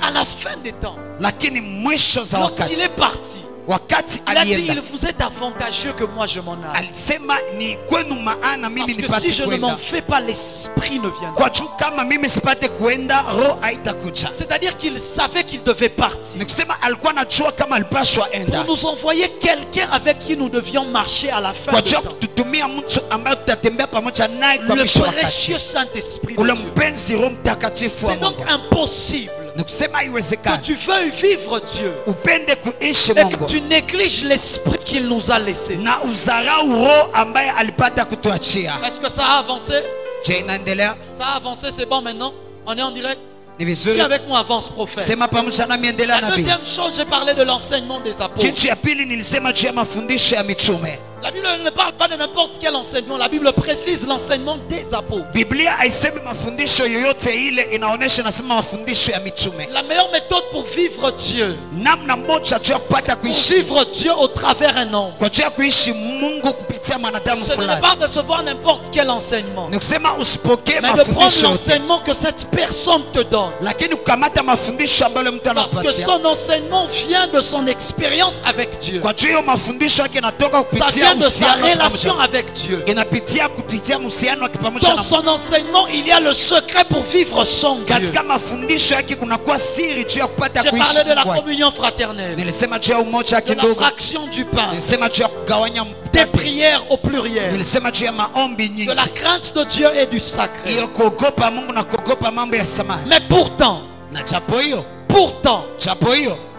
à la fin des temps, lakini mwisho za lorsqu'il wakati, est parti, wakati il a dit, alienda il vous est avantageux que moi je m'en aille. alisema ni kwenu maana mimi Parce que si nipate je ne m'en kwenda, fais pas, l'esprit ne viendra. kwa juu kama mimi sipate kwenda roho haitakuja. C'est-à-dire qu'il savait qu'il devait partir Ni kusema alikuwa anajua kama alipashwa enda, pour nous envoyer quelqu'un avec qui nous devions marcher à la fin kwa du juu temps. kututumia mtu ambaye tutatembea pamoja naye kwa Le mwisho wa précieux wakati, Saint-Esprit de ule Dieu. mpenzi Roho Mtakatifu wa C'est donc Mungu. impossible Ni kusema que haiwezekani tu veuilles vivre Dieu upende kuishi et que Mungu tu négliges l'esprit qu'il nous a laissé. na uzarau roho ambaye alipata kutuachia. Est-ce que ça a avancé? Je, inaendelea? Ça a avancé, c'est bon maintenant? On est en direct? Ni Suis vizuri? avec moi, avance prophète. Sema pamoja nami, endelea La nabii. deuxième chose, j'ai parlé de l'enseignement des apôtres. Kitu ya pili nilisema juu ya mafundisho ya mitume. La Bible ne parle pas de n'importe quel enseignement. La Bible précise l'enseignement des apôtres. Biblia haisemi mafundisho yoyote ile, inaonesha nasema mafundisho ya mitume. La meilleure méthode pour vivre Dieu, Namna moja juu ya kupata pour kuishi, vivre Dieu au travers un homme, kwa juu ya kuishi Mungu kupitia mwanadamu ce n'est fulani, pas recevoir n'importe quel enseignement, ni kusema usipokee mais de prendre mafundisho yote, l'enseignement que cette personne te donne. lakini kukamata mafundisho ambayo mtu Parce que anakupatia, son enseignement vient de son expérience avec Dieu. kwa juu hiyo mafundisho yake yanatoka Ça kupitia vient de sa uhusiano relation pamoja, avec Dieu. inapitia kupitia uhusiano wake pamoja Dans na son enseignement, il y a le secret pour vivre sans Dieu. katika mafundisho yake kunakuwa siri juu ya kupata J'ai kuishi parlé de la kwake. communion fraternelle, Nilisema juu ya umoja wa de la kidogo, fraction du pain, nilisema juu ya kugawanya des mkate, prières au pluriel, nilisema juu ya maombi de nyingi, la crainte de Dieu et du sacré. hiyo kuogopa Mungu na kuogopa mambo ya samani. Mais pourtant, Na japo hiyo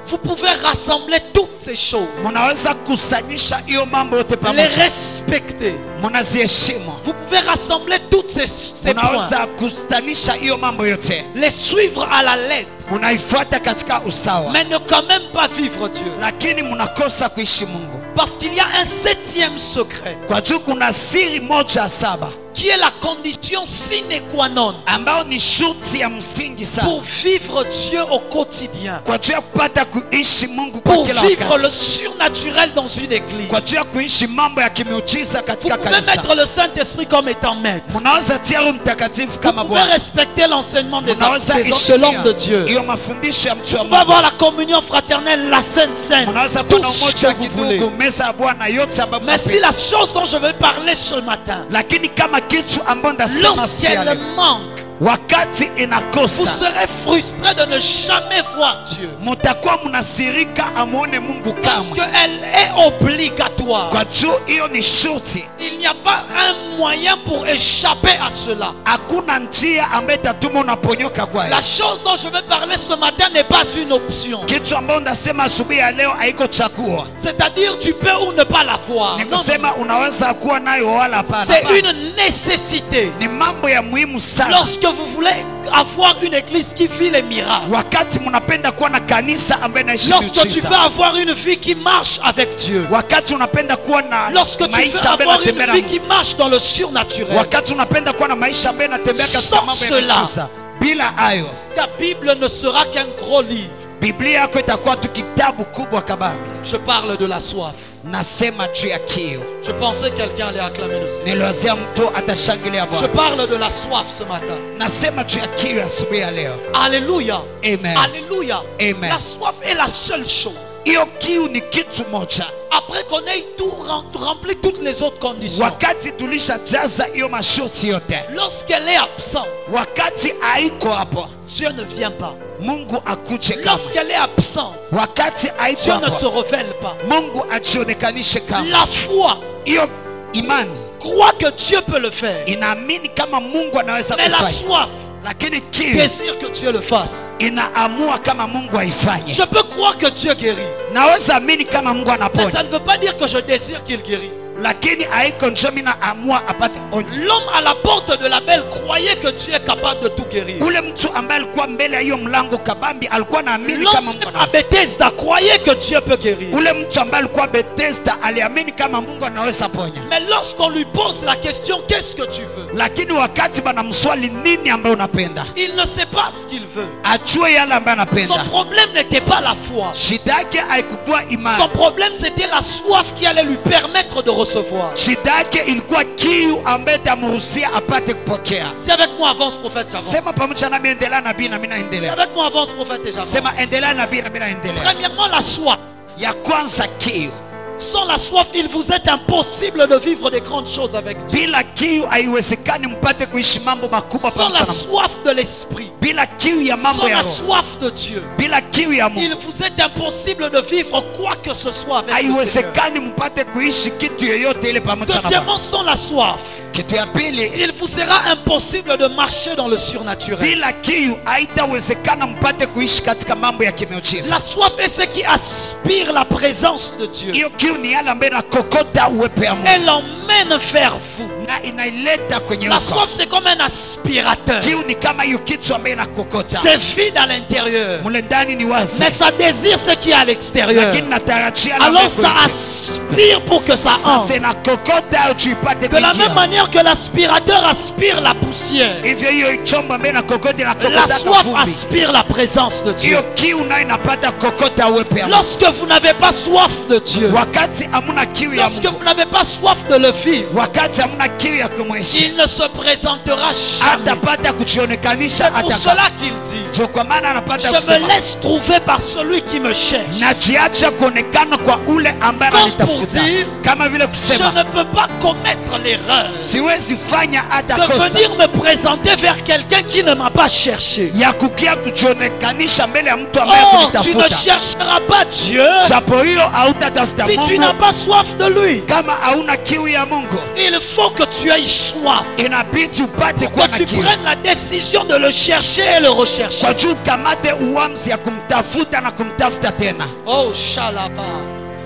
vous pouvez rassembler toutes ces choses, munaweza kusanyisha hiyo mambo yote les pamoja, respecter. munaziheshimu, Vous pouvez rassembler toutes ces points, munaweza kustanisha hiyo mambo yote, les suivre à la lettre, munaifuata katika usawa, mais ne quand même pas vivre Dieu. lakini munakosa kuishi Mungu, Parce qu'il y a un septième secret kwa juu kuna siri moja saba qui est la condition sine qua non ambao ni shurti ya msingi sana pour vivre Dieu au quotidien, kwa juu ya kupata kuishi Mungu kwa pour kila vivre le wakati, surnaturel dans une église. kwa juu ya kuishi mambo ya kimiujiza Vous katika pouvez kanisa. mettre le Saint-Esprit comme étant maître. Munaweza tia Roho Mtakatifu Vous kama pouvez Bwana, respecter l'enseignement munaweza de l'homme de Dieu. hiyo mafundisho ya mtu wa On va Mungu, avoir la communion fraternelle, la Sainte Seine, munaweza tout kuwa na ce umoja que vous voulez. kidogo, meza ya Bwana, yote ambayo Mais si mnapenda. la chose dont je veux parler ce matin, Lakini kama kitu ambayo ndasema siku ya lorsqu'elle leo, manque, wakati vous inakosa, serez frustré de ne jamais voir Dieu. mutakuwa mnasirika amuone Mungu Parce kamwe, qu'elle est obligatoire. kwa juu hiyo ni shurti. Il n'y a pas un moyen pour échapper à cela. Hakuna njia ambayo itatuma unaponyoka kwayo. La chose dont je vais parler ce matin n'est pas une option. Kitu ambayo ndasema asubuhi ya leo haiko chaguo, C'est-à-dire tu peux ou ne pas la voir. ni Non, non. kusema unaweza kuwa nayo wala hapana. C'est Hapana. une nécessité. Ni mambo ya muhimu sana. Lorsque vous voulez avoir une église qui vit les miracles, Wakati mnapenda kuwa na kanisa ambayo inaishi lorsque tu veux miujiza, avoir une vie qui marche avec Dieu, wakati unapenda kuwa na lorsque tu veux maisha ambayo avoir une inatembea vie na qui marche dans le surnaturel, wakati unapenda kuwa na maisha ambayo inatembea katika Sans mambo ya cela, miujiza, bila hayo ta Bible ne sera qu'un gros livre. Biblia yako itakuwa tu kitabu kubwa kabambi. Je parle de la soif. Nasema juu ya kiu. Je pensais que quelqu'un allait acclamer le Seigneur. Niliwazia mtu atashangilia Je Bwana. parle de la soif ce matin. Nasema juu ya kiu asubuhi ya leo. Alléluia. Amen. Alléluia. Amen. La soif est la seule chose. Hiyo kiu ni kitu moja. Après qu'on ait tout rempli toutes les autres conditions, Wakati tulishajaza hiyo masharti yote, lorsqu'elle est absente, wakati haiko hapo, Dieu ne vient pas. Mungu akuje kama. Lorsqu'elle est absente, Wakati haiko Dieu ne se hapo, révèle pas. Mungu ajionekanishe kama. La foi Hiyo imani croit que Dieu peut le faire. inaamini kama Mungu anaweza Mais la kufanya, soif lakini kiu désire que Dieu le fasse. inaamua kama Mungu aifanye. Je peux croire que Dieu guérit, Naweza amini kama Mungu mais anaponya, ça ne veut pas dire que je désire qu'il guérisse. lakini haiko njo mimi naamua apate onyo. L'homme à la porte de la belle croyait que Dieu est capable de tout guérir. Ule mtu ambaye alikuwa mbele ya hiyo mlango kabambi alikuwa naamini kama L'homme Mungu à anaweza. Bethesda croyait que Dieu peut guérir. Ule mtu ambaye alikuwa Bethesda aliamini kama Mungu anaweza ponya, Mais lorsqu'on lui pose la question, qu'est-ce que tu veux? lakini wakati banamswali nini ambayo unapenda, Il ne sait pas ce qu'il veut. ajue yale ambayo Son anapenda. problème n'était pas la foi. Shida yake haikukuwa Son imani, problème c'était la soif qui allait lui permettre de recevoir. recevoir. Shida yake ilikuwa kiu ambaye tamruhusia apate kupokea. Dis avec moi, avance prophète, j'avance. Sema pamoja nami, endelea nabii na mimi Dis naendelea. avec moi, avance prophète et j'avance. Sema endelea nabii na mimi naendelea. Premièrement, la soif. Ya kwanza kiu. Sans la soif, il vous est impossible de vivre des grandes choses avec Dieu. Bila kiu haiwezekani mpate kuishi mambo makubwa Sans la pamoja na Mungu. soif de l'esprit, Bila kiu ya mambo sans ya la roho. soif de Dieu, Bila kiu ya Mungu il vous est impossible de vivre quoi que ce soit avec le Seigneur. haiwezekani mpate kuishi kitu yoyote ile pamoja na Mungu. Deuxièmement, sans la soif, Kitu ya pili, il vous sera impossible de marcher dans le surnaturel. bila kiu haitawezekana mpate kuishi katika mambo ya kimeujiza. La soif est ce qui aspire la présence de Dieu. Hiyo kiu ni yale ambayo inakokota uwepo ya Mungu Elle emmène vers vous. na inaileta kwenye La uko. soif, c'est comme un aspirateur. Kiu ni kama hiyo kitu ambayo inakokota. C'est vide à l'intérieur, Mule ndani ni wazi, mais ça désire ce qui est à l'extérieur. lakini natarajia la Alors mbele ça nje. aspire pour que ça Sasa entre. inakokota au tuipate De la même kuingia. manière que l'aspirateur aspire la poussière, Hivyo hiyo chombo ambayo inakokota la inakokota soif vumbi. aspire la présence de Dieu. Hiyo kiu nayo inapata kokota uwepo ya Mungu. Lorsque vous n'avez pas soif de Dieu, Wakati hamuna kiu ya lorsque Mungu, vous n'avez pas soif de le vivre, wakati hamuna kiu ya kumwishi, il ne se présentera jamais. hatapata kujionekanisha C'est pour hata cela qu'il dit, so, kwa maana anapata je me kusema laisse trouver par celui qui me cherche. najiacha kuonekana kwa ule ambaye Comme pour ananitafuta. dire, Kama vile Je kusema ne peux pas commettre l'erreur siwezi fanya hata de kosa venir me présenter vers quelqu'un qui ne m'a pas cherché. ya kukia kujionekanisha mbele ya mtu ambaye Or, tu ne kunitafuta. chercheras pas Dieu Japo hiyo hautatafuta si tu n'as Mungu pas soif de lui. kama hauna kiu ya Mungu. Il faut que tu aies soif, Inabidi upate que kuwa na tu kiu prennes la décision de le chercher et le rechercher. kwa juu kamate uamuzi ya kumtafuta na kumtafuta tena. Oh, Shalaba.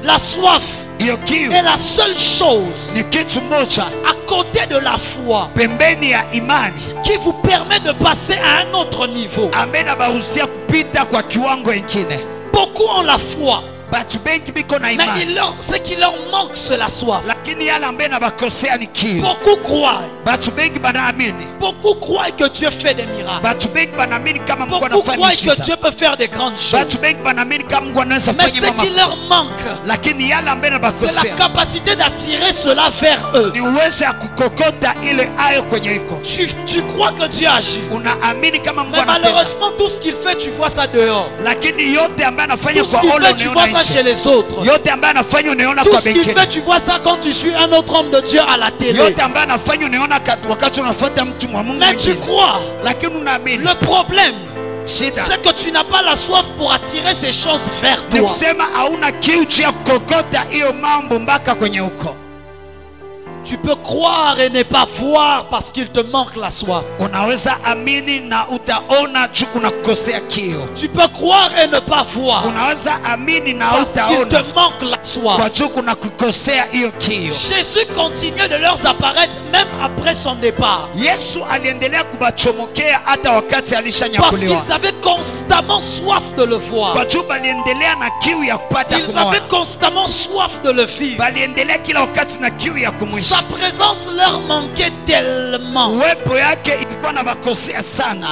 La soif Hiyo kiu est la seule chose ni kitu moja à côté de la foi pembeni ya imani qui vous permet de passer à un autre niveau. ambaye inabahusia kupita kwa kiwango ingine. Beaucoup ont la foi, Batu bengi biko na mais imani, ce qui leur manque, c'est la soif. lakini yale ambaye inabakosea ni kiu. Beaucoup croient. Batu bengi banaamini, Beaucoup croient que Dieu fait des miracles. batu bengi banaamini kama Mungu Beaucoup anafanya croient que miujiza. Dieu peut faire des grandes choses. Batu bengi banaamini kama Mungu anaweza Mais fanya ce mambo, qui leur manque, lakini yale ambaye c'est la inabakosea capacité d'attirer cela vers eux. ni uwezo ya kukokota ile ayo kwenye iko. Tu crois que Dieu agit. Unaamini kama Mungu Mais anatenda, malheureusement, tout ce qu'il fait, tu vois ça dehors. lakini yote ambaye anafanya Tout ce kwa qu'il ole fait, tu vois unaona ça chez nje. les autres. Yote ambaye anafanya unaona Tout kwa ce qu'il bengine. fait, tu vois ça quand tu suis un autre homme de Dieu à la télé. Yote ambaye anafanya unaona wakati unafuata mtu wa Mungu Mais tu mwingine. crois. Lakini unaamini Le problème, shida c'est que tu n'as pas la soif pour attirer ces choses vers ni toi. kusema hauna kiu cha kukokota hiyo mambo mpaka kwenye uko. Tu peux croire et ne pas voir parce qu'il te manque la soif. Unaweza amini na utaona juu kuna kukosea kiu. Tu peux croire et ne pas voir Unaweza amini na parce qu'il te utaona manque la soif. kwa juu kuna kukosea hiyo kiu. Jésus continuait de leur apparaître même après son départ. Yesu aliendelea kubachomokea hata wakati Parce alishanyakuliwa. qu'ils avaient constamment soif de le voir. Kwa juu baliendelea na kiu ya kupata Ils kumwona. avaient constamment soif de le vivre. Baliendelea kila wakati na kiu ya kumwishi. Sa présence leur manquait tellement. Uwepo yake ilikuwa na bakosea sana.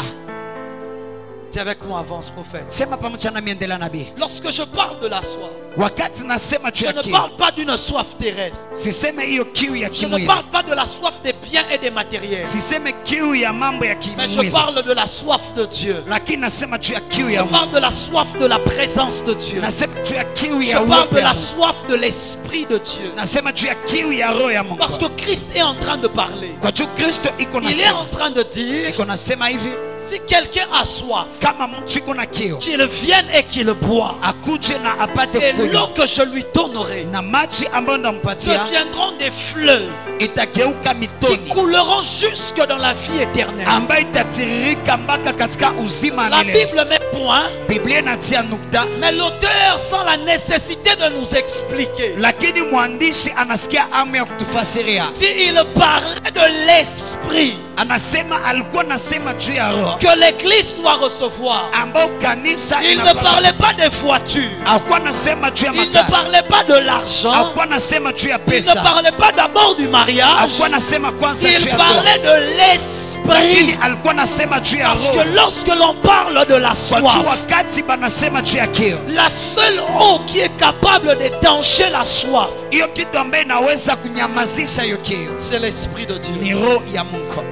C'est avec moi, avance prophète. Sema pamoja na miendelea nabii. Lorsque je parle de la soif, Wakati nasema juu je ya ne kiu, parle pas d'une soif terrestre. siseme hiyo kiu ya Je ne kimwili. parle pas de la soif des biens et des matériels. Siseme kiu ya mambo ya Mais je kimwili. parle de la soif de Dieu. Lakini nasema juu ya kiu Je ya Mungu. parle de la soif de la présence de Dieu. Nasema juu ya kiu Je ya parle uwepo de ya la Mungu. soif de l'Esprit de Dieu. Nasema juu ya kiu ya roho ya Mungu. Parce que Christ est en train de parler. Kwa juu Kristo iko Il est nasema, en train de dire, iko nasema hivi, si quelqu'un a soif, kama mtu iko na kiu, qu'il vienne et qu'il boit. akuje na apate Et l'eau kunywa, que je lui donnerai na maji ambayo ndampatia deviendront des fleuves itageuka qui mitoni couleront jusque dans la vie éternelle. ambayo itatiririka mpaka katika uzima La milele. Bible met point, Biblia inatia nukta, mais l'auteur sent la nécessité de nous expliquer. lakini mwandishi anasikia amu ya kutufasiria. Il parlait de l'esprit Anasema alikuwa nasema juu ya roho que l'église doit recevoir. ambao kanisa Il ne inapaswa. parlait pas des voitures. Hakuwa nasema juu ya Il ne magari, parlait pas de l'argent. hakuwa nasema juu ya Il ne pesa, parlait pas d'abord du mariage. hakuwa nasema kwanza juu Il ya ndoa, parlait de l'esprit. l'esprit. alikuwa nasema juu ya Parce que roho. lorsque l'on parle de la Kwa juu soif, wakati banasema juu ya kiu, la seule eau qui est capable d'étancher la soif, hiyo kitu ambaye inaweza kunyamazisha hiyo kiu c'est l'esprit de Dieu. ni roho ya Mungu.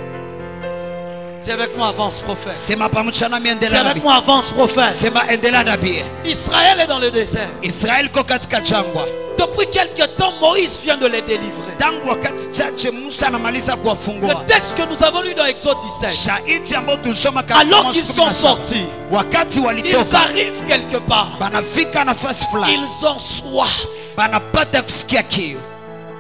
C'est avec moi, avance prophète. Sema pamoja nami, C'est endelea avec nabii. moi, avance prophète. Sema endelea nabii. Israël est dans le désert. Israeli ko katika jangwa. Depuis quelque temps, Moïse vient de les délivrer. Tangu wakati chache Musa anamaliza Le kuwafungua. texte que nous avons lu dans Exode 17, Shahidi ambao tulisoma katika alors Mwanzo qu'ils sont 17. sortis, Wakati ils walitoka arrivent quelque part. banafika nafasi fulani, Ils ont soif. banapata kusikia kiu,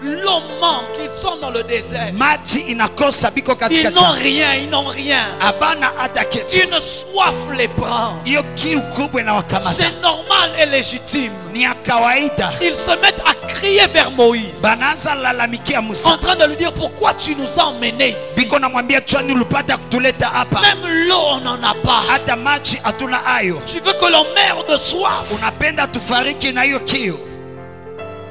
L'eau manque, ils sont dans le désert. maji inakosa, biko katika Ils n'ont jangwa, rien, ils n'ont rien. abana hata kitu. Une soif les prend. Hiyo kiu kubwa inawakamata, C'est normal et légitime. ni ya kawaida. Ils se mettent à crier vers Moïse, Banaanza lalamikia en Musa, train de lui dire pourquoi tu nous as emmenés ici. biko namwambia chwani ulipata kutuleta hapa, Même l'eau, on n'en a pas. hata maji hatuna ayo, Tu veux que l'on meure de soif. unapenda tufariki na hiyo kiu.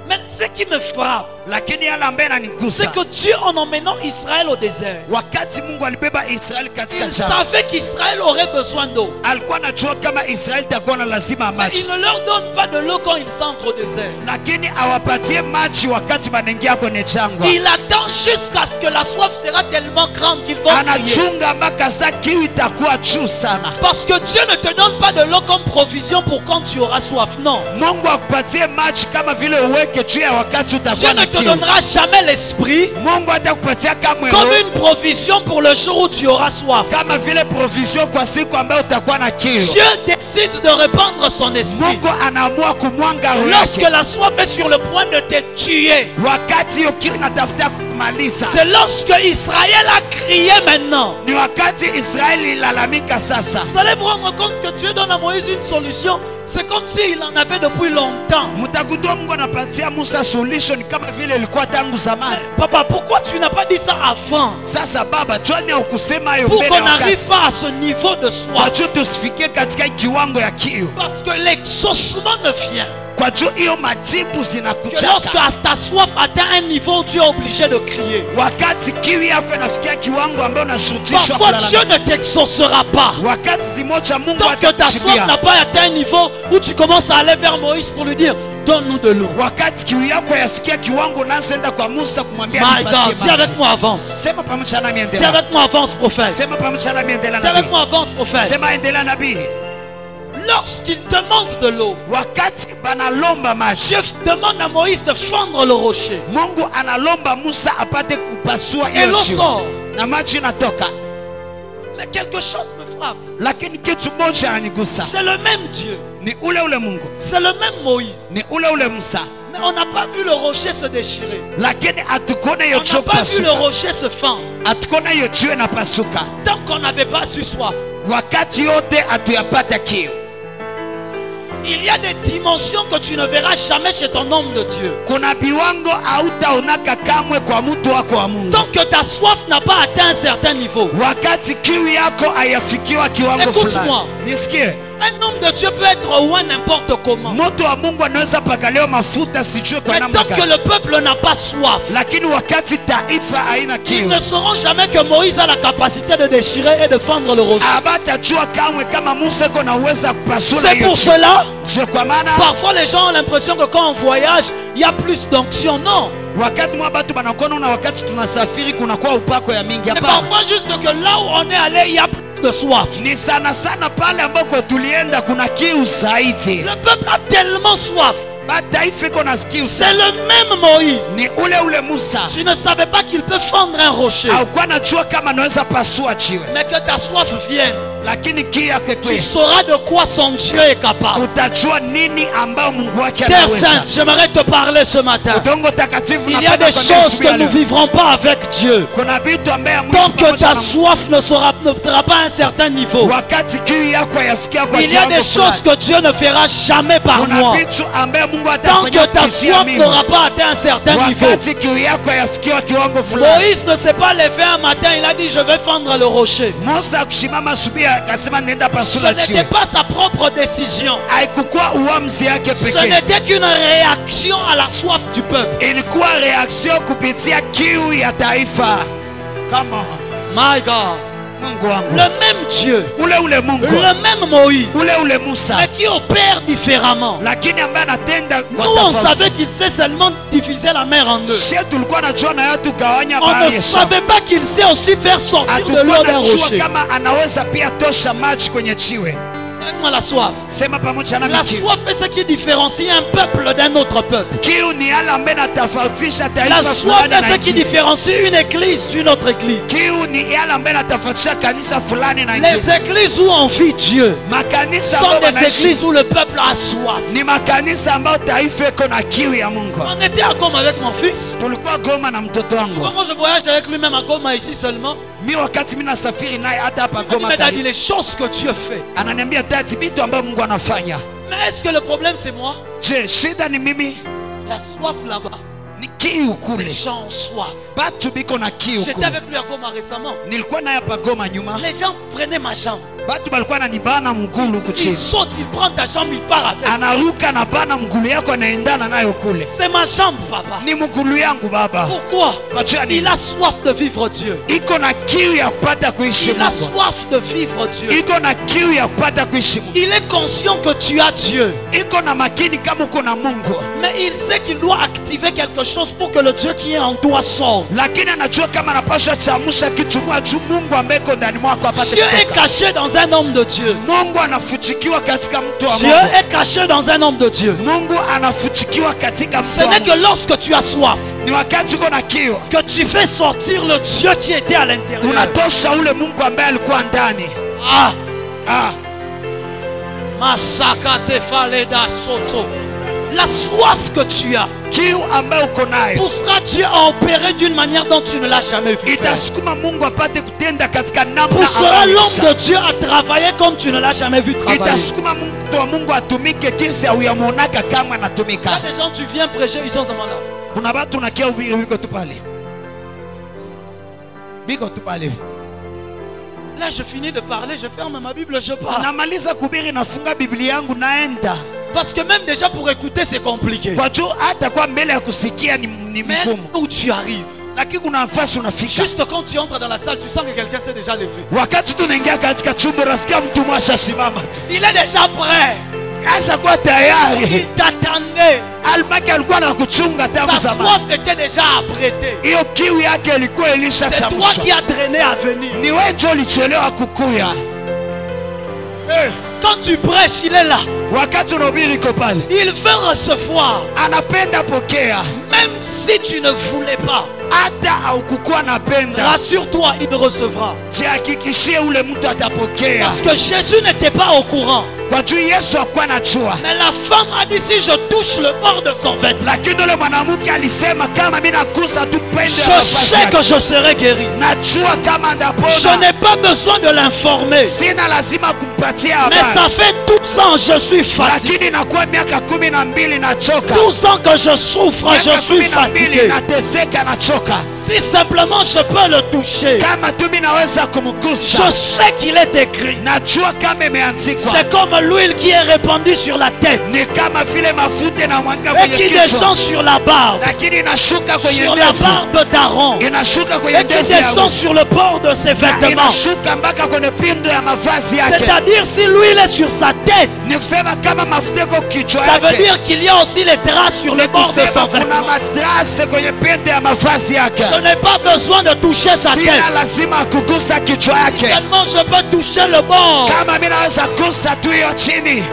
Mais ce qui me frappe, Lakini yale ambaye c'est ananigusa, que Dieu, en emmenant Israël au désert, wakati Mungu alibeba Israeli katika il jangwa, savait qu'Israël aurait besoin d'eau. alikuwa anajua kama Israeli itakuwa na lazima ya Mais maji, il ne leur donne pas de l'eau quand ils entrent au désert. lakini awapatie maji wakati banaingia kwenye jangwa. Il attend jusqu'à ce que la soif sera tellement grande qu'ils vont crier. Anachunga mpaka saa kiu itakuwa juu sana. Parce que Dieu ne te donne pas de l'eau comme provision pour quand tu auras soif. Non. Mungu akupatie maji kama vile uweke juu ya wakati Dieu utakuwa ne na te kiu. donnera jamais l'esprit Mungu atakupatia kama comme roho, une provision pour le jour où tu auras soif. kama vile provision kwa siku ambayo utakuwa na kiu. Dieu décide de répandre son esprit. Mungu anaamua kumwanga roho Lorsque yake la soif est sur le point de te tuer, wakati hiyo kiu inatafuta kukumaliza. c'est lorsque Israël a crié maintenant. Ni wakati Israeli ilalamika sasa. Vous allez vous rendre compte que Dieu donne à Moïse une solution. C'est comme s'il en avait depuis longtemps. Mtagundua Mungu anapatia Musa solution kama vile ilikuwa tangu zamani. Papa, pourquoi tu n'as pas dit ça avant? Sasa baba, twani au kusema hayo Pour mbele qu'on ya n'arrive wakati. pas à ce niveau de soif. Kwa juu tusifikie katika kiwango ya kiu. Parce que l'exaucement ne vient Kwa juu hiyo majibu que zinakuja lorsque ta soif atteint un niveau où tu es obligé de crier. wakati kiu yako inafikia kiwango ambayo unashurutishwa Parfois Dieu kulala. ne t'exaucera pas. Wakati zimoja Mungu Tant que ta soif n'a atakushibia. pas atteint un niveau où tu commences à aller vers Moïse pour lui dire, donne-nous de l'eau. Wakati kiu yako yafikia kiwango unaanza kwa Musa kumwambia My God, nipatie dis avec maji. moi, avance. Sema pamoja nami Dis endelea. avec moi, avance, prophète. Sema pamoja nami endelea Dis avec nabii. moi, avance, prophète. Sema endelea nabii. Lorsqu'il demande de l'eau, Wakati banalomba maji, Dieu demande à Moïse de fendre le rocher. Mungu analomba Musa apate kupasua Et hiyo l'eau jiwe. sort. Na maji inatoka. Mais quelque chose me frappe. Lakini kitu moja ananigusa. C'est le même Dieu. Ni ule ule Mungu. C'est le même Moïse. Ni ule ule Musa. Mais on n'a pas vu le rocher se déchirer. Lakini atukone hiyo On n'a jiwe pas vu le kupasuka. rocher se fendre. Atukone hiyo jiwe inapasuka. Tant qu'on n'avait pas su soif. Wakati yote atuyapata kiu. Il y a des dimensions que tu ne verras jamais chez ton homme de Dieu. Kuna viwango hautaonaka kamwe kwa mtu wako wa Mungu. Tant que ta soif n'a pas atteint un certain niveau. Wakati kiu yako hayafikiwa kiwango fulani. Écoute-moi. Nisikie. Un homme de Dieu peut être loin n'importe comment. Mtu wa Mungu anaweza pagaliwa mafuta sijue kwa Mais namna tant que gani. le peuple n'a pas soif, Lakini wakati taifa haina ils kiu, ne sauront jamais que Moïse a la capacité de déchirer et de fendre le rocher. abatajua kamwe kama Musa iko na uwezo wa kupasula C'est hiyo pour jiwe. cela, Sio kwa maana parfois les gens ont l'impression que quand on voyage, il y a plus d'onction. Non. wakati mwa batu banakona na wakati tunasafiri kunakuwa upako ya mingi. C'est Hapana, parfois juste que là où on est allé, il y a plus de soif. ni sana sana pale ambako tulienda kuna kiu zaidi. Le peuple a tellement soif. Taifa iko na kiu C'est sana. le même Moïse. Ni ule Musa. Tu ne savais pas qu'il peut fendre un rocher. Haukuwa najua kama anaweza pasua jiwe. Mais que ta soif vienne, Lakini kiu yake tu kwe. sauras de quoi son Dieu est capable. Utajua nini ambao Mungu wake Terre anaweza. sainte, j'aimerais te parler ce matin. Udongo takatifu Il y a napenda des kuambia choses asubuhi que ya nous leo. ne vivrons pas avec Dieu. Kuna vitu ambaye mwisho Tant que pamoja ta na soif ne sera pas à un certain niveau. wakati kiu yako yafikia kwa Il y a kiwango des choses fulani. que Dieu ne fera jamais par Kuna moi. vitu ambaye Mungu Tant atafanya que ta kupitia soif mimi. n'aura pas atteint un certain niveau. Wakati kiu yako yafikia kiwango fulani. Moïse ne s'est pas levé un matin, il a dit je vais fendre le rocher. Musa kushimama asubuhi akasema nenda Ce pasula n'était jiwe. pas sa propre décision. Haikukuwa uamuzi yake Ce pekee. n'était qu'une réaction à la soif du peuple. Ilikuwa reaction kupitia kiu ya taifa. Come on. My God. Mungu wangu. Le même Dieu, Ule Mungu. le même Moïse, Ule Musa. mais qui opère différemment. Lakini ambaye anatenda kwa Nous, on tofauti. savait qu'il sait seulement diviser la mer en deux. Sisi tulikuwa najua na yeye tugawanya On ne bahari ya Shamu. savait pas qu'il sait aussi faire sortir de l'eau Hatukuwa d'un najua rocher. kama anaweza pia tosha maji kwenye jiwe. Avec-moi la soif. Sema pamoja na La miki. soif est ce qui différencie un peuple d'un autre peuple. Kiu ni yale ambaye natofautisha La taifa soif fulani est na ce qui ingine. différencie une église d'une autre église. Kiu ni yale ambaye natofautisha kanisa fulani na Les ingine. églises où on vit Dieu Makanisa sont ambayo des wanaishi églises où le peuple a soif. ni makanisa ambayo taifa iko na kiu ya Mungu. On était à Goma avec mon fils. Tulikuwa Goma na mtoto wangu. Quand je voyage avec lui même à Goma ici seulement, Mi wakati mimi nasafiri naye hata hapa il Goma m'a dit karibu. les choses que Dieu fait. Ananiambia dati vitu ambavyo Mungu anafanya. Mais est-ce que le problème c'est moi? Je, shida ni mimi? La soif là-bas. Ni kiu Les kule. gens ont soif. Batu biko na kiu J'étais kule. avec lui à Goma récemment. Nilikuwa naye hapa Goma nyuma. Les gens prenaient ma jambe. Batu balikuwa nanibana mgulu Il kuchini. saute, il prend ta jambe, il part avec. Anaruka na bana mgulu yako anaendana nayo kule. C'est ma jambe, papa. Ni mgulu yangu baba. Pourquoi? Unajua Il nini? a soif de vivre Dieu. Iko na kiu ya kupata kuishi Il a Mungu. soif de vivre Dieu. Iko na kiu ya kupata kuishi Mungu. Il est conscient que tu as Dieu. Iko na makini kama uko na Mungu. Mais il sait qu'il doit activer quelque chose pour que le Dieu qui est en toi sorte. Lakini anajua kama anapaswa chamusha kitu moja juu Mungu ambaye iko ndani mwako apate Dieu est kutoka. caché dans un homme de Dieu. Mungu anafuchikiwa katika mtu wa Dieu Mungu. est caché dans un homme de Dieu. Mungu anafuchikiwa katika Ce mtu wa n'est que Mungu. lorsque tu as soif Ni wakati uko na kiu que tu fais sortir le Dieu qui était à l'intérieur. unatosha ule Mungu ambaye alikuwa ndani. Ah, Ah, Masaka te faleda soto. La soif que tu as kiu ambayo uko nayo poussera Dieu à opérer d'une manière dont tu ne l'as jamais vu faire. itasukuma Mungu apate kutenda katika namna Poussera ambayo l'homme de Dieu à travailler comme tu ne l'as jamais vu travailler. itasukuma mtu wa Mungu atumike jinsi hauyamuonaka kama Il y a anatumika. des gens, tu viens prêcher, ils sont en là. Kuna watu nakia ubiri wiko tu pale. Biko tu pale. Là, je finis de parler, je ferme ma Bible, je pars. Namaliza kubiri nafunga Biblia yangu naenda. Parce que même déjà pour écouter, c'est compliqué. Kwa juu hata kwa mbele ya kusikia ni Mais migumu. où tu arrives, Lakini kuna nafasi unafika. juste quand tu entres dans la salle, tu sens que quelqu'un s'est déjà levé. Wakati tunaingia katika chumba unasikia mtu mwasha simama. Il est déjà prêt. Asha kwa tayari. Il t'attendait. Almaki alikuwa na kuchunga tangu Ta zamani. soif était déjà apprêtée. Hiyo kiu yake ilikuwa C'est toi ilishachamshwa. qui as traîné à venir. Ni wewe ndio ulichelewa kukuya. Eh, Quand tu prêches, il est là. wakati unahubiri iko pale. Il veut recevoir. Anapenda pokea. Même si tu ne voulais pas, Hata haukukuwa napenda. rassure-toi, il recevra. Jihakikishie ule mtu atapokea. Parce que Jésus n'était pas au courant. Kwa juu Yesu hakuwa anajua. Mais la femme a dit, si je touche le bord de son vêtement, Lakini ule mwanamke alisema kama mimi nagusa tu pende ya je mavazi sais yake. que je serai guéri. Najua kama Je ndapona. n'ai pas besoin de l'informer. Sina lazima kumpatia Mais ça habari. fait 12 ans je suis fatigué. Lakini nakuwa miaka 12 nachoka. 12 ans que je souffre, je Miaka suis 12 fatigué. nateseka nachoka. Si simplement je peux le toucher, Kama tu mimi naweza je kumgusa. sais qu'il est écrit. Najua kama imeandikwa. C'est comme l'huile qui est répandue sur la tête Ni kama vile mafuta na mwanga et kwenye qui kichwa. descend sur la barbe, Lakini inashuka kwenye sur la ndevu. barbe d'Aaron, Inashuka kwenye et qui ndevu ya descend sur le bord de ses na vêtements. inashuka mpaka kwenye pindo ya mavazi yake. C'est-à-dire si l'huile est sur sa tête, Ni kusema kama mafuta iko kichwa ça veut yake. dire qu'il y a aussi les traces sur le Ni bord de kusema son kuna vêtement. madrase kwenye pindo ya mavazi yake. Je n'ai pas besoin de toucher sa Sina tête. lazima kugusa kichwa yake. Seulement je peux toucher le bord. Kama mimi naweza gusa tu hiyo chini.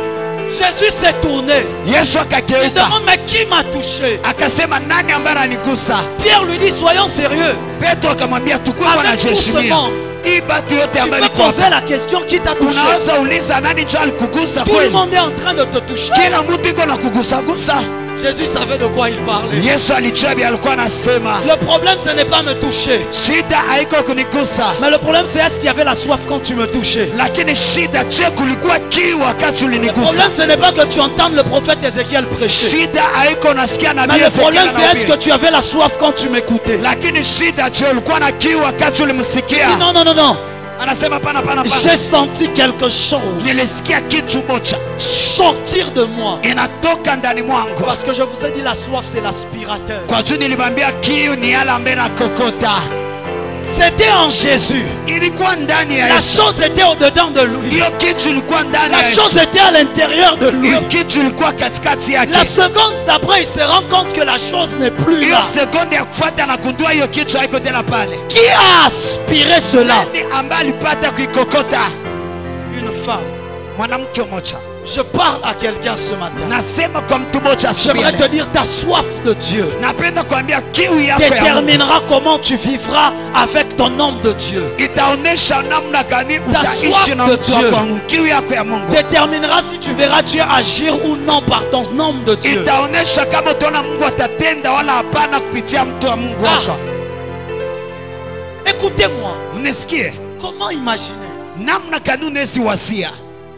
Jésus s'est tourné. Yesu Il akageuka demande, mais qui m'a touché? akasema, nani ambaye ananigusa? Pierre lui dit, soyons sérieux. Petro akamwambia, tukue Avec tout ce wanajiheshimia. monde, Hii batu yote tu ambayo peux iko hapa, poser la question, qui t'a touché? unaweza uliza nani ndio alikugusa Tout le kweli? monde est en train de te toucher. Kila mtu iko na kugusagusa. Jésus savait de quoi il parlait. Yesu alijua vile alikuwa anasema. Le problème, ce n'est pas me toucher. Shida haiko kunigusa, Mais le problème, c'est est-ce qu'il y avait la soif quand tu me touchais? lakini shida, je, kulikuwa kiu wakati Le ulinigusa? problème, ce n'est pas que tu entendes le prophète Ézéchiel prêcher. Shida haiko nasikia Mais nabii le problème, Ezekiel c'est est-ce que anahubiri. tu avais la soif quand tu m'écoutais? Lakini shida, je, ulikuwa na kiu wakati ulimsikia? Non, non, non, non. Anasema pana pana J'ai pana. senti quelque chose Nilisikia kitu moja sortir de moi. inatoka ndani mwangu. Parce que je vous ai dit, la soif, c'est l'aspirateur. Kwa juu nilibambia kiu ni yale ambaye nakokota. C'était en Jésus. ilikuwa ndani ya La Yesu. chose était au-dedans de lui. Hiyo kitu ilikuwa ndani La ya chose Yesu. était à l'intérieur de lui. Hiyo kitu ilikuwa katikati yake. La seconde d'après, il se rend compte que la chose n'est plus Hiyo là. sekunde ya kufuata anagundua hiyo kitu haiko tena pale. Qui a aspiré cela? Nani ambaye alipata kuikokota? Une femme. Mwanamke mmoja. Je parle à quelqu'un ce matin. Nasema kwa mtu mmoja asubuhi ya J'aimerais te leo. dire, ta soif de Dieu Napenda kuambia kiu yako ya Mungu déterminera comment tu vivras avec ton homme de Dieu. itaonesha namna gani soif utaishi na de mtu wako Dieu. wa Mungu. Kiu yako ya Mungu Déterminera si tu verras Dieu agir ou non par ton homme de Dieu. itaonesha kama utaona Mungu atatenda wala hapana kupitia mtu wa Mungu wako. Écoutez-moi. Mnisikie Comment imaginer namna gani unaweza wasia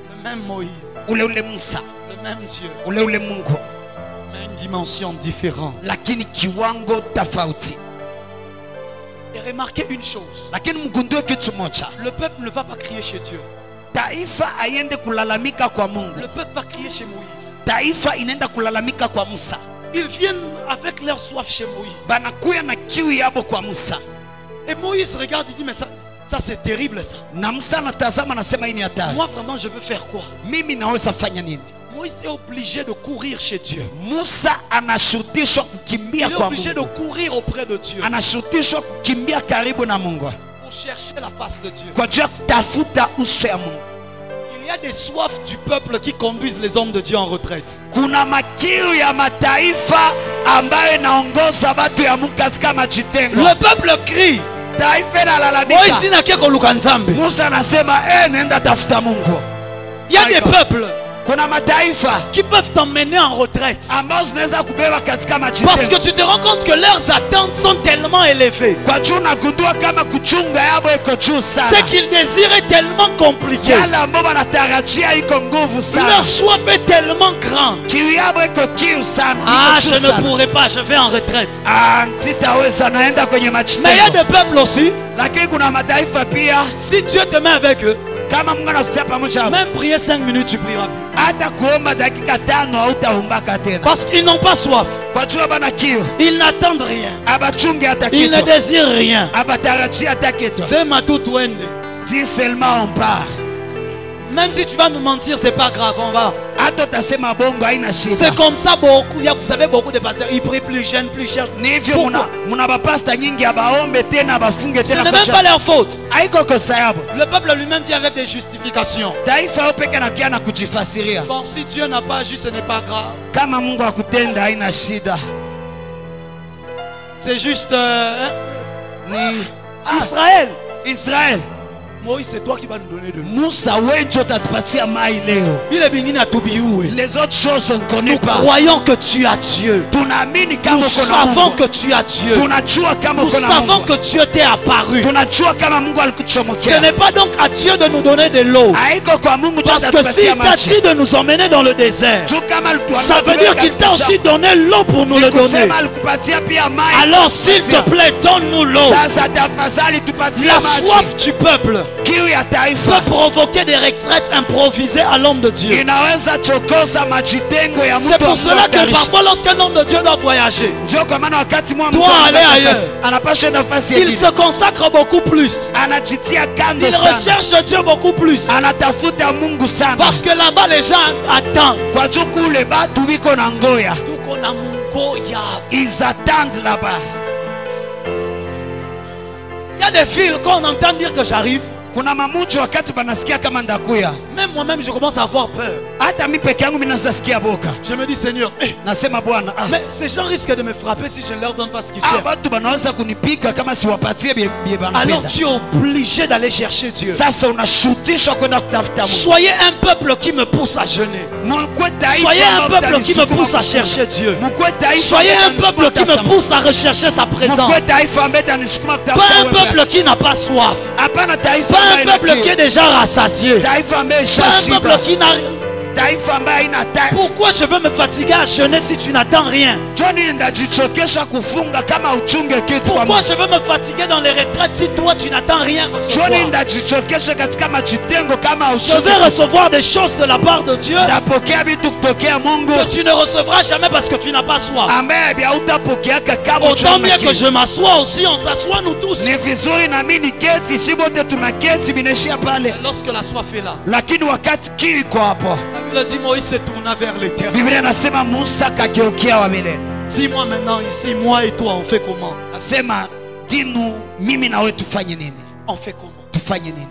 le même Moïse, ule Musa, le même Dieu, ule Mungu, mais une dimension différente. lakini kiwango tofauti. Et remarquez une chose. Lakini mgundue kitu moja, Le peuple ne va pas crier chez Dieu. taifa aiende kulalamika kwa Mungu, Le peuple va crier chez Moïse. taifa inaenda kulalamika kwa Musa. Ils viennent avec leur soif chez Moïse. Banakuya na kiu yabo kwa Musa, Et Moïse regarde et dit, mais ça c'est terrible ça. na Musa anatazama anasema hii ni hatari. Moi vraiment je veux faire quoi? Mimi naweza fanya nini? Moïse est obligé de courir chez Dieu. Musa anashurutishwa kukimbia Il est kwa obligé de Mungu, courir auprès de Dieu anashurutishwa kukimbia karibu na Mungu pour chercher la face de Dieu. kwa juu ya kutafuta uso ya Mungu. Il y a des soifs du peuple qui conduisent les hommes de Dieu en retraite. Kuna makiu ya mataifa ambayo inaongoza watu ya Mungu katika majitengo. Le peuple crie. Taifa Moïse inalalamika, dit n'a koluka nzambe. Musa anasema nenda tafuta Mungu. Il y a des peuples Kuna mataifa qui peuvent t'emmener en retraite. ambazo zinaweza kubeba katika Parce que majitengo tu te rends compte que leurs attentes sont tellement élevées. kwa juu unagundua kama kuchunga yabo iko juu Ce sana. qu'ils désirent est tellement compliqué. Yale ambao wanatarajia iko nguvu sana. Leur soif est tellement grande. Kiu yabo iko kiu sana, Ah, iko je juu ne sana. pourrai pas, je vais en retraite. Sitaweza, naenda kwenye Mais il y a majitengo. des peuples aussi, Lakini kuna mataifa pia, si Dieu te met avec eux, kama Mungu anakutia pamoja nao, même prier 5 minutes, tu prieras plus. hata kuomba dakika 5 hautaombaka tena, Parce qu'ils n'ont pas soif. kwa juu bana kiu, Ils n'attendent rien. abachunge hata Ils ne kitu, désirent rien. abatarajia hata kitu. C'est ma toute wende. Si seulement on part, Même si tu vas nous mentir, c'est pas grave, on va. hata utasema bongo haina shida. C'est comme ça beaucoup. Vous savez, beaucoup de pasteurs, ils prient plus jeunes, plus cher. Ni hivyo Pourquoi? muna bapasta nyingi abaombe tena bafunge Ce tena n'est même kwa pas leur faute. haiko kosa yabo. Le peuple lui-même vient avec des justifications. Taifa yao peke na kia na kujifasiria. Bon, si Dieu n'a pas agi, ce n'est pas grave. Kama Mungu akutenda haina shida. C'est juste Ni Israël. Israel, Moïse, c'est toi qui vas nous donner de l'eau. Musa wenjo tatupatia mai leo. Il est béni à Tobioué. Les autres choses on ne connaît Nous pas. croyons que tu as Dieu. Tunaamini kama Nous uko na savons Mungu. que tu as Dieu. Tunajua kama Nous uko na savons Mungu. que Dieu t'est apparu. Tunajua kama Mungu Ce alikuchomokea. n'est pas donc à Dieu de nous donner de l'eau. Haiko kwa Mungu tu Parce que atatupatia s'il t'a maji. dit de nous emmener dans le désert, Juu kama alituambia ça veut dire qu'il t'a aussi donné l'eau pour nous le donner. kusema alikupatia pia mai. Alors s'il te plaît, donne-nous l'eau. Sasa tafadhali tupatie La maji. soif du peuple Kiu ya taifa peut provoquer des retraites improvisées à l'homme de Dieu. inaweza chokoza majitengo ya C'est mtu pour wa cela Mungu que ataishi. parfois lorsqu'un homme de Dieu doit voyager, Ndio kwa maana wakati mwa mtu Doit wa Mungu aller anasafiri, ailleurs. anapaswa nafasi il nyingine. se consacre beaucoup plus. Anajitia kando Il sana. recherche Dieu beaucoup plus. Anatafuta Mungu sana. Parce que là-bas, les gens attendent. Kwa juu kule batu biko na ngoya. Tuko na mungoya. Ils attendent là-bas. Il y a des villes qu'on entend dire que j'arrive. Kuna mamuji wakati banasikia kama ndakuya. Même moi-même, je commence à avoir peur. Hata mi peke yangu mina sikia boka. Je me dis, Seigneur, Nasema Bwana, mais ces gens risquent de me frapper si je ne leur donne pas ce qu'ils ah, cherchent. watu banaweza kunipiga kama siwapatie bie Alors banapenda. tu es obligé d'aller chercher Dieu. Sasa unashutishwa kwenda kutafuta Mungu. Soyez un peuple qui me pousse à jeûner. Mkwe taifa Soyez un ambao peuple qui me mtanisukuma pousse à kufunga. chercher Dieu. Mkwe taifa Soyez ambao un peuple mtanisukuma qui me kutafuta pousse à rechercher sa Mungu. présence. Mkwe taifa ambaye mtanisukuma Pas kutafuta un wewe. peuple qui n'a pas soif. Hapana taifa Pas ambaye un peuple qui est déjà rassasié. taifa ambaye Pas un shashiba. peuple qui n'a taifa ambayo haina hata. Pourquoi je veux me fatiguer à jeûner si tu n'attends rien? Joni ndajichokesha kufunga kama uchunge kitu kwa Pourquoi Mungu. je veux me fatiguer dans les retraites si toi tu n'attends rien Joni recevoir? ndajichokesha katika majitengo kama Je uchunge. vais recevoir des choses de la part de Dieu Ndapokea vitu kutokea Mungu que tu ne recevras jamais parce que tu n'as pas soif. ambaye hautapokeaka kama Autant mieux uchunge. que je m'assois aussi, on s'assoit nous tous. Ni vizuri na mimi niketi, si wote tuna keti bineshia pale. Lorsque la soif est là, Lakini wakati kiu iko hapo, la Bible dit Moïse se tourna vers l'Éternel. Biblia nasema Musa kageukia wa milele. Dis-moi maintenant ici, moi et toi, on fait comment? Nasema dinu mimi na wewe tufanye nini? On fait comment? Tufanye nini?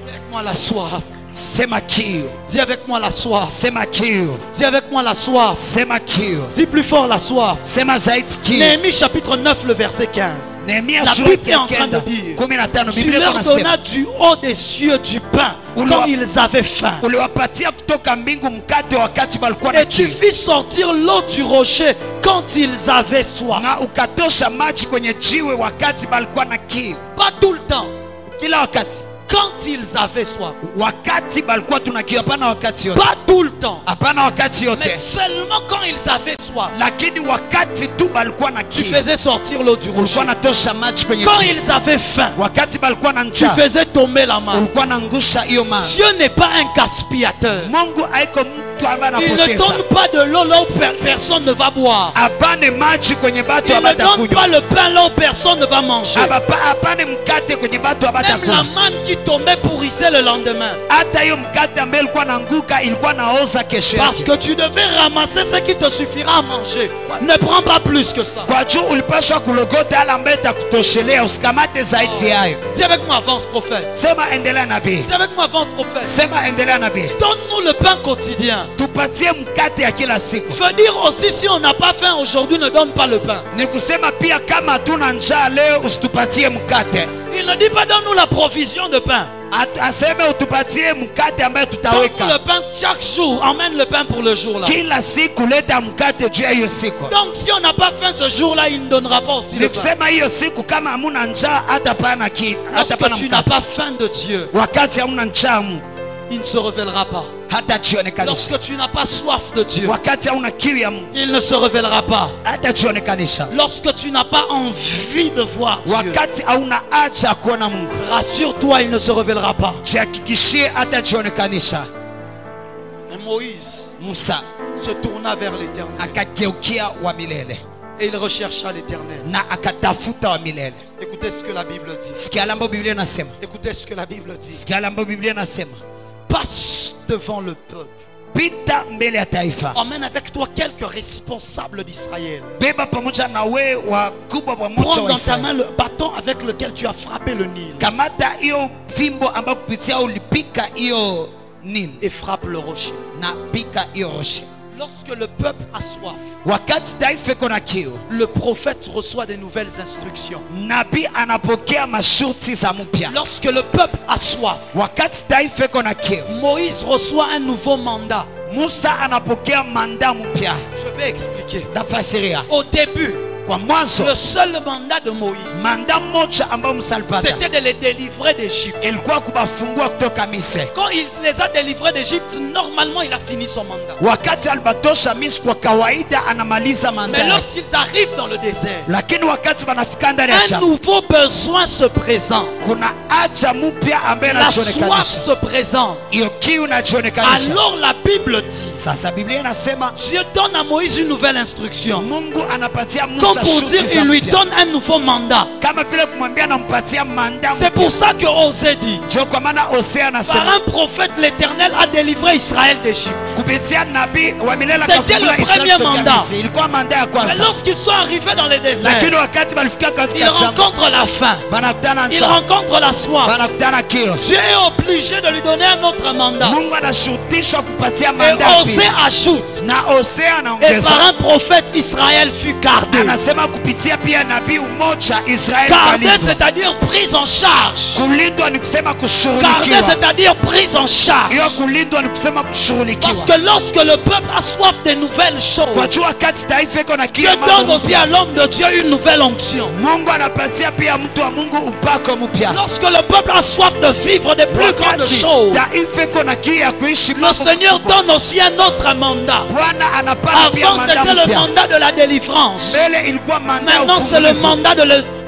Dis avec moi la soif. Sema kiu. Dis avec moi la soif. Sema kiu. Dis avec moi la soif. Sema kiu. Dis plus fort la soif. Sema zaidi kiu. Néhémie chapitre 9, le verset 15. Nehemia La sura Bible est en ya train de kenda dire, 15 tu Biblia leur inasema donnas du haut des cieux du pain quand ils avaient faim. uliwapatia kutoka mbingu mkate wakati walikuwa na Et tu kiu, fis sortir l'eau du rocher quand ils avaient soif. na ukatosha maji kwenye jiwe wakati walikuwa na kiu. Pas tout le temps. Kila wakati, Quand ils avaient soif. wakati walikuwa tuna kiu, hapana wakati yote, Pas tout le temps. hapana wakati Mais yote, seulement quand ils avaient soif. lakini wakati tu walikuwa na Tu kiu, faisais sortir l'eau du rocher. ulikuwa natosha maji kwenye Quand jiwe. ils avaient faim. Wakati walikuwa na Tu njaa, faisais tomber la main. ulikuwa nangusha hiyo maji. Dieu n'est pas un gaspillateur. Mungu haiko mtu ambaye Il ne anapoteza. donne pas de l'eau là où personne ne va boire. Apane maji kwenye batu Il ne donne abatakunywa. pas le pain là où personne ne va manger. Apane mkate kwenye batu Même la abatakunywa. manne qui tombait pourrissait le lendemain. Hata hiyo mkate ambaye ilikuwa naanguka ilikuwa naoza kesho Parce yake. que tu devais ramasser ce qui te suffira à manger. Ne prends pas plus que ça. Kwa juu ulipaswa kulogota yale ambaye itakutoshelea, usikamate zaidi yayo. Dis avec moi, avance prophète. Sema endelea nabii. Dis avec moi, avance prophète. Sema endelea nabii. Donne-nous le pain quotidien. Tupatie mkate ya kila siku. Veut dire aussi si on n'a pas faim aujourd'hui, ne donne pas le pain. Ni kusema pia kama hatuna njaa leo usitupatie mkate. Il ne dit pas donne-nous la provision de pain. Aseme utupatie mkate ambaye Donne-nous tutaweka. le pain chaque jour. Emmène le pain pour le jour là. Kila siku leta mkate juu ya hiyo siku. Donc si on n'a pas faim ce jour-là, il ne donnera pas aussi Ni le pain. kusema hiyo siku kama hamuna njaa hata pana hata pana Lorsque tu n'as mkate. pas faim de Dieu, Wakati hamuna njaa Mungu il ne se révélera pas. hata jionekanisha. Lorsque tu n'as pas soif de Dieu, Wakati hauna kiu ya Mungu il ne se révélera pas. hata jionekanisha. Lorsque tu n'as pas envie de voir Dieu, Wakati hauna haja ya kuona Mungu, rassure-toi, il ne se révélera pas. jihakikishie hata jionekanisha. Mais Moïse Musa se tourna vers l'Éternel akageukia wa milele et il rechercha l'Éternel. na akatafuta wa milele. Écoutez ce que la Bible dit. Sikia lambo Biblia inasema. Écoutez ce que la Bible dit. Sikia lambo Biblia inasema. Passe devant le peuple. Pita mbele ya taifa. Emmène avec toi quelques responsables d'Israël. Beba pamoja na we wakubwa pamoja Prends wa dans ta Israeli. main le bâton avec lequel tu as frappé le Nil Kamata hiyo fimbo ambayo kupitia ulipika hiyo Nili et frappe le rocher. na pika hiyo roshi. Lorsque le peuple a soif, Wakati taifa iko na kiu, le prophète reçoit des nouvelles instructions. nabii anapokea masharti za mpya. Lorsque le peuple a soif, Wakati taifa iko na kiu, Moïse reçoit un nouveau mandat. Musa anapokea manda mpya. Je vais expliquer. Nafasiria Au début, kwa mwanzo, le seul mandat de Moïse, manda mmoja ambao Musa alipata c'était de les délivrer d'Égypte. ilikuwa kubafungua kutoka Misri. Quand il les a délivrés d'Égypte, normalement il a fini son mandat. Wakati alibatosha Misri, kwa kawaida anamaliza manda Mais yake. lorsqu'ils arrivent dans le désert, Lakini wakati wanafika ndani ya un jangwa, nouveau besoin se présente. kuna haja mpya ambaye La soif inajionekanisha. se présente. Hiyo kiu inajionekanisha. Alors la Bible dit, Sasa Biblia inasema Dieu donne à Moïse une nouvelle instruction. Mungu anapatia Comme Musa pour dire, shuti za il lui mpya. donne un nouveau mandat. Kama vile kumwambia anampatia manda C'est mpya. pour ça que Osée dit, Ndio kwa maana Hosea par anasema un prophète, l'Éternel a délivré Israël d'Égypte. kupitia nabii wa milele C'était akafungua le Israeli premier kutoka mandat. Misri. Ilikuwa manda ya Mais kwanza. lorsqu'ils sont arrivés dans les déserts, Lakini wakati walifika ils katika jangwa, rencontrent la faim, wanakutana ils njaa, rencontrent la soif. wanakutana kiu. Dieu est obligé de lui donner un autre mandat. Mungu anashurutishwa kupatia Et manda ya Osée pili. ajoute, Na Hosea et par anaongeza, un prophète, Israël fut gardé. anasema kupitia pia nabii umoja Israeli Garder, kalindwa. c'est-à-dire prise en charge. Kulindwa ni kusema Garder, kushughulikiwa. c'est-à-dire prise en charge. Hiyo kulindwa ni kusema Parce kushughulikiwa. que lorsque le peuple a soif de nouvelles Kwa choses, jua kati taifa iko na Dieu kila donne mambo aussi à mpya. l'homme de Dieu une nouvelle onction. Mungu anapatia pia mtu wa Mungu upako mpya. Lorsque le peuple a soif de vivre des plus grandes Wakati choses, taifa iko na kiu ya kuishi le mambo Seigneur makubwa, donne aussi un autre mandat. Bwana anapana pia Avant, mandat c'était le mpya. mandat de la délivrance. Mbele ilikuwa mandat ya Maintenant, c'est le ufungulivu. mandat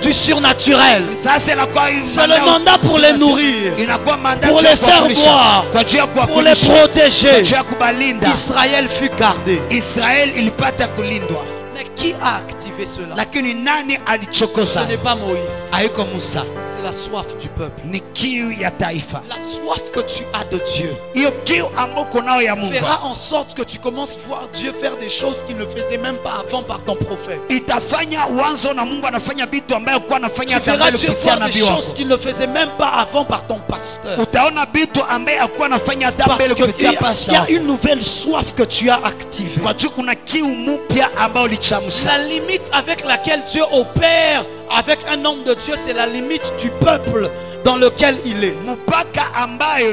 du surnaturel. Sasa inakuwa C'est le mandat pour les nourrir, inakuwa mandat pour juu ya les faire kuwakulisha. boire, Kwa juu ya pour les kuwakulisha, kwa protéger. juu ya kubalinda. Israël fut gardé. Israeli ilipata kulindwa, Mais qui a activé cela? lakini nani Ce alichokoza? n'est pas Moïse. Haiko Musa, C'est la soif du peuple. ni kiu ya taifa. La soif que tu as de Dieu Hiyo kiu ambayo uko nayo ya Mungu fera en sorte que tu commences à voir Dieu faire des choses qu'il ne faisait même pas avant par ton prophète. itafanya uanzo na Mungu anafanya vitu ambayo alikuwa Tu anafanya verras mbele Dieu kupitia faire des nabii choses wako. qu'il ne faisait même pas avant par ton pasteur. Utaona vitu ambaye alikuwa anafanya hata Parce mbele qu'il kupitia y pasta. a une nouvelle soif que tu as activée. Kwa juu kuna kiu mpya ambayo La ulichamsha. limite avec laquelle Dieu opère avec un homme de Dieu, c'est la limite du peuple dans lequel il est. Mpaka ambayo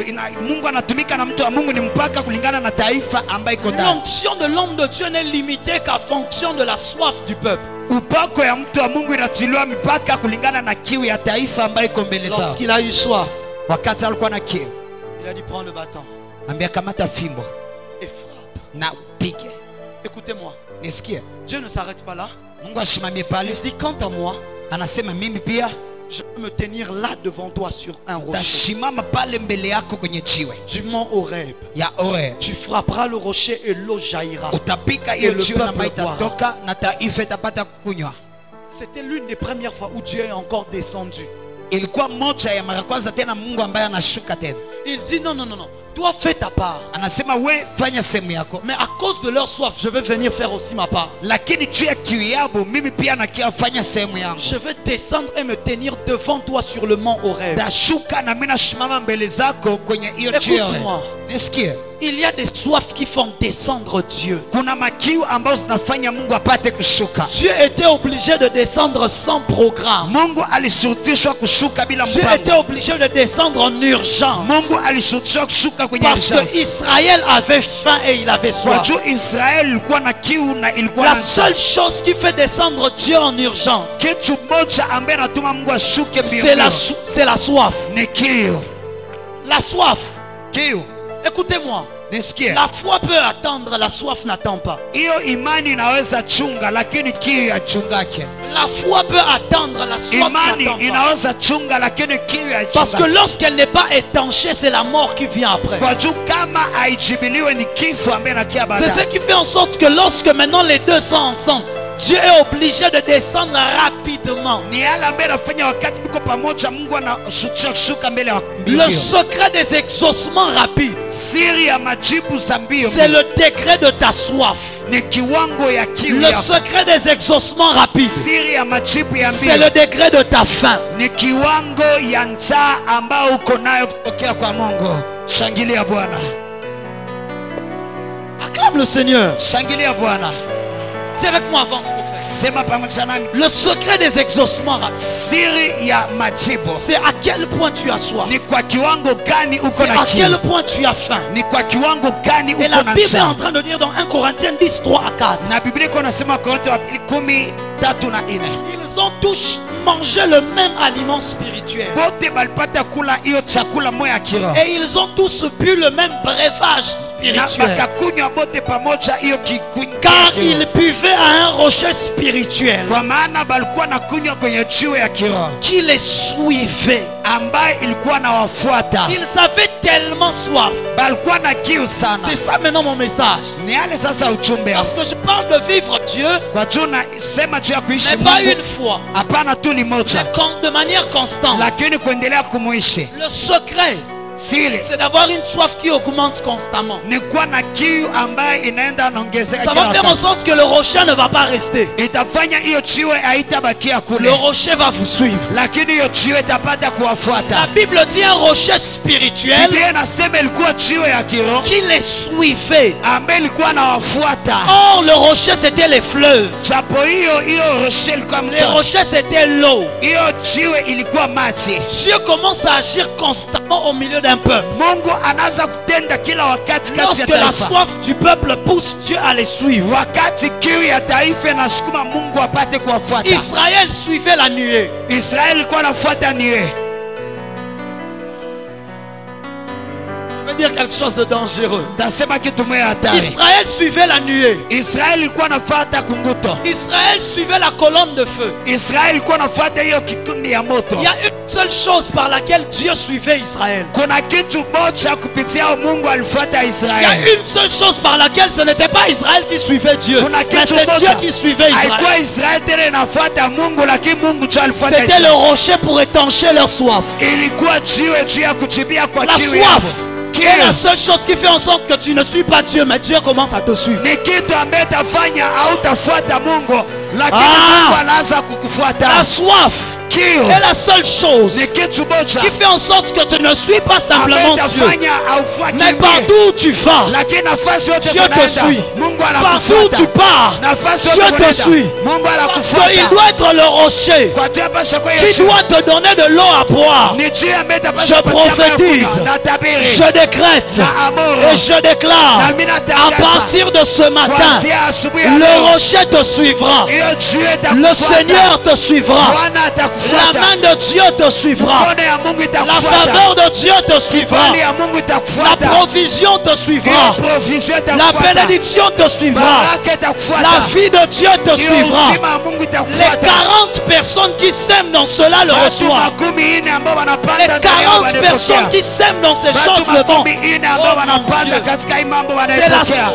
Mungu anatumika na mtu wa Mungu ni mpaka kulingana na taifa ambayo iko ndani. L'onction de l'homme de Dieu n'est limitée qu'à fonction de la soif du peuple. Upako ya mtu wa Mungu inatiliwa mipaka kulingana na kiu ya taifa ambayo iko mbele zao. Lorsqu'il a eu soif, Wakati alikuwa na kiu, il a dit prends le bâton ambia kamata fimbo et frappe. na upige. Écoutez-moi, Nisikie, Dieu ne s'arrête pas là. Mungu ashimamie pale, Il dit quant à moi, anasema mimi pia je vais me tenir là devant toi sur un rocher tashimama pale mbele yako kwenye jiwe du mont Horeb. ya Horeb. Tu frapperas le rocher et l'eau jaillira. Utapika hiyo Et le jiwe na peuple maji boira. itatoka na taifa itapata kunywa. C'était l'une des premières fois où Dieu est encore descendu. Ilikuwa moja ya mara kwanza tena Mungu ambaye anashuka tena. Il dit non, non, non, non. Toi fais ta part. Anasema we fanya sehemu yako, Mais à cause de leur soif, je vais venir faire aussi ma part. lakini juu ya kiu yabo mimi pia nakia fanya sehemu yangu. Je vais descendre et me tenir devant toi sur le mont Horeb. Tashuka na mimi nashimama mbele zako kwenye hiyo jiwe. Écoute-moi. Nisikie, Il y a des soifs qui font descendre Dieu. kuna makiu ambazo zinafanya Mungu apate kushuka. Dieu était obligé de descendre sans programme. Mungu alishurutishwa kushuka bila Dieu mpango. était obligé de descendre en urgence. Mungu alishurutishwa kushuka kwenye Parce que urgence. Israël avait faim et il avait Kwa soif. juu Israeli ilikuwa na kiu na ilikuwa La na njaa. seule chose qui fait descendre Dieu en urgence, Kitu moja ambaye natuma Mungu ashuke mbio c'est mbio la soif. ni kiu. La soif. Kiu, Écoutez-moi. nisikie, La foi peut attendre, la soif n'attend pas. hiyo imani inaweza chunga, lakini kiu ya chungake. La foi peut attendre, la soif Imani n'attend pas. inaweza chunga, lakini kiu ya Parce que chunga. lorsqu'elle n'est pas étanchée, c'est la mort qui vient après. Kwa juu kama haijibiliwe ni kifo ambaye nakia C'est ce baadaye. qui fait en sorte que lorsque maintenant les deux sont ensemble, Dieu est obligé de descendre rapidement. Ni yale ambaye nafanya wakati mko pamoja, Mungu anashukia kushuka mbele ya Le mbio. secret des exaucements rapides, Siri ya majibu za mbio c'est le degré de ta soif. ni kiwango ya kiu Le yako. secret des exaucements rapides, Siri ya majibu ya c'est le mbio degré de ta faim. ni kiwango ya njaa ambao uko nayo kutokea kwa Mungu. Shangilia Bwana, Acclame le Seigneur. shangilia Bwana, C'est avec moi, avance prophète. sema pamoja nami. Le secret des exaucements rapides, Siri ya majibu c'est à quel point tu as soif. ni kwa kiwango gani uko C'est na à kiu, quel point tu as faim. ni kwa kiwango gani Et la uko na Bible est en njaa. train de dire dans 1 Corinthiens 10, 3 à 4. Na Biblia iko nasema Korintho wa pili 13:4, Ils ont tous mangé le même aliment spirituel. bote balipata kula hiyo chakula moya ya kiroho Et ils ont tous bu le même breuvage na spirituel. bakakunywa bote pamoja hiyo kikunywa Car ils buvaient à un rocher spirituel kwa maana balikuwa na kunywa kwenye jiwe ya kiroho qui les suivait. ambaye ilikuwa na wafuata, Ils avaient tellement soif. balikuwa na kiu sana. C'est ça maintenant mon message. Ni yale sasa uchumbe Parce hapo, que je parle de vivre Dieu, kwa juu na sema juu ya kuishi mais pas Mungu, une fois, hapana tu limoja, mais de manière constante. lakini kuendelea kumuishi. Le secret, siri c'est d'avoir une soif qui augmente constamment. ni kuwa na kiu ambayo inaenda naongezeka Ça kila va faire en wakati. sorte que le rocher ne va pas rester. Itafanya hiyo jiwe haitabakia Le kule, rocher va vous suivre. lakini hiyo jiwe itapata La kuwafuata. Bible dit un rocher spirituel Biblia inasema ilikuwa jiwe ya kiroho qui les suivait. ambaye ilikuwa nawafuata. Or, le rocher c'était les fleuves. Japo hiyo rocher ilikuwa Les mto, rochers c'était l'eau. hiyo jiwe ilikuwa maji. Dieu commence à agir constamment au milieu d'un peuple. Mungu anaanza kutenda kila wakati kati ya Lorsque la taifa. soif du peuple pousse Dieu à les suivre. Wakati kiu ya taifa inasukuma Mungu apate kuwafuata. Israël suivait la nuée. Israeli ilikuwa anafuata niwe. Je veux dire quelque chose de dangereux. Tasema kitu moja hatari. Israël suivait la nuée. Israeli ilikuwa anafuata kunguto. Israël suivait la colonne de feu. Israeli ilikuwa anafuata hiyo kikundi ya moto. Il y a une seule chose par laquelle Dieu suivait Israël. Kuna kitu moja kupitia Mungu alifuata Il y a Israeli. une seule chose par laquelle ce n'était pas Israël qui suivait Dieu, Kuna mais kitu c'est Dieu moja qui suivait haikuwa Israël. Israeli tena inafuata Mungu, lakini Mungu ndiye alifuata C'était le Israeli. rocher pour étancher leur soif. Ilikuwa jiwe juu ya kuchibia kwa La kiu soif yao. est la seule chose qui fait en sorte que tu ne suis pas Dieu, mais Dieu commence à te suivre. Ni kitu ambaye tafanya hautafuata Mungu, lakini Ah! Mungu anaanza kukufuata. La soif Kiu est la seule chose ni kitu moja qui fait en sorte que tu ne suis pas ambaye simplement Dieu, tafanya haufuati mais Mungu. partout où tu vas, Lakini nafasi yote Dieu te kunaenda, suit. Mungu Partout où anakufuata. tu pars, Nafasi Dieu yote te kunaenda, suit. Mungu Parce anakufuata. qu'il doit être le rocher Kwa Dieu pasha kwa hiyo qui jiwe. doit te donner de l'eau à boire. Ni jiwe ambaye Je tapasha kupatia maji ya prophétise, kunywa. Natabiri. je décrète Na amuru. et je déclare Na mimi à natangaza. partir de ce matin, Kuanzia asubuhi ya le leo, rocher te suivra, hiyo jiwe le itakufuata. Seigneur te suivra, Bwana la atakufuata. main de Dieu te suivra, Mkono ya Mungu la itakufuata. faveur de Dieu te suivra, Mali ya Mungu la itakufuata. provision te Hiyo suivra, provision la itakufuata. bénédiction te suivra, Baraka la itakufuata. vie de Dieu te Hiyo suivra. uzima wa Mungu Les itakufuata. 40 personnes qui sèment dans cela le Watu reçoivent. makumi nne ambao Les wanapanda ndani yao 40 personnes wanapokea. qui sèment dans ces Watu choses le vent. makumi nne ambao Oh mon wanapanda Dieu. katika hii mambo C'est la wanaipokea.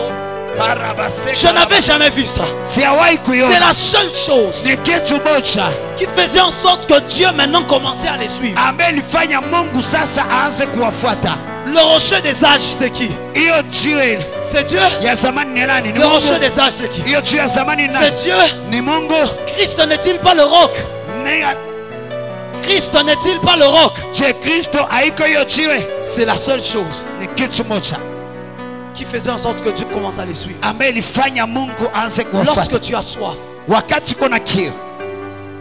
Je n'avais jamais vu ça. Sijawahi C'est kuiona. la seule chose Ni kitu moja qui faisait en sorte que Dieu maintenant commençait à les suivre. ambaye ilifanya Mungu sasa aanze kuwafuata. Le rocher des âges, c'est qui? Hiyo jiwe C'est Dieu. ya zamani ni nani? Ni Le rocher Mungu. des âges, c'est qui? Hiyo jiwe ya zamani ni C'est nani? Dieu. Ni Mungu. Christ n'est-il pas le roc? Ni- Christ n'est-il pas le roc? Je Kristo haiko hiyo jiwe? C'est la seule chose Ni kitu moja qui faisait en sorte que Dieu commence à les suivre. ambaye ilifanya Mungu aanze kuwafuata. Lorsque tu as soif, Wakati uko na kiu,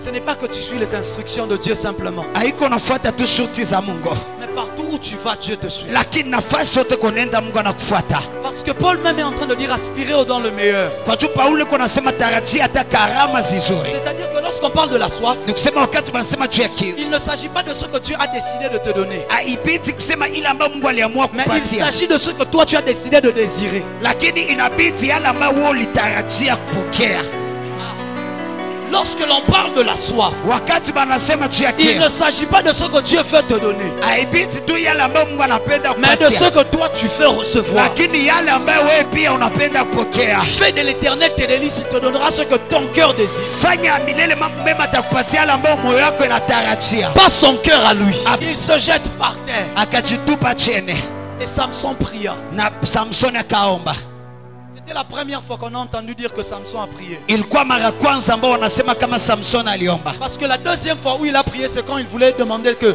ce n'est pas que tu suis les instructions de Dieu simplement, haiko unafuata tu shurti za Mungu, mais partout où tu vas, Dieu te suit. lakini nafasi yote kunaenda Mungu anakufuata. Parce que Paul même est en train de dire aspirer au don le meilleur. Kwa juu Paulo iko nasema tarajia hata karama zizuri. C'est-à-dire que lorsqu'on parle de la soif, Ni kusema wakati wanasema juu ya kiu, il ne s'agit pas de ce que Dieu a décidé de te donner, haibidi kusema ile ambayo Mungu aliamua mais il kupatia, s'agit de ce que toi tu as décidé de désirer. lakini inabidi yale ambayo wewe ulitarajia kupokea. Lorsque l'on parle de la soif, Wakati banasema juu ya il kiu, ne s'agit pas de ce que Dieu veut te donner, haibidi tu yale ambayo Mungu anapenda mais de ce kupatia, que toi tu veux recevoir. lakini yale ambayo wewe pia unapenda kupokea. Fais de l'éternel tes délices, il te donnera ce que ton cœur désire. Fanya milele mambo mema, atakupatia yale ambayo moyo wako inatarajia. Pas son cœur à lui. Il se jette par terre. Akajitupa chini Et Samson pria. na Samsoni akaomba. C'était la première fois qu'on a entendu dire que Samson a prié. Ilikuwa mara kwanza ambao wanasema kama Samsoni aliomba, Parce que la deuxième fois où il a prié, c'est quand il voulait demander que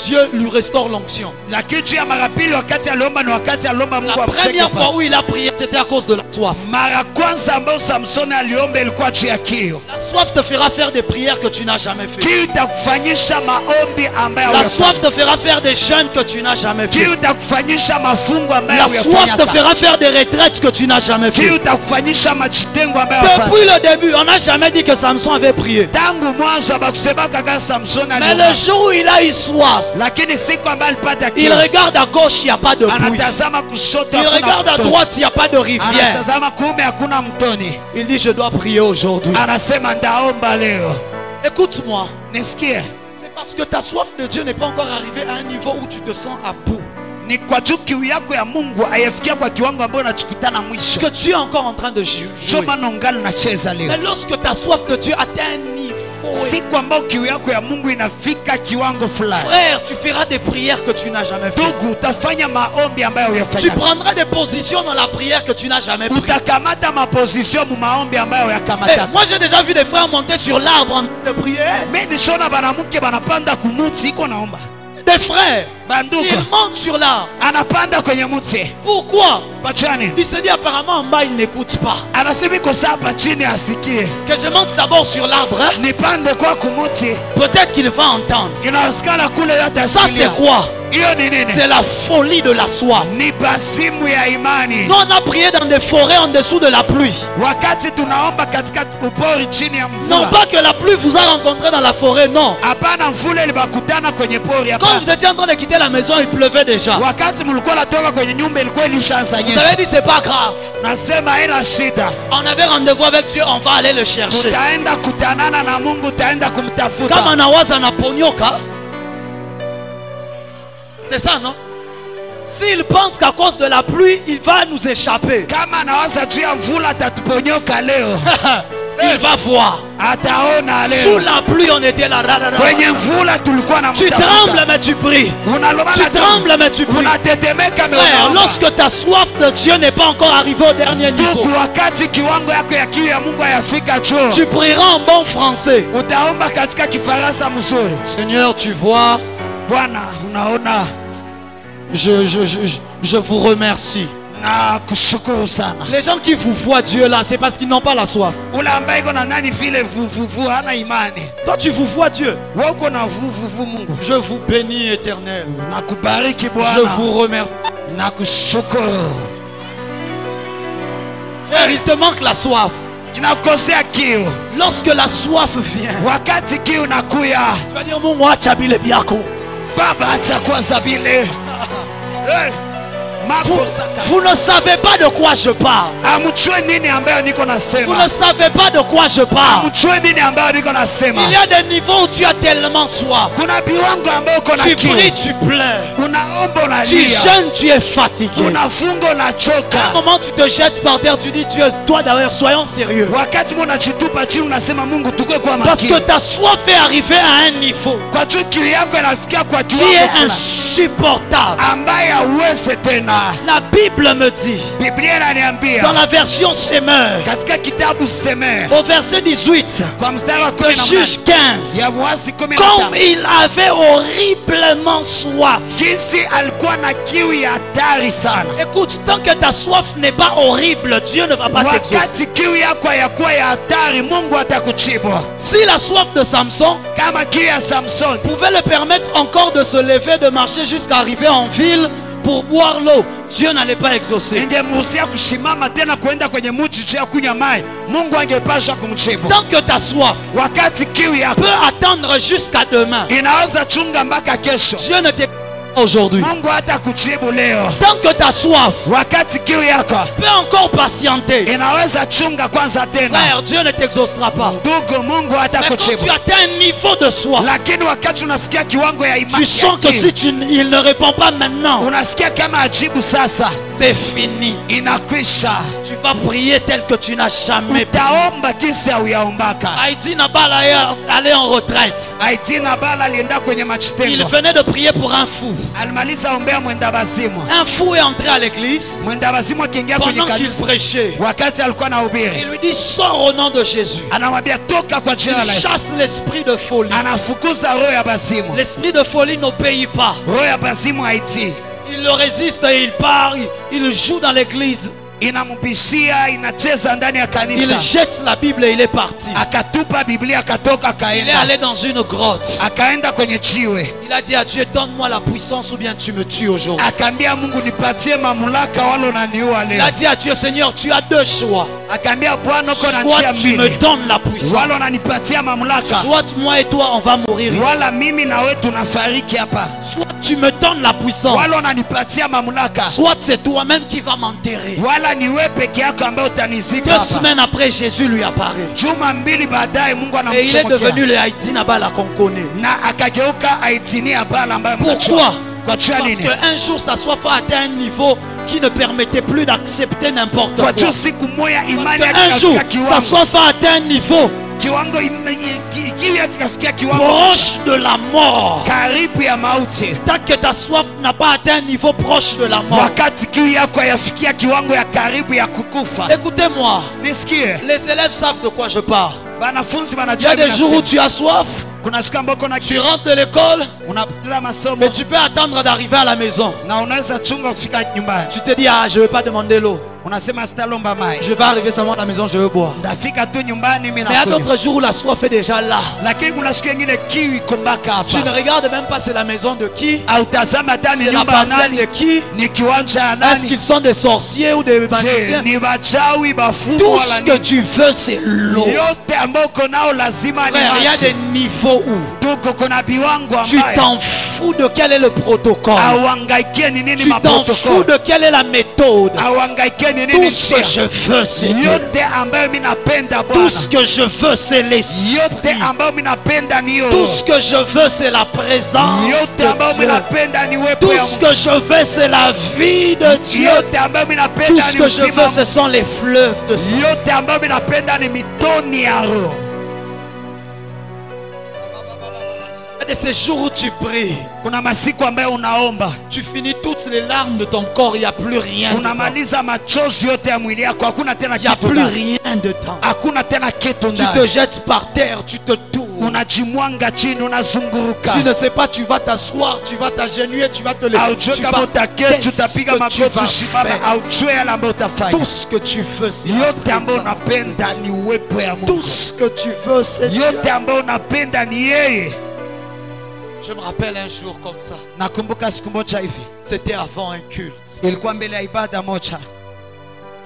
Dieu lui restaure l'onction. lakini juu ya mara pili wakati aliomba ni wakati aliomba La Mungu amcheke première pa. fois où il a prié, c'était à cause de la soif. Mara kwanza ambao Samsoni aliomba ilikuwa juu ya kiu. La soif te fera faire des prières que tu n'as jamais fait. Kiu itakufanyisha maombi ambayo La huyafanya. soif te fera faire des jeûnes que tu n'as jamais Kiu fait. itakufanyisha mafungo ambayo La soif te huyafanya. fera faire des retraites que tu n'as jamais Kiu fait. itakufanyisha majitengo ambayo huyafanya. Depuis le début, on n'a jamais dit que Samson avait prié. Tangu mwanzo bakusema kaka Samsoni Mais le aliomba, jour où il a eu soif, lakini siku ambayo alipata il kiu, regarde à gauche, il n'y a pas de pluie. anatazama kushoto Il hakuna regarde à mtoni. droite, il n'y a pas de rivière. Anatazama kuume hakuna mtoni. Il dit, je dois prier aujourd'hui. Anasema ndaomba leo. Écoute-moi. Nisikie, C'est parce que ta soif de Dieu n'est pas encore arrivée à un niveau où tu te sens à bout. ni kwa juu kiu yako ya Mungu haifikia kwa kiwango ambayo unachukutana mwisho. Que tu es encore en train de jouer. Ndio maana ungali unacheza Mais leo. lorsque ta soif de Dieu atteint un niveau niveau. siku ambao kiu yako ya Mungu inafika kiwango fulani, Frère, tu feras des prières que tu n'as jamais fait. ndugu, utafanya maombi ambayo Tu huyafanya. prendras des positions dans la prière que tu n'as jamais pris. Utakamata maposition mu maombi ambayo Hey, yakamata. moi j'ai déjà vu des frères monter sur l'arbre en train de prier. Mimi nishona banamuke banapanda kumuti iko naomba. Des frères, Banduka ils montent sur l'arbre. anapanda kwenye muti. Pourquoi? Kwa chani? Il se dit apparemment en bas il n'écoute pas. Anasema iko hapa chini asikie. Que je monte d'abord sur l'arbre, hein? Nipande kwa kumuti. Peut-être qu'il va entendre. Inasikala kule yote Ça asikia. c'est quoi? Hiyo ni nini? C'est la folie de la soif. Ni basimu ya imani. Nous on a prié dans des forêts en dessous de la pluie. Wakati tunaomba katika upori chini ya Non mvula. pas que la pluie vous a rencontré dans la forêt, non. Hapana, mvula ilibakutana kwenye pori Quand hapa. vous étiez en train de quitter la maison, il pleuvait déjà. Wakati mlikuwa natoka kwenye nyumba ilikuwa ilishaanza Vous nyesha. avez dit c'est pas grave. Nasema haina shida. On avait rendez-vous avec Dieu, on va aller le chercher. Utaenda kutanana na Mungu, utaenda kumtafuta. Kama nawaza na ponyoka. C'est ça, non? S'il pense qu'à cause de la pluie, il va nous échapper. Kama nawaza juu ya mvula atatuponyoka leo. Il va voir. Ataona Sous leo. la pluie, on était là. Kwenye mvula tulikuwa na Tu trembles, mais tu pries. Tu trembles, mais tu pries. Unatetemeka mais Frère, unaomba. lorsque ta soif de Dieu n'est pas encore arrivée au dernier niveau, Ndugu, wakati kiwango yako ya kiu ya Mungu hayafika juu, tu prieras en bon français. utaomba katika Kifaransa mzuri. Seigneur, tu vois, Bwana, unaona, je vous remercie. na kushukuru sana. Les gens qui vous voient Dieu là, c'est parce qu'ils n'ont pas la soif. Ule ambaye iko na nani vile vuvuvu hana imani. Toi, tu vous vois Dieu. Wewe uko na vuvuvu Mungu. Je vous bénis, Éternel. Nakubariki Je Bwana. vous remercie. Nakushukuru. Frère, il te manque la soif. Inakosea kiu. Lorsque la soif vient, Wakati kiu nakuya, tu vas dire mon moi chabile biako. Baba acha kwanza bile. Hey, makosaka. Vous ne savez pas de quoi je parle. Amchue nini ambayo niko Vous nasema? ne savez pas de quoi je parle. Amchue nini ambayo niko nasema? Il y a des niveaux où tu as tellement soif. Kuna biwango ambayo uko na Tu kiu. pries, tu pleures. Unaomba Tu unalia. jeûnes, tu es fatigué. Unafunga À un unachoka. moment, tu te jettes par terre, tu dis Dieu, toi d'ailleurs, soyons sérieux. Wakati unajitupa chini unasema Mungu tukue kwa Parce que makini. ta soif est arrivée à un niveau Kwa juu kiu yako inafikia kwa qui kiwango est fulani insupportable. ambaye hauwezi tena. La Bible me dit, Biblia dans inaniambia la version Semeur, katika kitabu Semer au verset 18, kwa mstari wa de 18 Juge 15, ya mwasi 15, comme il avait horriblement soif. jinsi alikuwa na kiu ya hatari sana. Écoute, tant que ta soif n'est pas horrible, Dieu ne va pas t'exaucer. Wakati kiu yako yakuwa ya hatari, Mungu atakujibu. Si la soif de Samson Kama kiu ya Samson pouvait le permettre encore de se lever, de marcher jusqu'à arriver en ville pour boire l'eau, Dieu n'allait pas exaucer. ingemruhusia kushimama tena kuenda kwenye mji juu ya kunywa maji, Mungu angepasha kumjibu. Tant que ta soif Wakati kiu yako peut attendre jusqu'à demain, inaweza chunga mpaka kesho, Dieu ne t'exauce pas aujourd'hui. Mungu hatakujibu leo. Tant que ta soif Wakati kiu yako peut encore patienter, inaweza chunga kwanza tena, frère, Dieu ne t'exaucera pas. ndugu, Mungu Mais quand hatakujibu. tu atteins un niveau de soif, Lakini wakati unafikia kiwango ya tu imani, sens que si il ne répond pas maintenant, unasikia kama ajibu sasa, c'est fini. inakwisha. Tu vas prier tel que tu n'as jamais prié. Utaomba kisi hauyaombaka. Haïti n'a pas allé en retraite. Haiti na Bala alienda kwenye Il machitengo, venait de prier pour un fou. alimaliza ombea mwenda bazimu. Un fou est entré à l'église Mwenda bazimu akiingia kwenye pendant qu'il kanisa, prêchait. wakati alikuwa na Il ubiri, lui dit sors au nom de Jésus. anamwambia toka kwa jina la Il Yesu. chasse l'esprit de folie. Anafukuza roho ya bazimu. L'esprit de folie n'obéit pas. Roho ya bazimu Haiti Il le résiste et il part. Il joue dans l'église. inambishia, inacheza ndani ya Il kanisa. jette la Bible et il est parti. Akatupa Biblia, akatoka, Il est akaenda, allé dans une grotte. akaenda kwenye jiwe, Il a dit à Dieu, donne-moi la puissance ou bien tu me tues aujourd'hui. akaambia Mungu, nipatie mamlaka wala unaniua Il leo. a dit à Dieu, Seigneur, tu as deux choix. Akaambia Bwana, uko na Soit njia tu me mbili, donnes la puissance, wala unanipatia mamlaka, soit moi et toi on va mourir ici. wala mimi na wewe tunafariki hapa. Soit tu me donnes la puissance, Wala unanipatia mamlaka, soit c'est toi-même qui vas m'enterrer. wala ni wewe peke yako ambaye utanizika 2 hapa. semaines après, Jésus lui apparaît. Juma mbili baadaye Mungu Et il est devenu anamchomokea le Haïti Nabala qu'on connaît. na akageuka Haitini ya Bala ambaye Pourquoi? mnajua. Kwa jua Parce nini? qu'un jour sa soif a atteint un niveau qui ne permettait plus d'accepter n'importe Kwa quoi. jua siku moja imani Parce yake qu'un jour ikafika sa kiwango soif a atteint un niveau kiwango kiu yake kikafikia kiwango proche de la mort. karibu ya mauti, Tant que ta soif n'a pas atteint un niveau proche de la mort. wakati kiu yako yafikia kiwango ya karibu ya kukufa. Écoutez-moi, Nisikie, les élèves savent de quoi je parle. banafunzi Il y a banajua des jours où vinasema. tu as soif, Kuna siku ambako na tu rentres de l'école, unapoteza masomo mais tu peux attendre d'arriver à la maison. na unaweza chunga kufika nyumbani, Tu te dis, ah, je ne vais pas demander l'eau. unasema sitalomba mai, Je vais arriver seulement à la maison, je veux boire. ndafika tu nyumbani mimi Mais il y a nakunywa. d'autres jours où la soif est déjà là. Lakini kuna siku nyingine kiu iko mpaka Tu ne hapa, regardes même pas c'est la maison de qui, hautazama hata ni c'est la nyumba ya parcelle nani, de qui. ni kiwanja ya Est-ce nani, qu'ils sont des sorciers ou des je magiciens? ni wachawi bafumu Tout wala ce que nini. tu veux, c'est l'eau. Yote ambayo uko nao lazima ni Frère, il y a des maji. niveaux où Tuko kuna viwango tu ambayo t'en fous de quel est le protocole. hauhangaikie ni nini Tu t'en fous maprotokoli, de quelle est la méthode. hauhangaikie ni Tout nini ce que njia. je veux, c'est Dieu. Yote ambayo mimi napenda Tout Bwana, ce que je veux, c'est l'esprit. yote ambayo mimi napenda ni Tout ce que je veux, c'est la présence yote ambayo de mimi Dieu. napenda ni uwepo Tout ya ce Mungu. que je veux, c'est la vie de Dieu. Yote ambayo mimi Tout napenda ce ni que je uzima. veux, ce sont les fleuves de sang. Yote ambayo mimi napenda ni mitoni ya roho. Il y a de ces jours où tu pries, Kuna masiku ambayo unaomba, tu finis toutes les larmes de ton corps, il n'y a plus rien. dedans. unamaliza machozi yote ya mwili yako, hakuna tena Il n'y a kitu plus ndani, rien dedans. hakuna tena kitu Tu te ndani. jettes par terre, tu te tournes. Unajimwanga chini, unazunguruka, Tu ne sais pas, tu vas t'asseoir, tu vas t'agenouiller, tu vas te lever. haujue Tu kama vas... utaketi, Qu'est-ce utapiga que tu magoti, vas usimame, faire? haujue yale ambayo utafanya. Tout ce que tu veux, c'est la Yote ambayo présence. unapenda ni uwepo ya Tout Mungu. ce que tu veux, c'est Dieu. Yote ambayo unapenda ni yeye. Je me rappelle un jour comme ça. Nakumbuka siku moja hivi, C'était avant un culte. ilikuwa mbele ya ibada moja,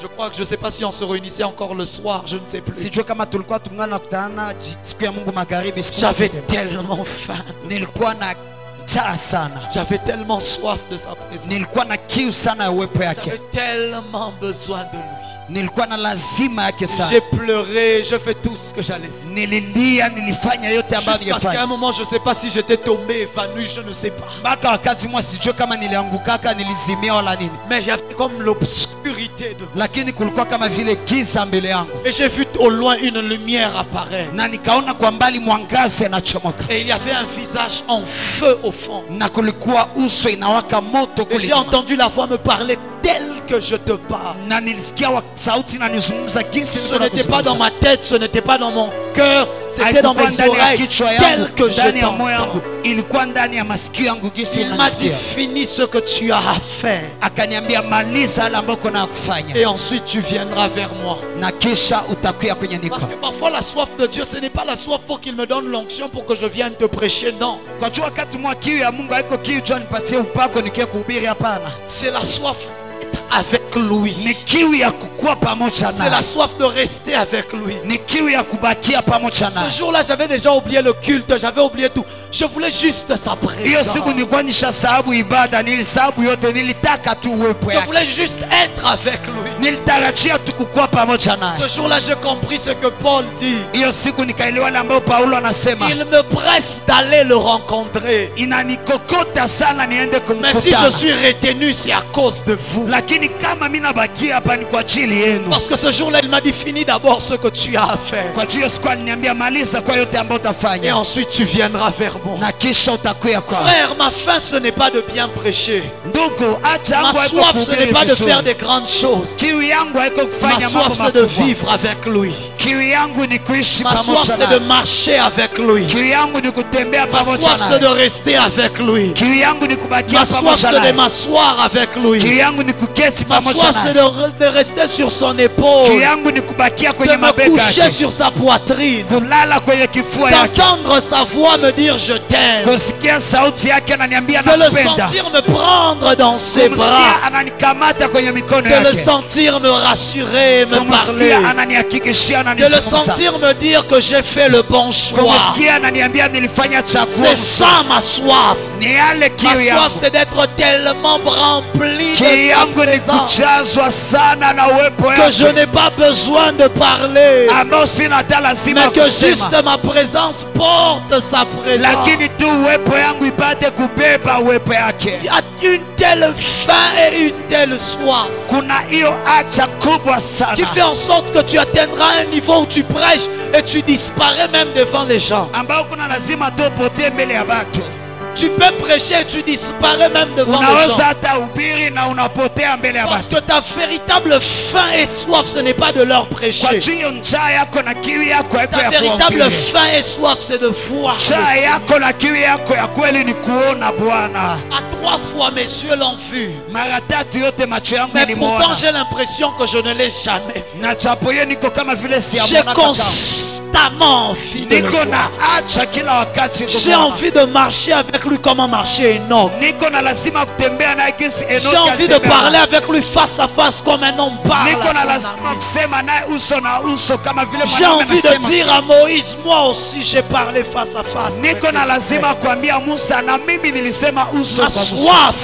Je crois que je ne sais pas si on se réunissait encore le soir, je ne sais plus. sijue kama tulikuwa tungana kutana siku ya Mungu magharibi. Siku J'avais moja tellement faim. nilikuwa na njaa sana, J'avais tellement soif de sa présence. nilikuwa na kiu sana ya uwepo yake, J'avais tellement besoin de lui. nilikuwa na lazima yake sana. J'ai pleuré, je fais tout ce que j'allais faire. Nililia, nilifanya yote ambayo Jusqu'à ce qu'à un ningefanya, moment, je ne sais pas si j'étais tombé, évanoui, je ne sais pas. mpaka wakati mwa sijue kama niliangukaka, nilizimia wala nini, Mais il y avait comme l'obscurité devant. lakini kulikuwa kama vile giza mbele yangu, Et j'ai vu au loin une lumière apparaître. na nikaona kwa mbali mwangaza inachomoka, Et il y avait un visage en feu au fond. na kulikuwa uso inawaka moto Et kule j'ai nyuma. entendu la voix me parler tel que je te parle. Na nilisikia sauti inanizungumza jinsi Ce n'était pas dans ma tête, ce n'était pas dans mon cœur, c'était dans haikuwa mes ndani ya oreilles, kichwa tel yangu, que je ndani ya moyo t'entends. yangu, ilikuwa ndani ya masikio yangu jinsi Il m'a dit, unanisikia. finis ce que tu as à faire. Akaniambia, maliza yale ambayo uko na kufanya, Et ensuite tu viendras vers moi. na kisha utakuya kwenye niko. Parce que parfois la soif de Dieu, ce n'est pas la soif pour qu'il me donne l'onction pour que je vienne te prêcher, non. Kwa jua wakati mwa kiu ya Mungu haiko kiu jua nipatie upako nikie kuhubiri, hapana. C'est la soif d'être avec lui. Ni kiu ya kukua pamoja C'est la naye, soif de rester avec lui. ni kiu ya kubakia pamoja naye. Ce jour-là, j'avais déjà oublié le culte, j'avais oublié tout. Je voulais juste sa Hiyo siku présence. nilikuwa nishasahabu ibada, nilisahabu yote, nilitaka tu uwepo Je yake, voulais juste être avec lui. nilitarajia tu kukua pamoja naye. Ce jour-là, j'ai compris ce que Paul dit. Hiyo siku nikaelewa ile ambayo Paulo anasema, Il me presse d'aller le rencontrer. inanikokota sana niende Mais si je kumkutana, suis retenu, c'est à cause de vous. lakini kama mimi nabakia hapa ni kwa ajili yenu. Parce que ce jour-là, il m'a dit, finis d'abord ce que tu as à faire. Kwa hiyo siku aliniambia, maliza kwa yote ambayo Et utafanya, ensuite, tu viendras vers moi. na kisha utakuya kwa Frère, ma faim, ce n'est pas de bien prêcher. ndugu. Acha Ma yangu haiko soif, ce n'est kuhubiri pas de vizuri. faire des grandes choses. Kiu yangu haiko Ma kufanya soif, mambo c'est de makubwa. vivre avec lui. Kiu yangu ni kuishi Ma soif, pamoja c'est de naye. marcher avec lui. Kiu yangu ni kutembea Ma pamoja soif, c'est de naye. rester avec lui. Kiu yangu ni kubakia Ma soif, pamoja c'est de naye. m'asseoir avec Kiu lui. yangu ni kuketi Ma pamoja soif, c'est naye. de rester sur son épaule. Kiu yangu ni kubakia De kwenye me mabega coucher yake, sur sa poitrine. kulala kwenye kifua yake, D'entendre sa voix me dire je t'aime. kusikia sauti yake ananiambia De le nakupenda, sentir me prendre dans ses bras. kumsikia ananikamata kwenye mikono De le yake, sentir me rassurer, me parler. kumsikia ananihakikishia, De le ananizungumza, sentir me dire que j'ai fait le bon choix. kumsikia ananiambia nilifanya chaguo. C'est ça ma soif. Ni yale Ma kiu soif, yangu. c'est d'être tellement rempli de Kiu sa yangu ni présence kujazwa sana na uwepo que je yake, n'ai pas besoin de parler, ambao sina hata lazima mais que kusema, juste ma présence porte sa présence. lakini tu uwepo yangu ipate kubeba uwepo yake. Il y a une telle faim et une telle soif kuna hiyo haja kubwa qui sana fait en sorte que tu atteindras un niveau où tu prêches et tu disparais même devant les gens. ambao kuna lazima tupotee mbele ya watu. Tu peux prêcher et tu disparais même devant les Unaweza gens. hata ubiri na unapotea mbele ya Parce watu. que ta véritable faim et soif, ce n'est pas de leur Kwa prêcher. hiyo njaa yako na kiu yako haiko Ta ya véritable kuhubiri. faim et soif, c'est de voir. Njaa yako na kiu yako ya kweli ni kuona Bwana. À 3 fois, mes yeux l'ont vu. Mara tatu yote macho yangu Mais pourtant, yalimuona. j'ai l'impression que je ne l'ai jamais vu. Na japo yeye niko kama vile J'ai siamona kama. constamment envie de le Niko na voir. haja kila wakati J'ai kumwona. envie de marcher avec lui comme a marché Enoch. Niko na lazima kutembea naye jinsi Enoki J'ai envie de alitembea. parler avec lui face à face comme un homme parle Niko na à son lazima ami. kusema naye uso na uso kama vile J'ai mwanaume envie de anasema. dire à Moïse, moi aussi j'ai parlé face à face. Niko na lazima kuambia Musa na mimi nilisema uso Ma kwa uso. soif,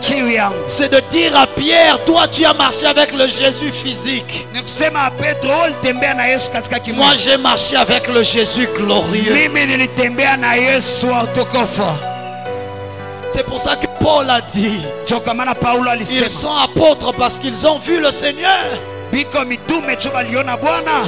Kiu yangu c'est de dire à Pierre, toi tu as marché avec le Jésus physique. ni kusema Petro ulitembea na Yesu katika Moi kimwili. j'ai marché avec le Jésus glorieux. Mimi nilitembea na Yesu wa utukufu. C'est pour ça que Paul a dit, Toka maana Paulo ils alisema sont apôtres parce qu'ils ont vu le Seigneur. biko mitume tu baliona Bwana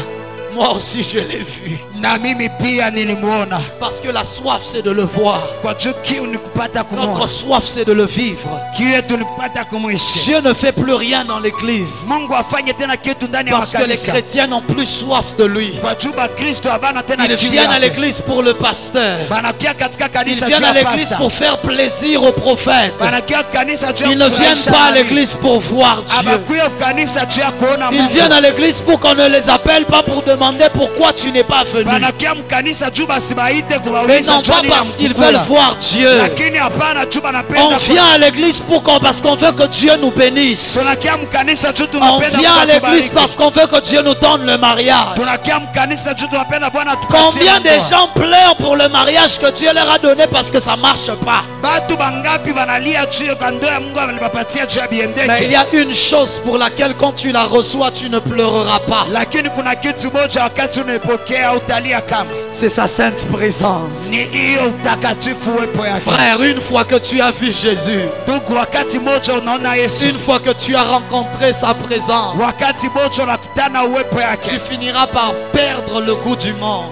Moi aussi je l'ai vu. na mimi pia nilimuona. Parce que la soif c'est de le voir. Kwa juu kiu ni kupata Notre kumuona. soif c'est de le vivre. Kiu yetu ni kupata kumwishi. Dieu ne fait plus rien dans l'église. Mungu afanye tena kitu ndani ya Parce que les makanisa. chrétiens n'ont plus soif de lui. Kwa juu Kristo habana tena Ils kiu viennent à yake. l'église pour le pasteur. Banakia katika Ils kanisa viennent juu à ya l'église pasta. pour faire plaisir aux prophètes. Banakia kanisa juu ya Ils ne viennent kufurahisha pas à nabii. l'église pour voir Dieu. Abakuya kanisa juu ya kuona Ils Mungu. viennent à l'église pour qu'on ne les appelle pas pour demander pourquoi tu n'es pas venu. Banakia mkanisa juu basibaite Mais kubauliza non pas jani na parce qu'ils veulent mkukula. voir Dieu. Lakini hapana juu On banapenda vient à l'église parce qu'on veut que Dieu nous bénisse. tunakia mkanisa juu On tunapenda vient à Mungu l'église atubariki. parce qu'on veut que Dieu nous donne le mariage. Tunakia mkanisa juu tunapenda Bwana atupatie Combien de ndoa. gens pleurent pour le mariage que Dieu leur a donné parce que ça ne marche pas. Batu bangapi banalia juu ya ndoa ya Mungu alibapatia juu ya Mais il biendeke. y a une chose pour laquelle quand tu la reçois, tu ne pleureras pas. Lakini kuna kitu moja wakati unaipokea utalia kama C'est sa sainte présence. ni hiyo utakatifu uwepo yake. Frère, une fois que tu as vu Jésus, Ndugu, wakati moja unaona Yesu, une fois que tu as rencontré sa présence, wakati moja unakutana uwepo tu yake, finiras par perdre le goût du monde.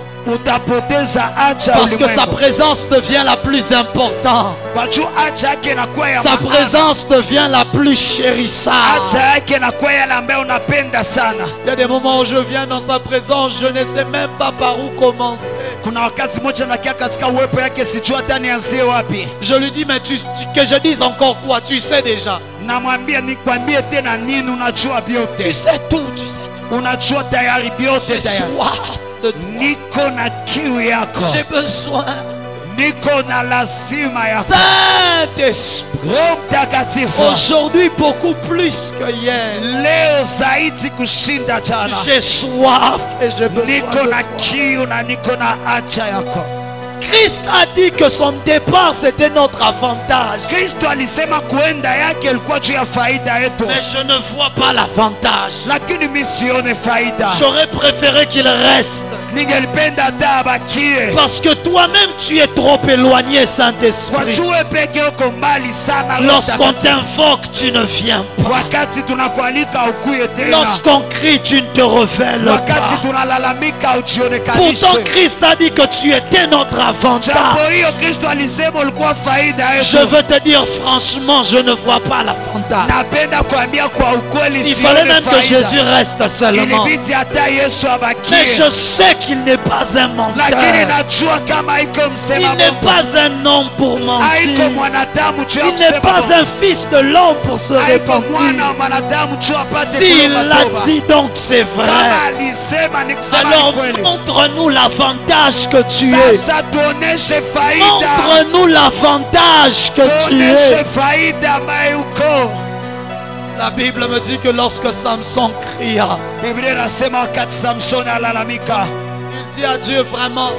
utapoteza haja Parce que sa ulimwengu. présence devient la plus importante. Kwa juu haja yake inakuwa ya Sa maana. présence devient la plus chérissable. Haja yake inakuwa yale ambayo unapenda sana. Il y a des moments où je viens dans sa présence, je ne sais même pas par où commencer. Kuna wakati moja nakia katika uwepo yake, sijua hata nianzie wapi. Je lui dis, mais que je dise encore quoi? Tu sais déjà. Namwambia nikwambie tena nini? Unajua Tu vyote, sais tout, tu sais tout. unajua tayari vyote J'ai tayari. soif de toi. Niko na kiu yako, J'ai besoin. niko na lazima yako. Saint-Esprit. Roho Mtakatifu, Aujourd'hui, beaucoup plus que hier. leo zaidi kushinda jana, J'ai soif et j'ai besoin niko de na toi. kiu na niko na haja yako. Christ a dit que son départ c'était notre avantage. Kristo alisema kuenda yake ilikuwa juu ya faida yetu, Mais je ne vois pas l'avantage. lakini mimi sione faida. J'aurais préféré qu'il reste. Ningelipenda hata abakie, Parce que toi-même tu es trop éloigné, kwa Saint-Esprit. juu wewe peke uko mbali sana. Roho Lorsqu'on Mtakatifu. t'invoque, tu ne viens pas. Wakati tunakualika ukuye tena, Lorsqu'on crie, tu ne te révèles wakati pas. tunalalamika ujionekanishe. Pourtant, Christ a dit que tu étais notre avantage. Japo hiyo Kristo alisema ulikuwa faida Je yetu. veux te dire franchement, je ne vois pas l'avantage. Napenda kuambia kwa ukweli, Il fallait sione même que Jésus faida. reste seulement. Ilibidi hata Yesu Mais abakie, je sais qu'il n'est pas un lakini menteur. najua kama iko msema Il n'est Mungu, pas un homme pour haiko mentir. mwanadamu juu ya Il n'est kusema pas Mungu. un fils de l'homme pour se Haiko repentir. mwana wa mwanadamu juu apate S'il kuomba l'a toba. dit, donc c'est Kama vrai. alisema ni kusema ni Alors kweli. montre-nous l'avantage que tu es. Sasa tuoneshe faida, Montre-nous l'avantage que tu tuoneshe es. faida ambayo uko. La Bible me dit que lorsque Samson cria, Biblia inasema wakati Samsoni alalamika, il dit à Dieu vraiment,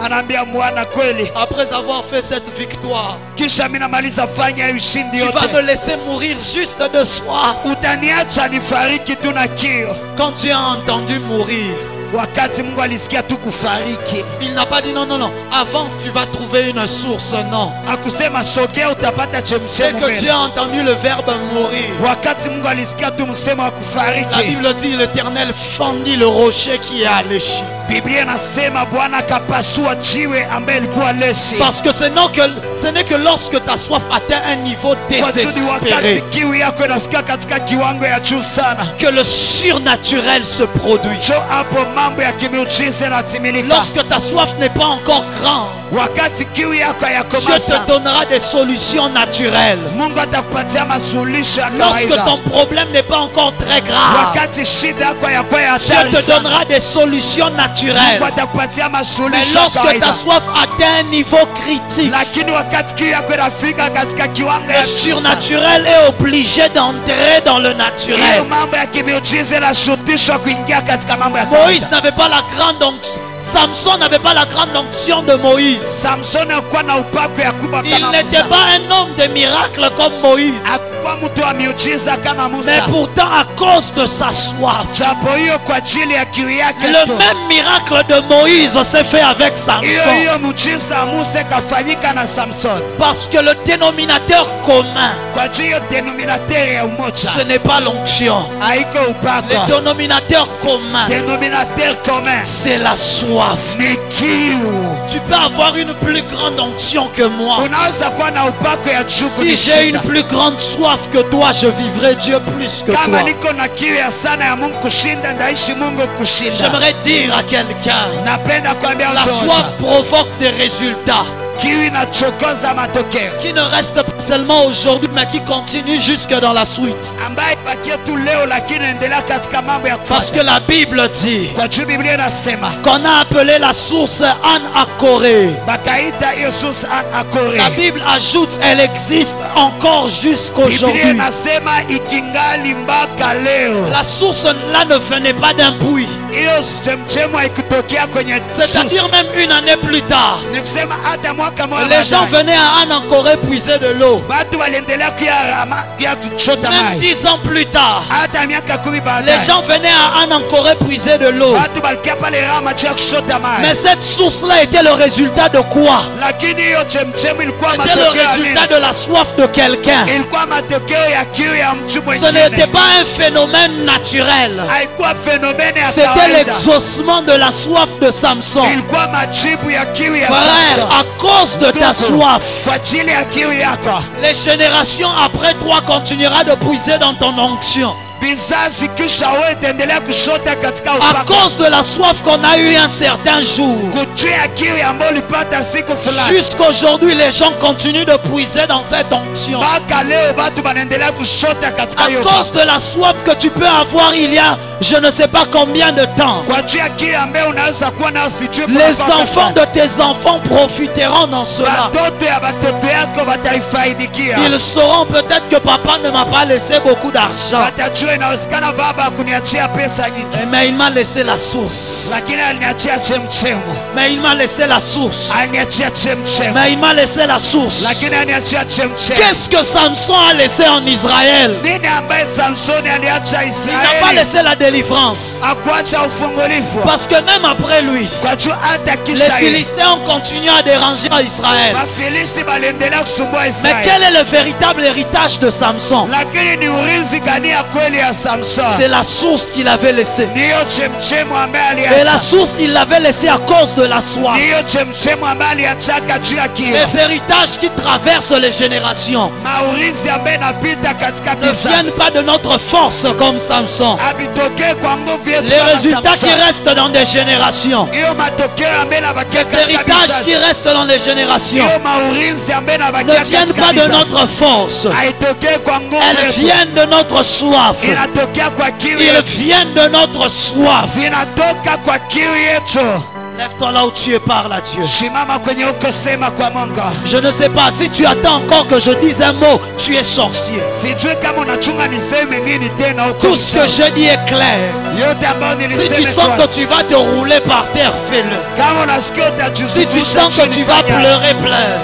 anaambia Bwana kweli, après avoir fait cette victoire, kisha mimi namaliza fanya hii ushindi tu vas me yote, laisser mourir juste de soif. utaniacha nifariki tu na kiu. Quand tu as entendu mourir, wakati Mungu alisikia tu kufariki. Il n'a pas dit non, non, non, avance, tu vas trouver une source, non. Akusema sogea utapata Dès chemchemu que Dieu mbele. a entendu le verbe mourir, Wakati Mungu alisikia tu msemo wa la kufariki, Bible dit l'Éternel fendit le rocher qui est alléché. Biblia inasema Bwana akapasua jiwe ambaye ilikuwa leshi. Parce que ce n'est que lorsque ta soif atteint un niveau Kwa juu ni wakati désespéré kiu yako inafika katika kiwango ya juu sana, que le surnaturel se produit. jo hapo mambo ya kimiujiza yanatimilika. Lorsque ta soif n'est pas encore grande, Wakati kiu yako Dieu hayakoma te sana, donnera des solutions naturelles. Mungu atakupatia masuluhisho ya Lorsque kawaida. ton problème n'est pas encore très grave, Wakati shida yako yakuwa ya Dieu hatari te sana, donnera des solutions naturelles. Mungu atakupatia Mais masuluhisho ya lorsque kawaida. ta soif atteint un niveau critique, Lakini wakati kiu yako inafika katika kiwango le ya juu sana, surnaturel est obligé d'entrer dans le hiyo naturel. mambo ya kimiujiza inashurutishwa kuingia katika mambo ya Moïse kawaida. n'avait pas la grande onction. Samson n'avait pas la grande onction de Moïse. Samsoni hakuwa na upako ya kubwa Il kama n'était Musa. pas un homme de miracle comme Moïse. Hakuwa mtu wa miujiza kama Mais Musa. pourtant, à cause de sa soif, Japo hiyo kwa ajili ya kiu yake le tu, même miracle de Moïse s'est fait avec hiyo Samson. hiyo muujiza wa Musa ikafanyika na Samson. Parce que le dénominateur commun, Kwa ajili hiyo denominateur ya umoja ce n'est pas l'onction. haiko Le upako. dénominateur commun, Denominateur commun c'est la soif. ni kiu. Tu peux avoir une plus grande onction que moi. Unaweza kuwa na upako ya juu Si j'ai une kunishinda. plus grande soif que toi, je vivrai Dieu plus que Kama toi. niko na kiu ya sana ya Mungu kushinda, ndaishi Mungu kushinda. J'aimerais dire à quelqu'un, Napenda kuambia la mtu soif mmoja, provoque des résultats kiu inachokoza matokeo qui ne restent pas seulement aujourd'hui, mais qui continuent jusque dans la suite. ambaye ibakie tu leo, lakini endelea katika mambo ya Parce que kufanya. la Bible dit Kwa juu Biblia inasema qu'on a appelé la source Anne à Corée. bakaita hiyo source Akore. La Bible ajoute, elle existe encore Biblia jusqu'aujourd'hui. inasema ikingali mpaka leo. La source là ne venait pas d'un puits. Hiyo chemchemu haikutokea kwenye C'est-à-dire source. même une année plus tard. Ni kusema hata mwaka mmoja Les gens baadaye, venaient à Anne en Corée puiser de l'eau. watu waliendelea kuya kuchota Même maji. 10 ans plus tard, Hata miaka 10 les baadaye, gens venaient à Anne en Corée puiser de l'eau. watu walikia pale Rama juu ya kuchota Mais maji. cette source-là était le résultat de quoi? Lakini hiyo chemchemu ilikuwa C'était matokeo le ya résultat nini? de la soif de quelqu'un. Ilikuwa matokeo ya kiu ya mtu Ce n'était mwingine. pas un phénomène naturel. Haikuwa fenomene ya C'était kawaida. l'exaucement de la soif de Samson. Ilikuwa majibu ya kiu ya Frère, Samson. à cause de ta Ndugu, soif, kwa ajili ya kiu yako, les générations après toi continuera de puiser dans ton onction. vizazi kisha wewe itaendelea kushota katika À upako. cause de la soif qu'on a eu un certain jour. Kujua kiu ambayo ulipata siku fulani. Jusqu'aujourd'hui, les gens continuent de puiser dans cette onction. Mpaka leo watu wanaendelea kushota katika À hiyo cause de la soif que tu peux avoir il y a je ne sais pas combien de temps. kwa ajili ya kiu ambayo unaweza kuwa nayo sijui kwa Les mpaka enfants fulani. de tes enfants profiteront dans cela. Watoto ya watoto yako wataifaidikia. Ils sauront peut-être que papa ne m'a pas laissé beaucoup d'argent, Watajua inawezekana baba kuniachia pesa nyingi, mais il m'a laissé la source. lakini aliniachia chemchemu. Mais il m'a laissé la source. Aliniachia chemchemu, Mais il m'a laissé la source. lakini aliniachia chemchemu. Qu'est-ce que Samson a laissé en Israël? Nini ambaye Samsoni aliacha Il n'a pas Israeli? laissé la délivrance. Akuacha ufungulifu. Parce que même après lui, Kwa juu hata les kisha ile Philistins ont continué à déranger Israël. Wafilisti waliendelea kusumbua Mais Israeli. quel est le véritable héritage de Samson? Lakini ni urithi gani ya kweli ya Samson? C'est la source qu'il avait laissée. Ni hiyo chemchemu ambaye Et la aliacha. source, il l'avait laissée à cause de la soif. Ni hiyo chemchemu ambaye aliachaka juu ya kiu. Les héritages qui traversent les générations Maurizi ambaye inapita katika ne viennent vizazi. pas de notre force comme Samson. Abitokee kwa nguvu yetu Les kama résultats qui Samson. restent dans des générations, Hiyo matokeo ambaye inabakia les katika héritages qui vizazi. restent dans les générations Hiyo maurizi ambaye ne inabakia viennent katika pas de vizazi. notre force. Haitokee kwa nguvu Elles yetu. viennent de notre soif. Inatokea kwa kiu Ils yetu. viennent de notre soif. Zinatoka kwa kiu yetu. Lève-toi là où tu es, parle à Dieu. Simama kwenye uko, sema kwa Mungu. Je ne sais pas si tu attends encore que je dise un mot, tu es sorcier. Sijui kama unachunga niseme nini tena huko. Tout ce que je dis est clair. Si tu sens que tu vas te rouler par terre, fais-le. Si tu sens que tu vas pleurer, pleure.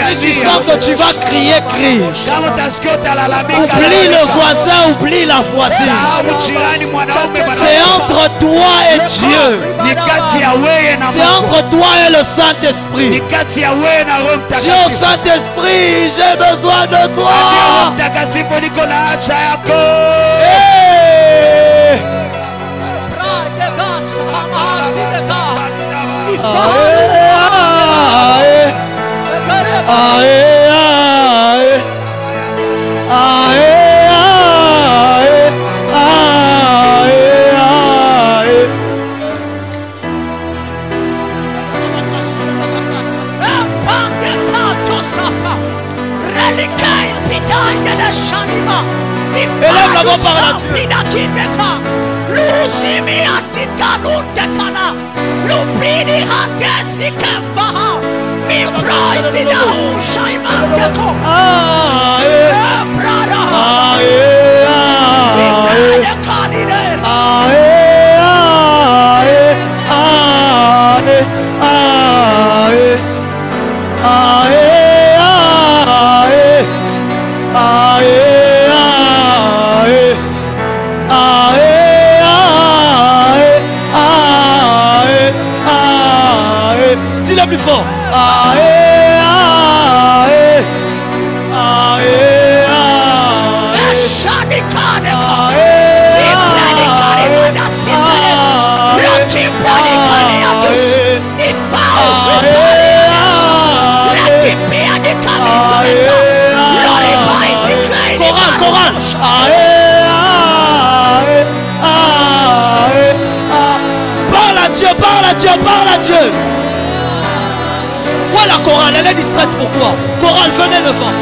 Si tu sens que tu vas crier, crie. Oublie le voisin, oublie la voisine. C'est entre toi et Dieu. C'est entre toi et le Saint-Esprit. Dieu, Saint-Esprit, j'ai besoin de toi. Élève la voix par là, Dieu. Dis-le plus fort. Parle à Dieu, parle à Dieu, parle à Dieu. Où est la chorale? Elle est distraite, pourquoi? Chorale, venez devant.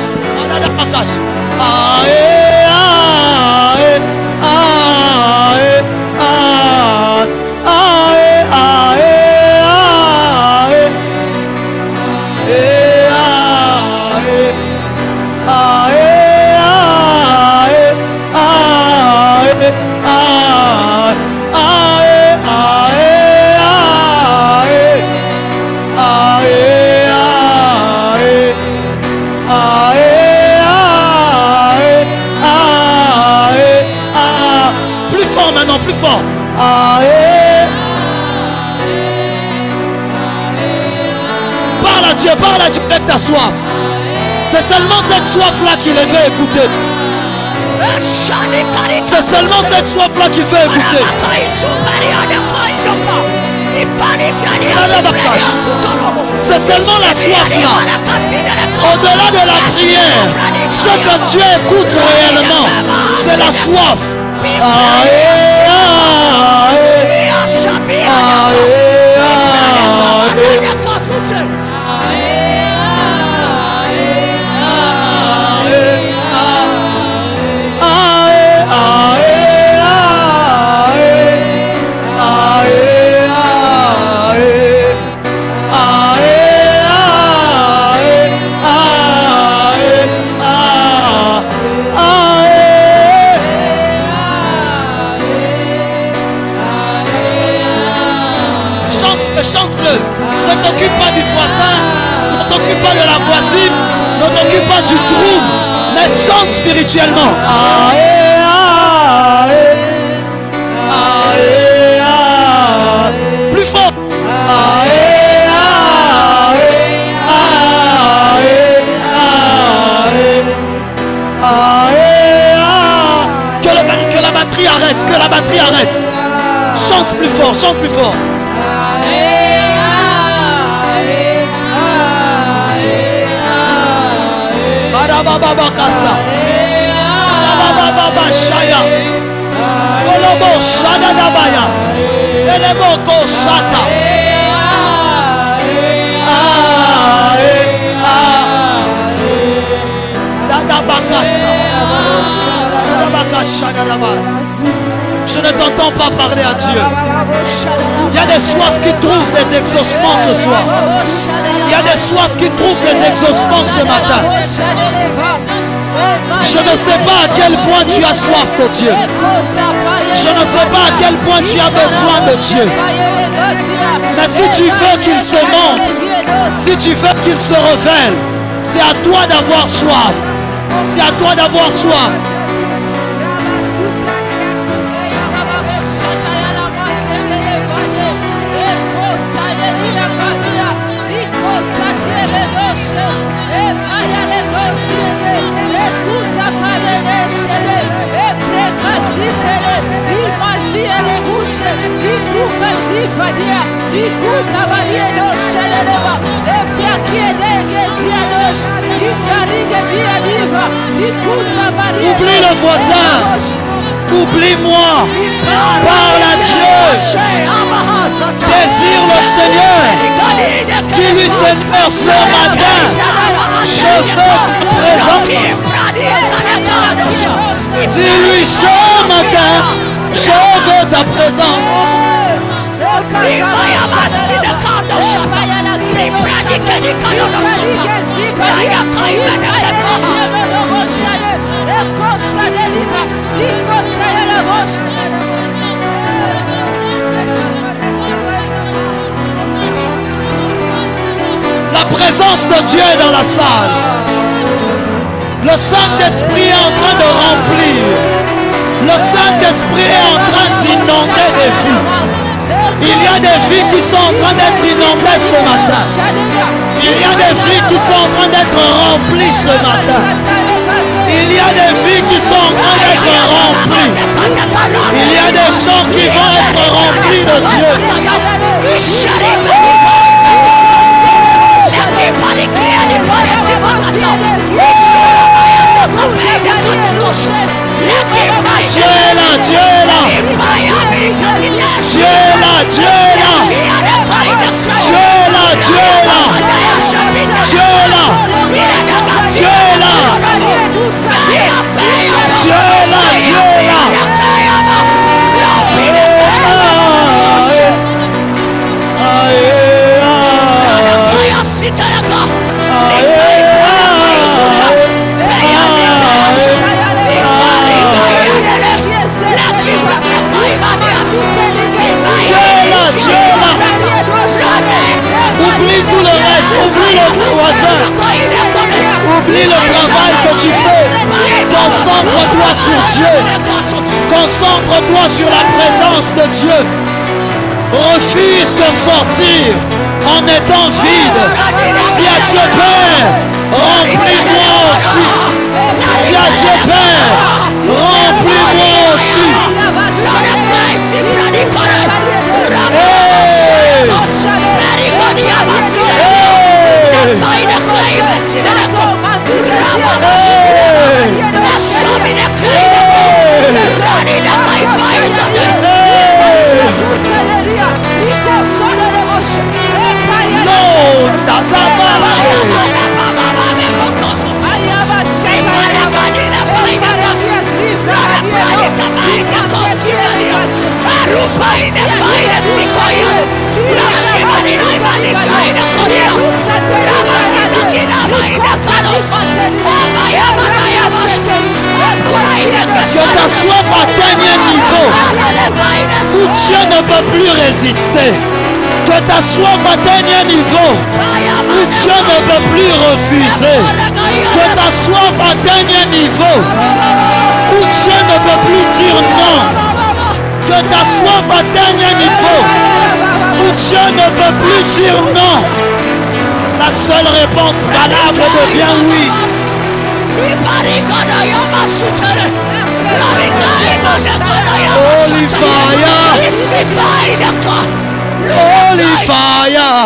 Maintenant, plus fort. Parle à Dieu avec ta soif. C'est seulement cette soif-là qu'il veut écouter. C'est seulement cette soif-là qu'il veut écouter. C'est seulement la soif-là. Au-delà de la prière, ce que Dieu écoute réellement, c'est la soif. Chante-le. Ne t'occupe pas du voisin, ne t'occupe pas de la voisine, ne t'occupe pas du trouble, mais chante spirituellement. Plus fort. Que la batterie arrête, que la batterie arrête. Chante plus fort, chante plus fort. Baba Kasa, Baba Shaya, Olobo Shada Dabaya, Eleboko Sata, Je ne t'entends pas parler à Dieu. Il y a des soifs qui trouvent des exaucements ce soir. Il y a des soifs qui trouvent des exaucements ce matin. Je ne sais pas à quel point tu as soif de Dieu. Je ne sais pas à quel point tu as besoin de Dieu. Mais si tu veux qu'il se montre, si tu veux qu'il se révèle, c'est à toi d'avoir soif. C'est à toi d'avoir soif. Oublie le voisin. Oublie-moi. Parle à Dieu. Désire le Seigneur. Dis-lui, Seigneur, ce matin, je veux ta présence. Dis-lui, ce matin, je veux ta présence. La présence de Dieu est dans la salle. Le Saint-Esprit est en train de remplir. Le Saint-Esprit est en train d'inonder des vies. Il y a des vies qui sont en train d'être inondées ce matin. Il y a des vies qui sont en train d'être remplies ce matin. Il y a des vies qui sont en train d'être remplies. Il y a des gens qui vont être remplis de Dieu. Dieu est là, Dieu est là. Dieu est là, Dieu est là. Dieu est là, Dieu est là. Dieu est là. Dieu est là. Dieu est là, Dieu est là. Oublie tout le reste, oublie le voisin, oublie le travail que tu fais. Concentre-toi sur Dieu. Concentre-toi sur la présence de Dieu. Refuse de sortir en étant vide. Dis à Dieu, Père, remplis-moi aussi. Dis à Dieu, Père, remplis-moi aussi. Que ta soif atteigne un niveau où Dieu ne peut plus résister. Que ta soif atteigne un niveau où Dieu ne peut plus refuser. Que ta soif atteigne un niveau où Dieu ne peut plus dire non. Que ta soif atteigne un niveau où Dieu ne peut plus dire non. La seule réponse valable devient oui. Holy fire, holy fire,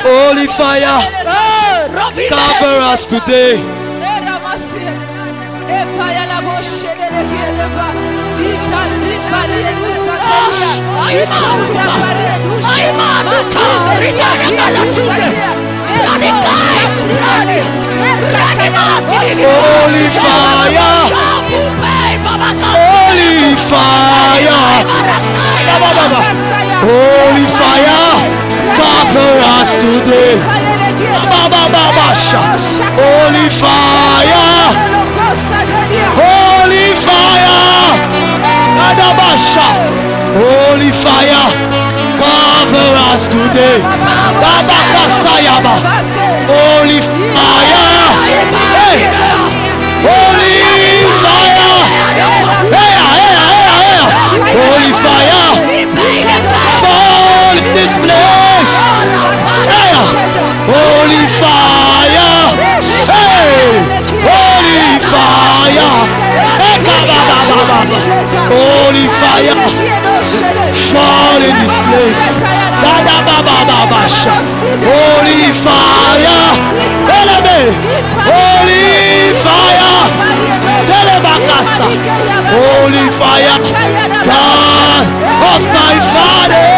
holy fire, cover us today. Holy fire, holy fire, holy fire, cover us today. Holy fire. us today. Babakasayaba. Holy fire. Hey. Holy fire. Hey, holy fire. Fall in this place. Hey. Holy fire. Hey. Holy fire. Holy fire. Fall in this place. Holy fire. Holy fire. Holy fire. God of my Father.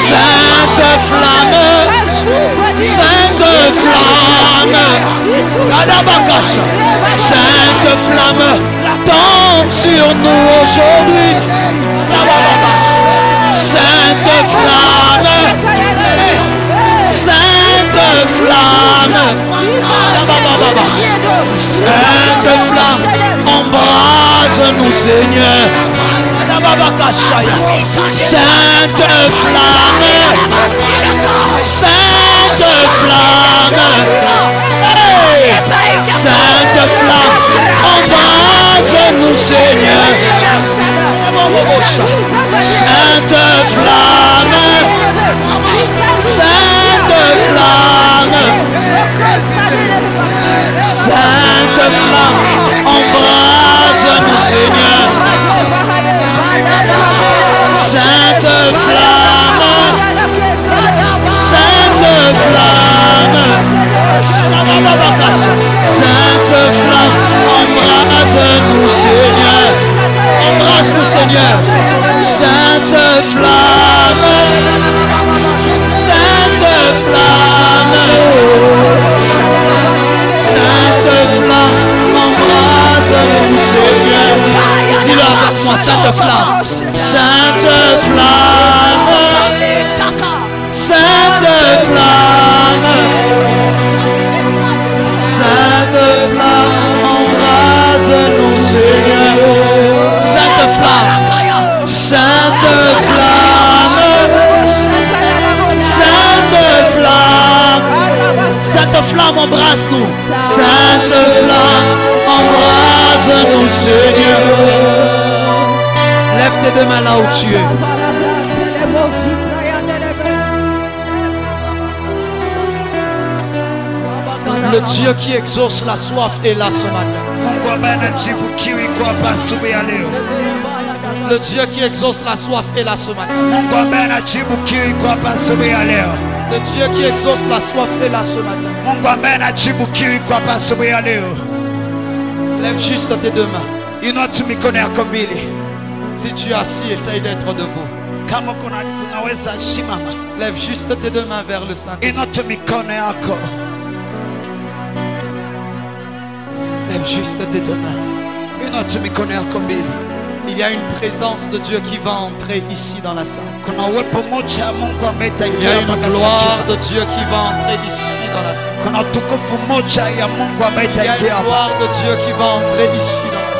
Sainte flamme, sainte flamme, sainte flamme, tombe sur nous aujourd'hui. Sainte flamme, sainte flamme, sainte flamme, embrase-nous Seigneur. Sainte flamme, sainte flamme, hey, sainte flamme, embrase-nous Seigneur. Sainte flamme, sainte flamme, sainte flamme, embrase-nous Seigneur. Sainte flamme, sainte flamme, sainte flamme, embrase-nous Seigneur, embrasse-nous Seigneur. Sainte flamme, sainte flamme, sainte flamme, embrase-nous Seigneur. Dis-le avec moi, sainte flamme. Sainte flamme, sainte flamme, sainte flamme, embrase-nous Seigneur. Sainte flamme, sainte flamme, sainte flamme, sainte flamme, embrasse-nous. Sainte flamme, embrase-nous Seigneur. Lève tes deux mains là où tu es. Le Dieu qui exauce la soif est là ce matin. Le Dieu qui exauce la soif est là ce matin. Le Dieu qui exauce la soif est là ce matin. Lève juste tes deux mains. Si tu es assis, essaye d'être debout. Lève juste tes deux mains vers le Saint-Esprit. Lève juste tes deux mains. Il y a une présence de Dieu qui va entrer ici dans la salle. Il y a une gloire de Dieu qui va entrer ici dans la salle. Il y a une gloire de Dieu qui va entrer ici dans la salle.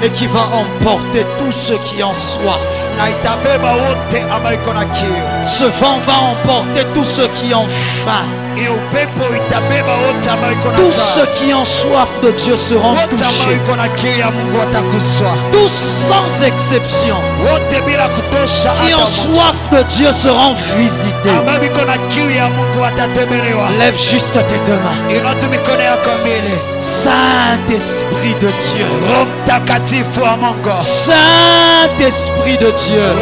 Et qui va emporter tous ceux qui ont soif. Ce vent va emporter tous ceux qui ont faim. Tous ceux qui ont soif de Dieu seront touchés. Tous sans exception qui ont soif de Dieu seront visités. Lève juste tes deux mains. Saint-Esprit de Dieu. Saint-Esprit de Dieu.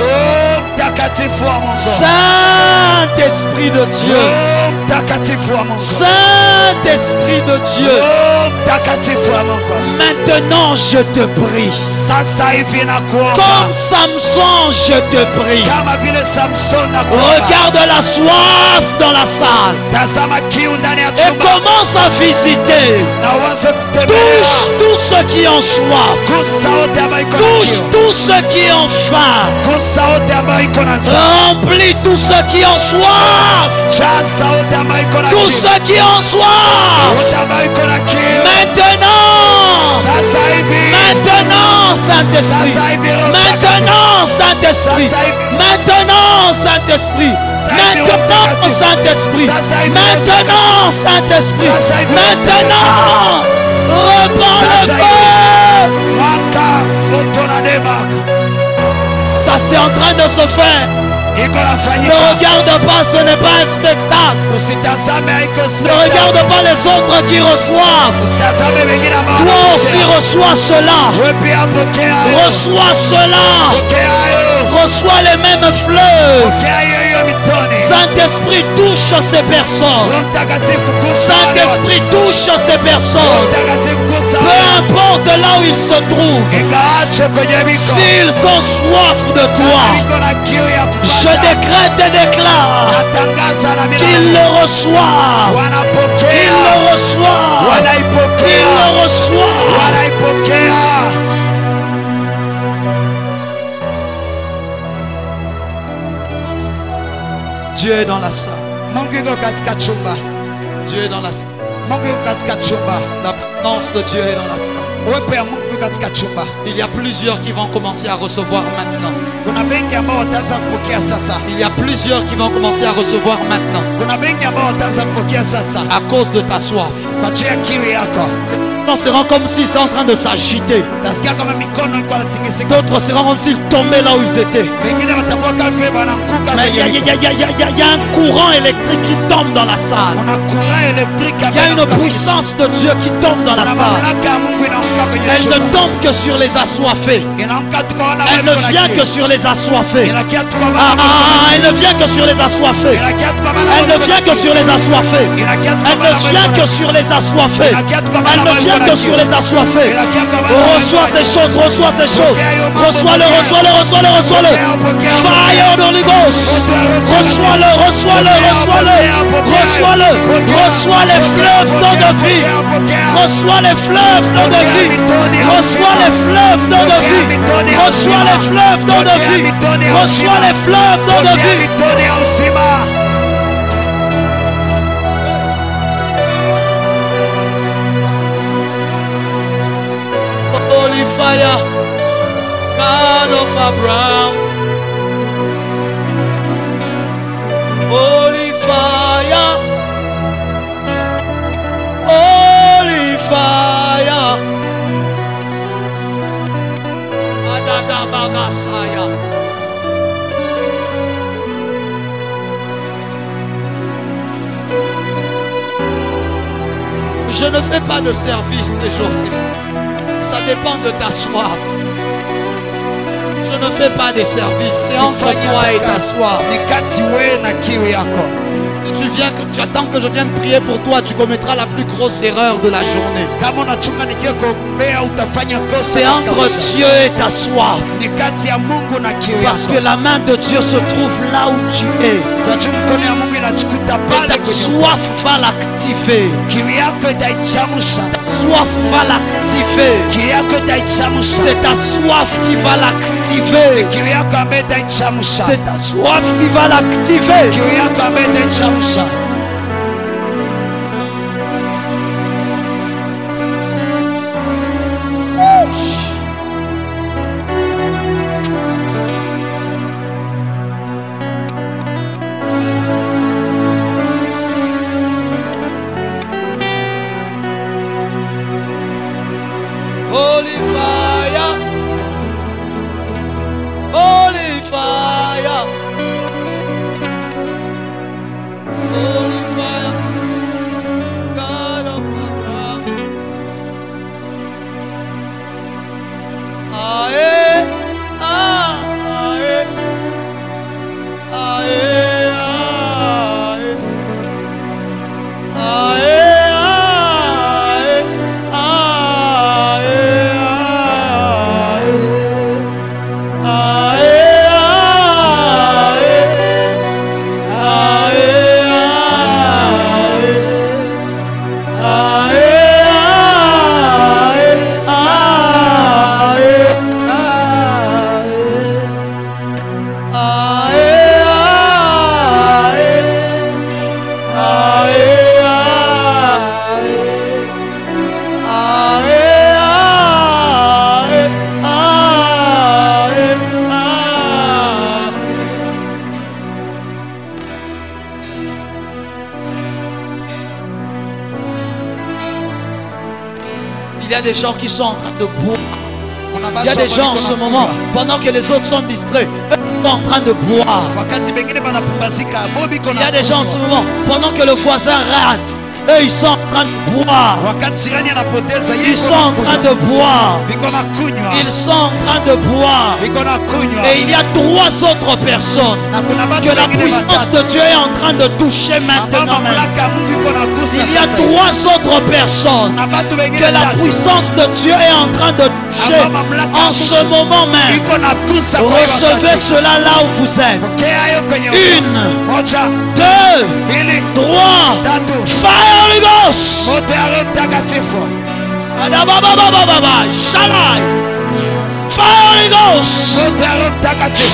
Saint-Esprit de Dieu. Saint-Esprit de Dieu. Maintenant je te prie. Comme Samson, je te prie. Regarde la soif dans la salle. Et commence à visiter. Touche tous ceux qui ont soif. Touche tous ceux qui ont faim. Remplis tous ceux qui ont soif. Tous ceux qui ont soif. Maintenant, Saint-Esprit. Maintenant, Saint-Esprit. Maintenant, Saint-Esprit. Maintenant, Saint-Esprit. Maintenant, Saint-Esprit. Maintenant, reprends le feu. Ça c'est en train de se faire. Ne regarde pas, ce n'est pas un spectacle. Ne regarde pas les autres qui reçoivent. Toi aussi reçois cela. Reçois cela. Reçois les mêmes fleurs. Saint-Esprit touche ces personnes. Saint-Esprit touche ces personnes. Peu importe là où ils se trouvent. S'ils ont soif de toi, je décrète et déclare qu'ils le reçoivent. Qu'ils le reçoivent. Qu'ils le reçoivent. Dieu est dans la salle. Dieu est dans la salle. La présence de Dieu est dans la salle. Il y a plusieurs qui vont commencer à recevoir maintenant. Il y a plusieurs qui vont commencer à recevoir maintenant. À cause de ta soif. D'autres seront comme s'ils sont en train de s'agiter. D'autres seront comme s'ils tombaient là où ils étaient. Mais il y a un courant électrique qui tombe dans la salle. Il y a une puissance de Dieu qui tombe dans la salle. Elle ne tombe que sur les assoiffés. Elle ne vient que sur les assoiffés. Elle ne vient que sur les assoiffés. Elle ne vient que sur les assoiffés. Elle ne vient que sur les assoiffés. Elle ne vient que sur les assoiffés. Reçois ces choses, reçois ces choses. Reçois-le, reçois-le, reçois-le, reçois-le. Fire of the Holy Ghost. Reçois-le, reçois-le, reçois-le. Reçois-le. Reçois les fleuves d'eau de vie. Reçois les fleuves d'eau de vie. Reçois les fleuves d'eau de vie. Reçois les fleuves d'eau de vie. Reçois les fleuves d'eau de vie. Holy fire, God of Abraham. Holy fire, holy fire. Adada bagasaya. Je ne fais pas de service ces jours-ci. Ça dépend de ta soif. Je ne fais pas des services. C'est entre toi et ta soif. Si tu viens, que tu attends que je vienne prier pour toi, tu commettras la plus grosse erreur de la journée. C'est entre Dieu et ta soif. Parce que la main de Dieu se trouve là où tu es. Et ta soif va l'activer. Ta soif va l'activer. C'est ta soif qui va l'activer. C'est ta soif qui va l'activer. Holy fire, holy fire, holy fire, God of Abraham. Aye, aye, aye, aye, aye, aye. Il y a des gens qui sont en train de boire. Il y a des gens en ce moment, pendant que les autres sont distraits, eux sont en train de boire. Il y a des gens en ce moment, pendant que le voisin rate, eux ils sont en train de boire. Ils sont en train de boire. Ils sont en train de boire. Et il y a 3 autres personnes que la puissance de Dieu est en train de toucher maintenant même. Il y a 3 autres personnes que la puissance de Dieu est en train de toucher en ce moment même. Recevez cela là où vous êtes. 1, 2, 3. Fire Holy Ghost. Shalai. Fire Holy Ghost.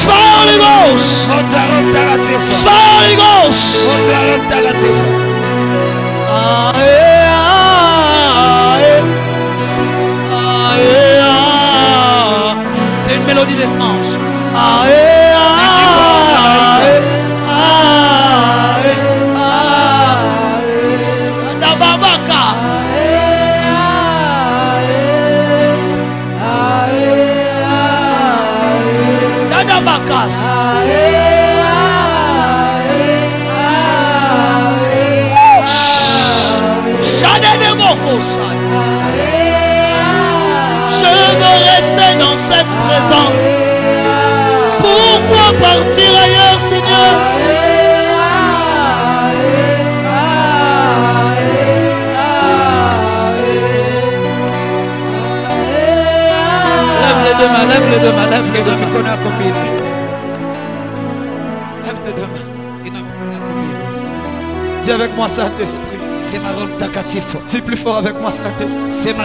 Fire Holy Ghost. Fire Holy Ghost. C'est une mélodie des anges. Je veux rester dans cette présence. Pourquoi partir ailleurs, Seigneur? Lève les deux mains, lève les deux mains, lève les deux mains. Lève tes deux mains. Dis avec moi, Saint-Esprit. Dis plus fort avec moi, Saint-Esprit.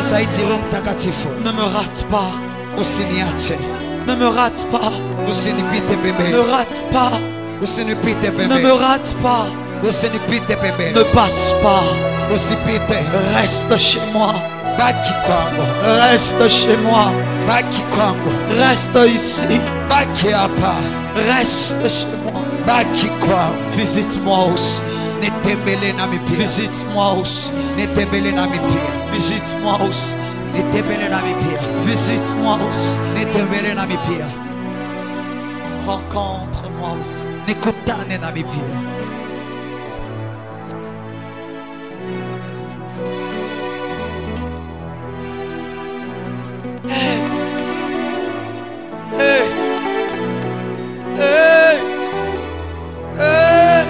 Ne me rate pas. Ne me rate pas. Ne me rate pas. Ne me rate pas. Ne passe pas. Reste chez moi. Reste chez moi. Reste ici. Reste chez moi. Visite-moi aussi. Visite-moi aussi. Visite-moi aussi. Visite-moi aussi. Rencontre-moi aussi. Hey. Hey. Hey. Hey.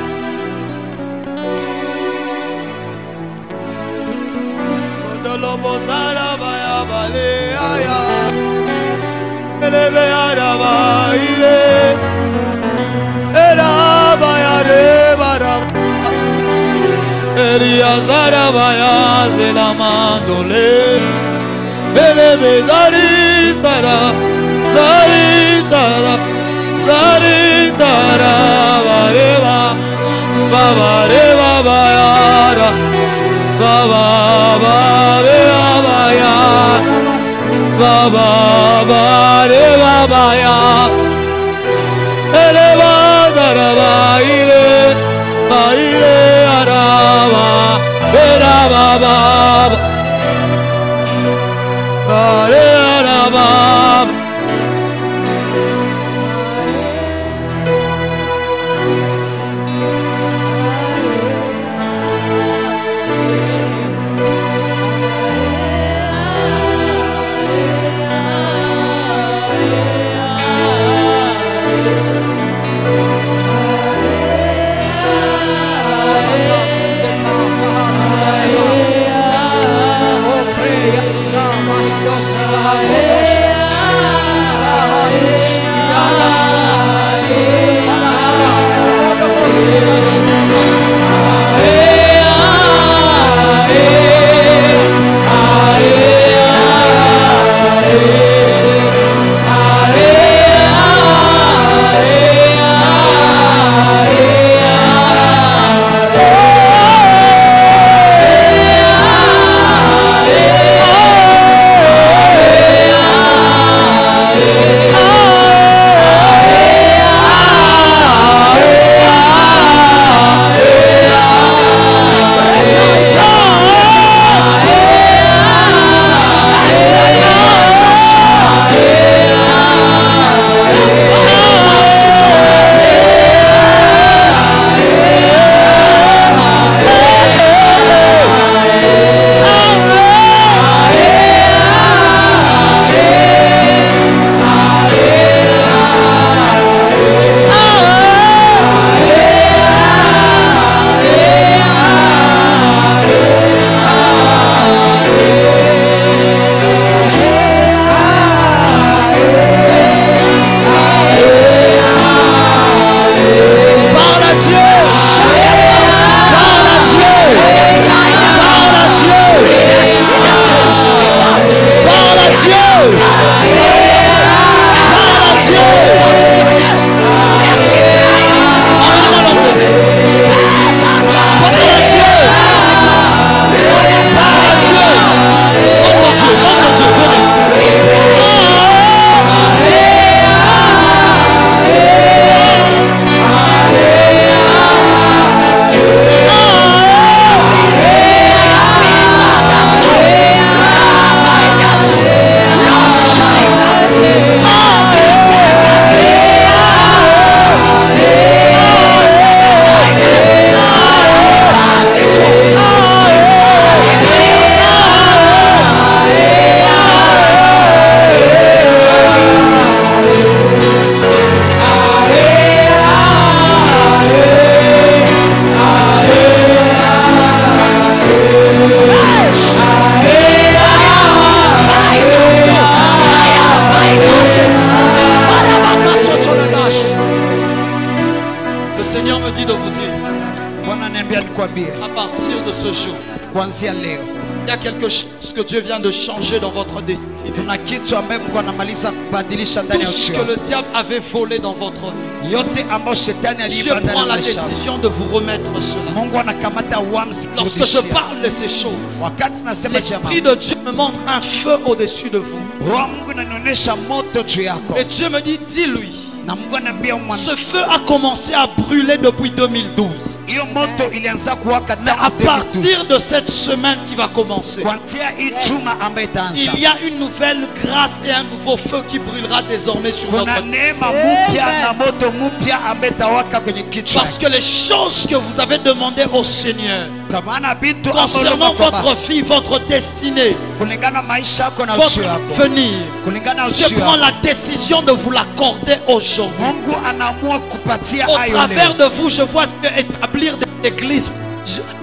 kuanzia leo il y a quelque chose que Dieu vient de changer dans votre destinée. kuna kitu ambaye Mungu anamaliza kubadilisha ndani ya Tout ce uchi que le diable avait volé dans votre vie, yote ambayo shetani Dieu aliiba ndani prend ya la maisha. décision de vous remettre cela. Mungu anakamata uamuzi Lorsque je kurudishia. parle de ces choses, Wakati nasema jamaa, l'Esprit de Dieu me montre un feu au-dessus de vous. Roho wa Mungu ananionyesha moto juu yako. Et Dieu me dit, dis-lui, Na Mungu ananiambia mwana, ce feu a commencé à brûler depuis 2012. hiyo moto ilianza kuwaka Mais à tangu partir 2012. de cette semaine qui va commencer, Kuanzia hii juma ambayo itaanza, il y a une nouvelle grâce et un nouveau feu qui brûlera désormais sur kuna notre vie. neema mpya na moto mpya ambaye itawaka kwenye kichwa. Parce que les choses que vous avez demandées au Seigneur Kwa maana vitu concernant ambavyo votre vie, votre destinée, kulingana maisha yako na uchi votre wako, venir, kulingana na Dieu uchi prend wako, la décision de vous l'accorder aujourd'hui. Mungu anaamua kupatia Au hayo travers leo. de vous, je vois Dieu établir des églises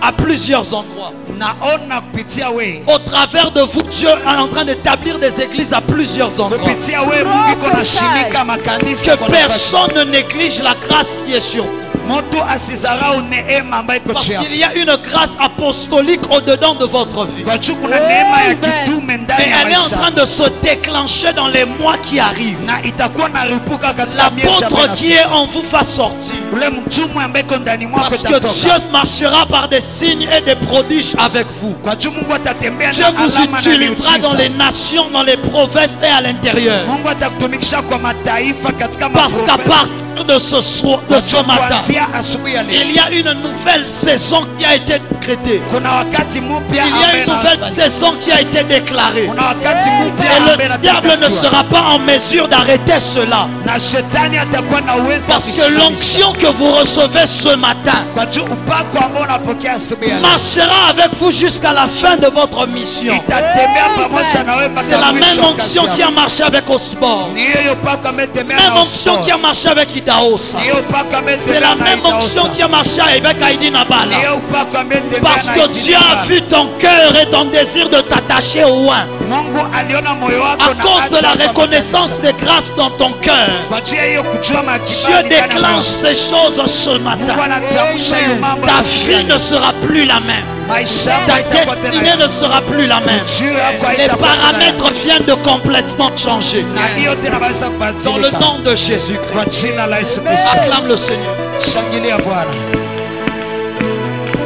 à plusieurs endroits. Naona kupitia wewe, Au travers de vous, Dieu est en train d'établir des églises à plusieurs endroits. kupitia wewe Mungu iko na shimika makanisa Que kwa nafasi. personne ne néglige la grâce qui est sur vous. Moto asizarau neema ambayo iko Parce juu yako. qu'il y a une grâce apostolique au-dedans de votre vie. Kwa juu kuna neema ya kitume Et ndani ya elle est en train maisha. de se déclencher dans les mois qui arrivent. Na itakuwa naripuka katika miezi ambayo L'apôtre qui inafuata. est en vous va sortir. Ule mtumwa ambaye iko ndani mwako Parce que Dieu itatoka. marchera par des signes et des prodiges avec vous. Kwa juu Mungu atatembea Dieu na vous alama na utilisera dans les miujiza. nations, dans les provinces et à l'intérieur. Mungu atakutumikisha kwa mataifa katika Parce qu'à maprovinsi. partir de ce soir, de ce matin, Kuanzia asubuhi ya leo, il y a une nouvelle saison qui a été décrétée. kuna wakati mpya Il y a ambaye une nouvelle na- saison qui a été déclarée. kuna wakati mpya Et ambaye le diable ne natangazwa. sera pas en mesure d'arrêter cela. Na shetani atakuwa na uwezo wa Parce que kusimamisha. l'onction que vous recevez ce matin Kwa juu upako ambao unapokea asubuhi ya leo marchera avec vous jusqu'à la fin de votre mission. itatembea pamoja na wewe C'est la mpaka mwisho même wa kazi onction qui yako. a marché avec Osborne. Ni hiyo upako ametembea Même na onction Osborne. qui a marché avec Idaosa. Ni hiyo upako C'est ametembea la na même onction Idaosa. qui a marché avec Aïdi Ni Nabala. hiyo upako ametembea Parce na que Dieu a Idinaba. vu ton cœur et ton désir de t'attacher au oin. Mungu aliona moyo À wako na cause de acha la kwa reconnaissance matanisho. des grâces dans ton cœur, Kwa njia hiyo kujua Dieu makibali ndani ya moyo déclenche wako. ces choses ce Mungu matin. anatamsha hiyo mambo Ta na vie ne sera plus la même. maisha yako Ta haitakuwa tena destinée ne sera plus la même. juu yako Les haitakuwa tena paramètres viennent de complètement changer. na hiyo tena baweza Dans le kubadilika nom de Jésus-Christ. kwa jina la Yesu Kristo. Acclame le Seigneur. Shangilia Bwana.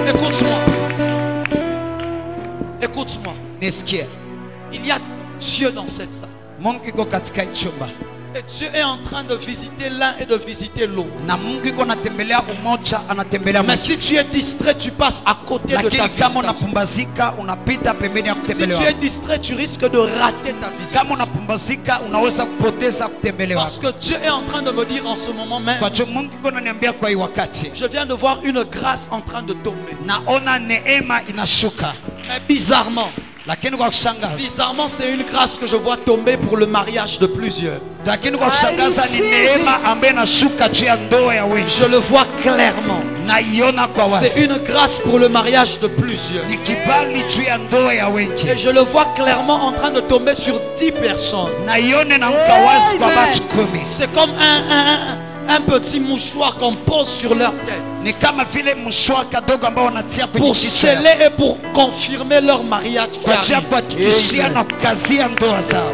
Écoute-moi. Écoute-moi. Nisikie. Il y a Dieu dans cette salle. Mungu iko katika hii chumba Et Dieu est en train de visiter l'un et de visiter l'autre. na Mungu iko anatembelea umoja, anatembelea Mais mwingine. si tu es distrait, tu passes à côté de ta Lakini kama visitation. unapumbazika unapita pembeni ya Si kutembelewa. tu es distrait, tu risques de rater ta visitation. Kama unapumbazika unaweza kupoteza kutembelewa. Parce que Dieu est en train de me dire en ce moment même, Kwa hiyo Mungu iko ananiambia kwa hii wakati je viens de voir une grâce en train de tomber. naona neema inashuka, Mais bizarrement, lakini kwa kushangaza, c'est une grâce que je vois tomber pour le mariage de plusieurs. lakini kwa kushangaza ni neema ambayo inashuka juu ya ndoa ya wengi. Je le vois clairement. Naiona kwa C'est wazi, une grâce pour le mariage de plusieurs. ni kibali juu ya ndoa ya wengi. Et je le vois clairement en train de tomber sur 10 personnes. Naione na mkawazi kwa watu 10. C'est comme un petit mouchoir qu'on pose sur leur tête Ni kama vile mshwa kadogo ambao wanatia kwenye pour kichwa yao. sceller et pour confirmer leur mariage qui Kwa ajili ya arrive. kuhakikishia na kukazia ndoa zao.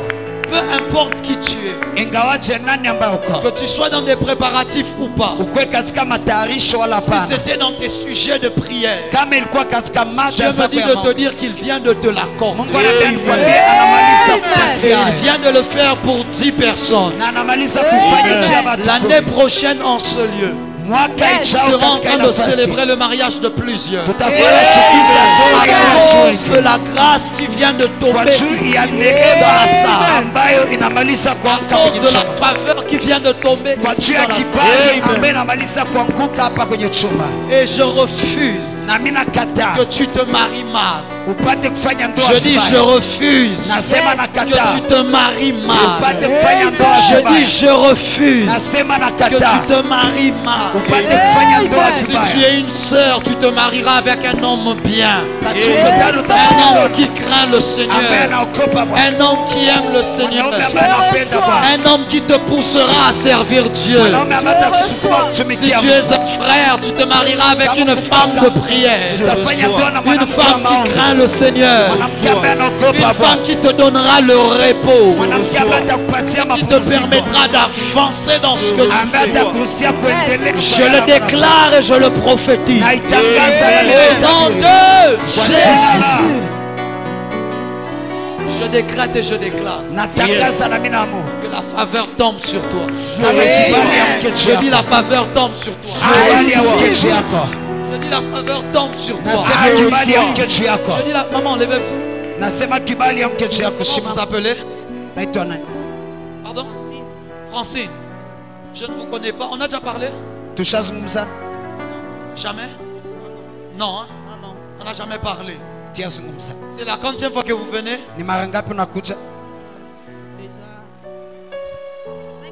Peu importe qui tu es, Ingawaje nani ambaye uko, que tu sois dans des préparatifs ou pas, ukwe katika matayarisho wala si hapana, c'était dans tes sujets de prière, kama ilikuwa katika Dieu mada me zako dit ya de te maombi, dire qu'il vient de te l'accorder. Mungu anambia nikwambie anamaliza Et kupatia il hayo. vient de le faire pour 10 personnes. Na anamaliza kufanya juu ya watu L'année 10. prochaine en ce lieu, Mwaka tu ijao seras en katika train de nafasi célébrer le mariage de plusieurs. tutakuwa na tukiza ndoa ya watu À cause de wengi la grâce qui vient de kwa tomber juu ya ici, dans la neema salle. ambayo inamaliza À kuanguka cause kwenye de la chumba, faveur qui vient de tomber kwa ici juu ya dans la kibali salle. ambayo inamaliza kuanguka hapa kwenye chumba. Et je refuse Na mimi nakataa que tu te maries mal. upate kufanya ndoa Je dis je vibaya. refuse Nasema que nakataa tu te maries mal. upate kufanya ndoa Je vibaya. dis je refuse Nasema que nakataa tu te maries mal. upate kufanya ndoa Si tu vibaya. es une sœur, tu te marieras avec un homme bien. Kachuko tano Un utafanya homme ndoa qui craint le ambaye Seigneur. anaogopa Bwana. Un homme qui aime le Seigneur. Mwanaume ambaye anapenda Bwana. Un homme qui te poussera à servir Dieu. Mwanaume ambaye atakusukuma Si kutumikia tu Mungu. es un frère, tu te marieras avec une femme de prière. guerrière. Une femme qui craint le Seigneur. Une femme qui te donnera le repos. Qui te permettra d'avancer dans ce que tu fais. Je le déclare et je le prophétise. Au nom de Jésus. Je décrète et je déclare que la faveur tombe sur toi. Je dis la faveur tombe sur toi. Je dis la faveur tombe sur toi. Je dis la maman, levez-vous. Comment vous appelez? Pardon? Francine. Je ne vous connais pas. On a déjà parlé? Jamais? Non, hein? On n'a jamais parlé. C'est la quantième fois que vous venez? Déjà 5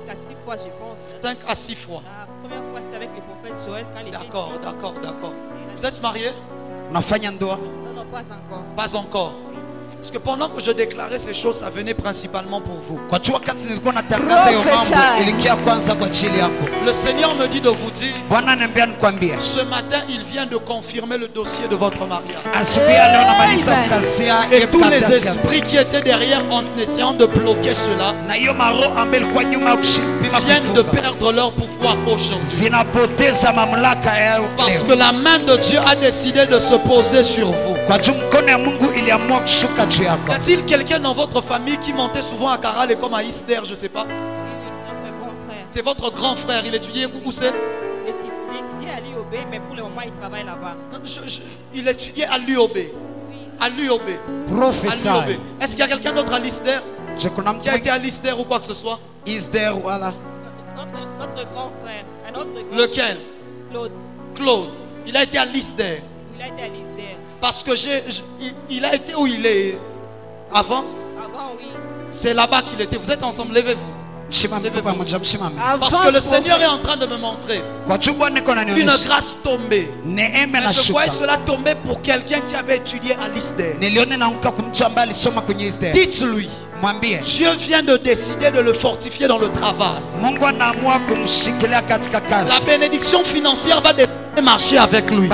à 6 fois, je pense. 5 à 6 fois. La première fois, c'était avec le prophète Joël quand il était D'accord, ici. d'accord. Vous êtes marié? Non, non, pas encore. Pas encore. Parce que pendant que je déclarais ces choses, ça venait principalement pour vous. Le Seigneur me dit de vous dire, ce matin, il vient de confirmer le dossier de votre mariage. Et tous les esprits qui étaient derrière en essayant de bloquer cela viennent de perdre leur pouvoir aujourd'hui. Parce que la main de Dieu a décidé de se poser sur vous. Y a-t-il quelqu'un dans votre famille qui montait souvent à Caral et comme à Isder, je ne sais pas? Oui, c'est notre grand frère. C'est votre grand frère, il étudiait où c'est? Il étudiait à l'IOB, mais pour le moment, il travaille là-bas. Il étudiait à l'UOB. Oui. À l'UOB. Professeur. Est-ce qu'il y a quelqu'un d'autre à l'Isder qui a été à l'Isder ou quoi que ce soit? Notre grand frère. Un autre grand Lequel? Claude. Claude. Il a été à l'Isder. Il a été à l'ISDER. Parce que il a été où il est avant? Avant, oui. C'est là-bas qu'il était. Vous êtes ensemble, levez-vous. Parce que le Avance, Seigneur est en train de me montrer une grâce tombée. Mais je voyais cela tomber pour quelqu'un qui avait étudié à l'ISDER. Dites-lui, Dieu vient de décider de le fortifier dans le travail. La bénédiction financière va marcher avec lui.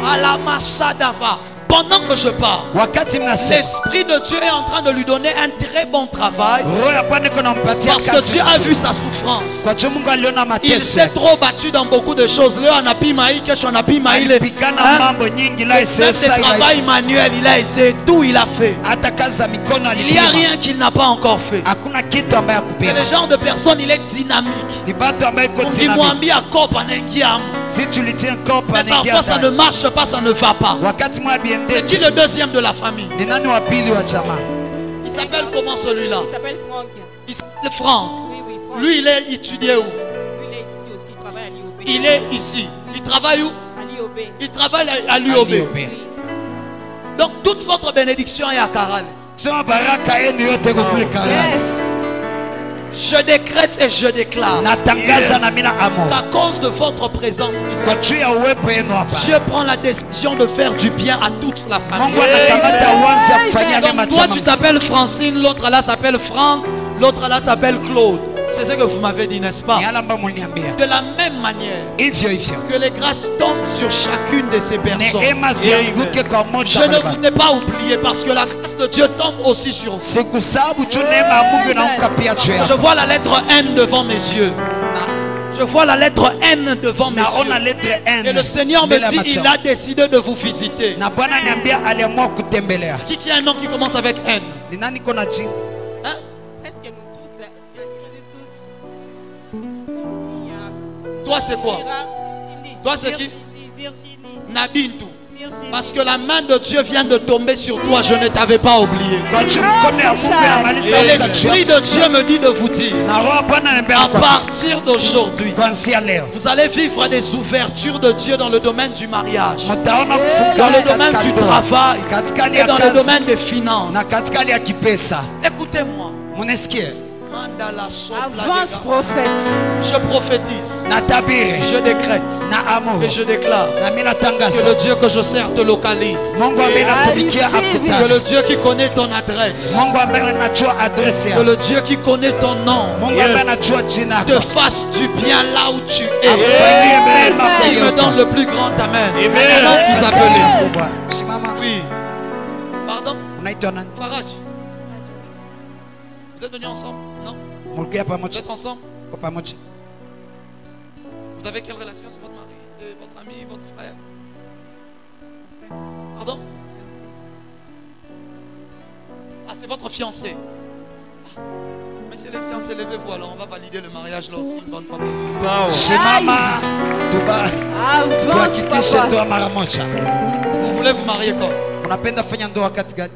À la Machadava. Pendant que je parle, l'Esprit de Dieu est en train de lui donner un très bon travail. Parce que Dieu a vu sa souffrance. Il s'est trop battu dans beaucoup de choses. Même le travail manuel, il a essayé, tout il a fait. Il n'y a rien qu'il n'a pas encore fait. C'est le genre de personne, il est dynamique. Si tu lui tiens corps, mais parfois ça ne marche pas, ça ne va pas. C'est qui le deuxième de la famille? Il s'appelle comment celui-là? Il s'appelle Franck. Il s'appelle Franck. Oui, oui, Franck. Lui, il est étudié où? Lui, il est ici aussi, il travaille à l'IOB. Il est ici. Il travaille où? À l'IOB. Il travaille à l'UOB. Oui. Donc toute votre bénédiction est à Caral. Yes. Je décrète et je déclare qu'à cause de votre présence ici, Dieu prend la décision de faire du bien à toute la famille. Donc toi tu t'appelles Francine, l'autre là s'appelle Franck, l'autre là s'appelle Claude. C'est ce que vous m'avez dit, n'est-ce pas? De la même manière que les grâces tombent sur chacune de ces personnes. Je ne vous ai pas oublié parce que la grâce de Dieu tombe aussi sur vous. Je vois la lettre N devant mes yeux. Je vois la lettre N devant mes yeux. Et le Seigneur me dit, il a décidé de vous visiter. Qui a un nom qui commence avec N? Hein? Presque nous tous. Toi c'est quoi? Toi c'est qui? Virginie. Nabintou. Parce que la main de Dieu vient de tomber sur toi, je ne t'avais pas oublié. Et l'Esprit de Dieu me dit de vous dire, à partir d'aujourd'hui, vous allez vivre des ouvertures de Dieu dans le domaine du mariage, dans le domaine du travail et dans le domaine des finances. Écoutez-moi. Avance, prophète. Je prophétise. natabiri Je décrète. na amour Et je déclare na mimi que natangaza le Dieu que je sers te localise. Mungu ambaye natumikia Que akutana le Dieu qui connaît ton adresse. Mungu ambaye anajua adresse Que yako le Dieu qui connaît ton nom Mungu ambaye anajua jina te lako fasse du bien là où tu es. akufanyie mema Il me donne kwenye le plus grand amen. Amen. Comment vous appelez? kubwa. Simama Oui. Pardon? unaitwa nani? Faraj. Vous êtes venus ensemble? Non? Mulikuya Vous pamoja êtes ensemble? kwa pamoja. Vous avez quelle relation? C'est votre mari, votre ami, votre frère? Pardon? Ah, c'est votre fiancé. Ah. Messieurs les fiancés, levez-vous alors, on va valider le mariage là aussi une bonne fois. Simama tuba Avance, tuhakikishe papa. ndoa mara moja. Vous voulez vous marier quand? Unapenda fanya ndoa wakati gani?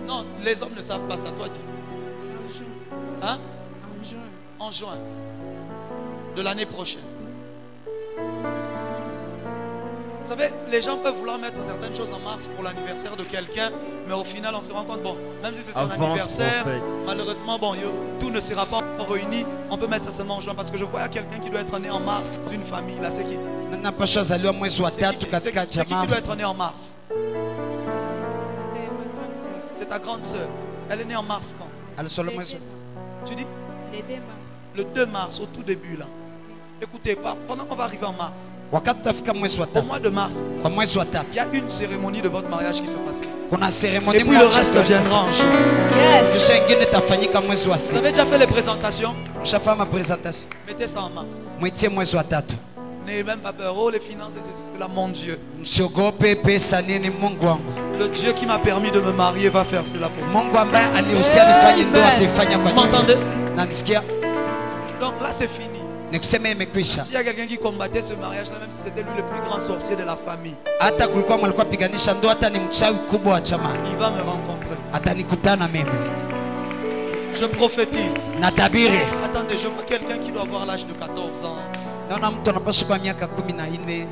Non, les hommes ne savent pas ça, toi dis. Hein? En juin de l'année prochaine. Vous savez, les gens peuvent vouloir mettre certaines choses en mars pour l'anniversaire de quelqu'un, mais au final, on se rend compte, bon, même si c'est son anniversaire, malheureusement, bon, tout ne sera pas réuni. On peut mettre ça seulement en juin, parce que je vois quelqu'un qui doit être né en mars dans une famille. Là, c'est qui? Napasha zaliwa mwezi wa tatu katika C'est qui jamaa. qui doit être né en mars? C'est ma grande soeur. C'est ta grande sœur. Elle est née en mars quand? Alisolo mwezi. Tu dis? Les 2 mars. Le 2 mars, au tout début là. Écoutez, pendant qu'on va arriver en mars, Wakati utafika mwezi wa au tatu, mois de mars, kwa mwezi wa tatu il y a une cérémonie de votre mariage qui se passe. kuna Et seremoni puis le moja reste viendra en juin. Yes. kisha ingine itafanyika mwezi wa Vous sita. avez déjà fait les présentations? Ushafanya presentation, Mettez ça en mars. mwitie mwezi wa tatu. N'ayez même pas peur. Oh, les finances, c'est là, mon Dieu. Msiogope pesa nini. Mungu wangu, Le Dieu qui m'a permis de me marier va faire cela pour moi. Mungu ambaye alihusia nifanye ndoa Amen. ataifanya kwa Vous m'entendez? jina. Na nisikia Donc là, c'est fini. nikuseme imekwisha. S'il y a quelqu'un qui combattait ce mariage-là, même si c'était lui le plus grand sorcier de la famille, Hata kulikuwa mwalikuwa piganisha ndoa, hata ni mchawi kubwa wa jamaa, il va me rencontrer. atanikutana mimi. Je prophétise. Natabiri Attendez, je vois quelqu'un qui doit avoir l'âge de 14 ans. naona mtu anapaswa kwa miaka 14. Mais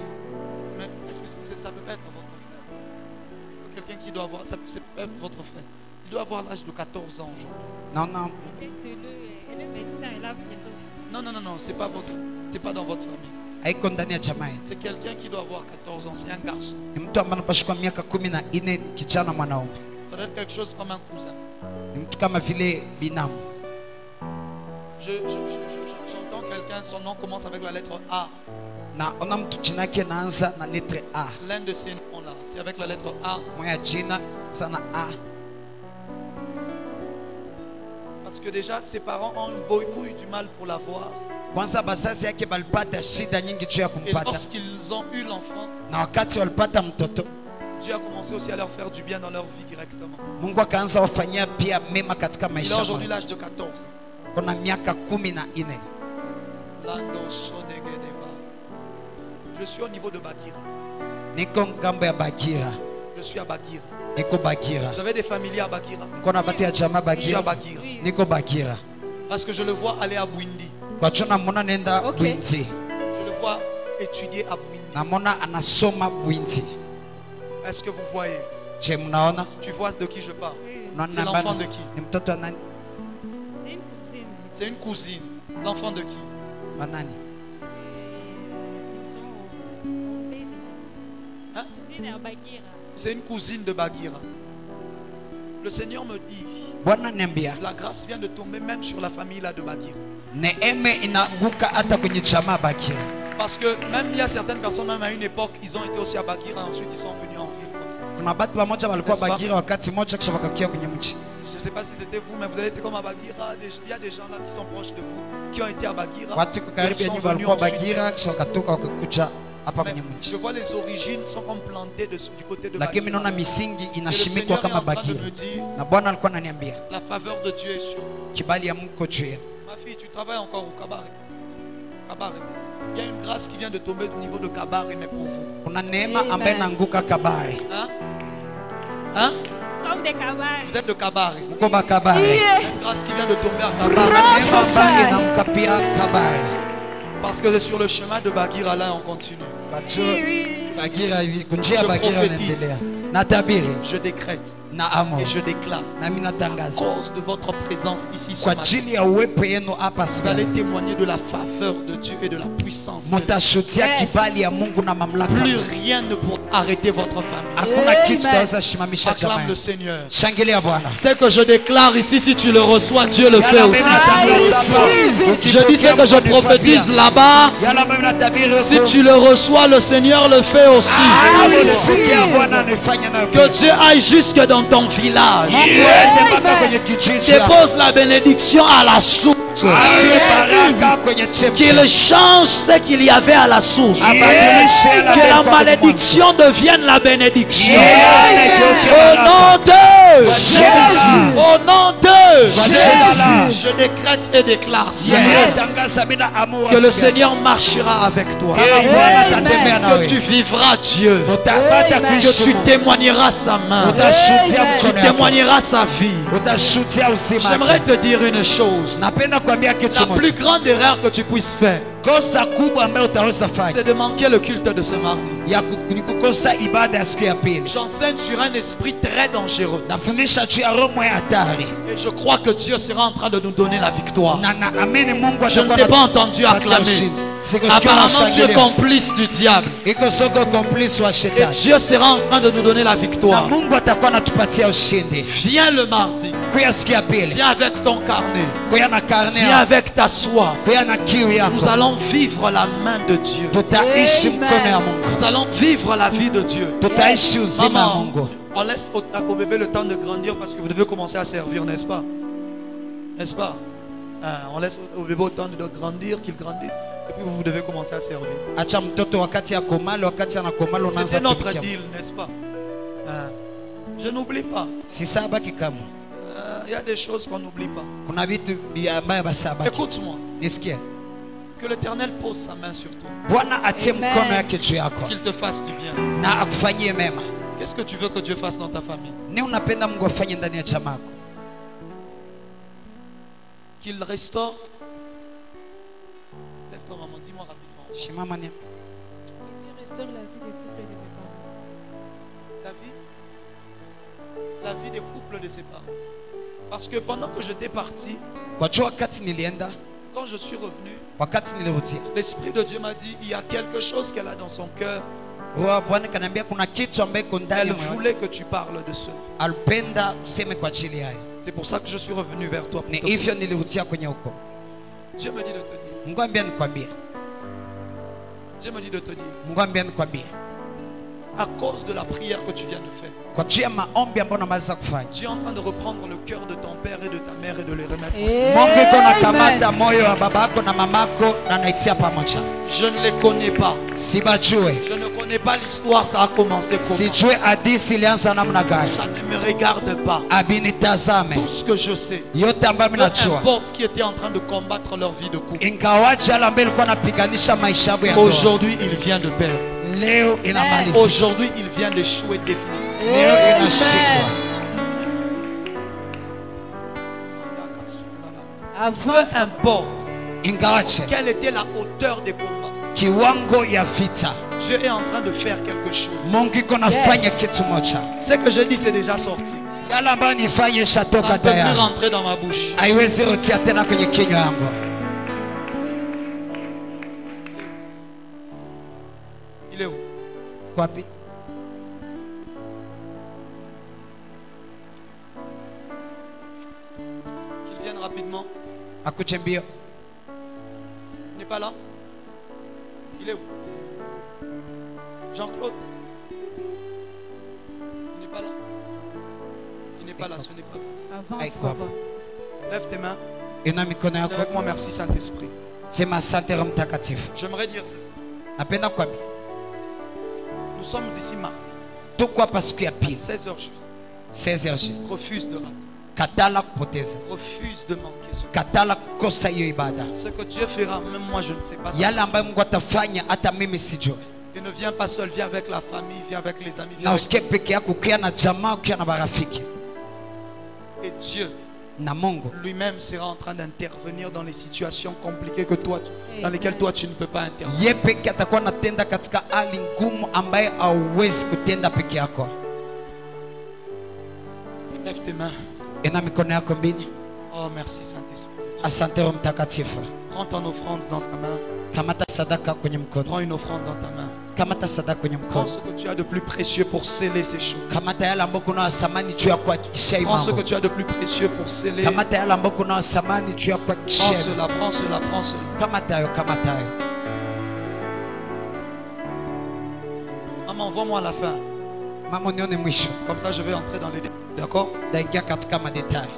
est-ce que ça peut pas être votre frère? Quelqu'un qui doit avoir, ça peut être votre frère. Il doit avoir l'âge de 14 ans aujourd'hui. Naona Peut-être c'est lui, elle est médecin, elle a bientôt. Non, non, non, non, c'est pas dans votre famille. haiko ndani ya jamaa yetu. C'est quelqu'un qui doit avoir 14 ans, c'est un garçon. Ni mtu ambaye anapaswa kwa miaka 14, kijana mwanaume. Ça doit être quelque chose comme un cousin. Ni mtu kama vile binamu. J'entends quelqu'un, son nom commence avec la lettre A. Naona mtu jina yake naanza na lettre A. L'un de ces noms-là, c'est avec la lettre A. Moya jina sana A. Parce que déjà, ses parents ont beaucoup eu du mal pour l'avoir. Kwanza bazazi yake balipata shida nyingi juu ya Et kumpata, lorsqu'ils ont eu l'enfant, na wakati walipata mtoto, Dieu a commencé aussi à leur faire du bien dans leur vie directement. Mungu akaanza wafanyia pia mema katika Il a maisha aujourd'hui yao. l'âge de 14. Kuna miaka 14. Je suis au niveau de Bagira. Niko ngambo ya Bagira. Je suis à Bagira. Niko Bagira. Vous avez des familiers à Bagira? Niko na batu ya jamaa Je suis à Bagira. Bagira. Niko Bagira. Parce que je le vois aller à Bwindi. Kwa chuna mona nenda Ok. Bwinti. Je le vois étudier à Bwindi. Namona anasoma Bwinti. Est-ce que vous voyez? Je mnaona? Tu vois de qui je parle? Unaona C'est l'enfant nani? de qui? Ni mtoto wa nani? C'est une cousine. C'est une cousine. L'enfant de qui? Wa nani? Disons, au Belge. Hein? Cousine à Bagira. C'est une cousine de Bagira. Le Seigneur me dit, Bwana niambia, la grâce vient de tomber même sur la famille là de Bagira. neema inaanguka hata kwenye jamaa Bagira. Parce que même il y a certaines personnes, même à une époque, ils ont été aussi à Bagira, ensuite ils sont venus en ville comme ça. Kuna batu wamoja walikuwa N'est-ce pas? Bagira wakati moja kisha wakakia kwenye mji. Je ne sais pas si c'était vous, mais vous avez été comme à Bagira. Il y a des gens là qui sont proches de vous, qui ont été à Bagira. Watu iko karibu Ils ya sont nyumba venus walikuwa ensuite. Bagira kisha wakatoka wakakuja hapa Mais kwenye je mji. vois les origines sont comme plantées du côté de Lakini Bagira. naona misingi Et le inashimikwa Seigneur est kama en train de Bagira. me dire, Na Bwana alikuwa ananiambia, la faveur de Dieu est sur vous. kibali ya Mungu iko juu yenu. Ma fille, tu travailles encore au Kabare. Kabare. Il y a une grâce qui vient de tomber au niveau de Kabare, mais pour vous. Kuna neema Amen. ambayo inaanguka Kabare. Hein? Hein? Nous sommes des cabarets. Vous êtes de Kabare. Mko ba Kabare. Il y Yeah. a une grâce qui vient de tomber à Kuna Kabare. neema ambayo Prophesy. inaanguka pia Kabare. Parce que sur le chemin de Bagira, là, on continue. Kwa juu Bagira hivi, kunjia Je Bagira prophétise. inaendelea. Natabiri, Je décrète. Et je déclare, à cause de votre présence ici ce matin, vous allez témoigner de la faveur de Dieu et de la puissance de Dieu. Plus rien ne pourra arrêter votre famille. Acclame le Seigneur. C'est que je déclare ici, si tu le reçois, Dieu le fait aussi. Je dis ce que je prophétise là-bas. Si tu le reçois, le Seigneur le fait aussi. Que Dieu aille jusque dans ton village. Dépose la bénédiction à la source. Qu'il change ce qu'il y avait à la source. Que la malédiction devienne la bénédiction. Au nom de Jésus. Au nom de Jésus. Je décrète et déclare que le Seigneur marchera avec toi. Que tu vivras Dieu. Que tu témoigneras sa main. Tu témoigneras sa vie. J'aimerais te dire une chose. La plus grande erreur que tu puisses faire, c'est de manquer le culte de ce mardi. J'enseigne sur un esprit très dangereux. Et je crois que Dieu sera en train de nous donner la victoire. Je ne t'ai pas entendu acclamer. Apparemment tu es complice du diable. Et Dieu sera en train de nous donner la victoire. Viens le mardi. Viens avec ton carnet. Viens avec ta soif. Nous allons vivre la main de Dieu. Nous allons vivre la vie de Dieu. Maman, on laisse au bébé le temps de grandir parce que vous devez commencer à servir, n'est-ce pas? N'est-ce pas? On laisse au bébé le temps de grandir, qu'il grandisse. Et puis vous devez commencer à servir. C'est notre deal, n'est-ce pas? Je n'oublie pas. Il y a des choses qu'on n'oublie pas. Écoute-moi. Que l'Éternel pose sa main sur toi. Qu'il te fasse du bien. Qu'est-ce que tu veux que Dieu fasse dans ta famille? Qu'il restaure. Lève-toi maman, dis-moi rapidement. Qu'il restaure la vie des couples et de mes parents. La vie des couples de ses parents. Parce que pendant que j'étais parti, quand je suis revenu, l'Esprit de Dieu m'a dit, il y a quelque chose qu'elle a dans son cœur. Elle voulait que tu parles de cela. C'est pour ça que je suis revenu vers toi. Dieu me dit de te dire. Dieu me dit de te dire. À cause de la prière que tu viens de faire, tu es en train de reprendre le cœur de ton père et de ta mère et de les remettre ensemble. Je ne les connais pas. Je ne connais pas l'histoire, ça a commencé comment. Ça ne me regarde pas. Tout ce que je sais, peu importe qui était en train de combattre leur vie de couple, aujourd'hui il vient de perdre. Aujourd'hui il vient d'échouer définitivement. Peu importe quelle était la hauteur des combats, Dieu est en train de faire quelque chose. Ce que je dis c'est déjà sorti. Ça ne peut plus rentrer dans ma bouche. Il est où? Qu'il vienne rapidement. Il n'est pas là? Il est où? Jean-Claude? Il n'est pas là? Il n'est pas là, ce n'est pas là. Avance, papa. Lève tes mains. Dis avec moi, merci Saint-Esprit. J'aimerais dire ceci. Nous sommes ici mardi. À 16h juste. Refuse de rater. Refuse de manquer ce que Dieu fera, même moi je ne sais pas. Et ne viens pas seul, viens avec la famille, viens avec les amis. Et Dieu lui-même sera en train d'intervenir dans les situations compliquées que toi, dans lesquelles toi tu ne peux pas intervenir. Lève tes mains. Ina mikono yako mbili. Oh, merci Saint-Esprit. Asante Roho Mtakatifu. Prends ton offrande dans ta main. Kamata sadaka kwenye mkono. Prends une offrande dans ta main. Kamata sadaka kwenye Prends mkono. ce que tu as de plus précieux pour sceller ces choses. Kamata yale ambayo kuna samani juu ya kuhakikisha Prends ce que imani. tu as de plus précieux pour sceller. Kamata yale ambayo kuna samani juu ya Prends kuhakikisha. cela, prends cela, prends cela. Kamata hayo, kamata hayo. Maman, envoie-moi à la fin. Mama nione mwisho. Comme ça, je vais entrer dans les détails. D'accord? Daingia katika madetail.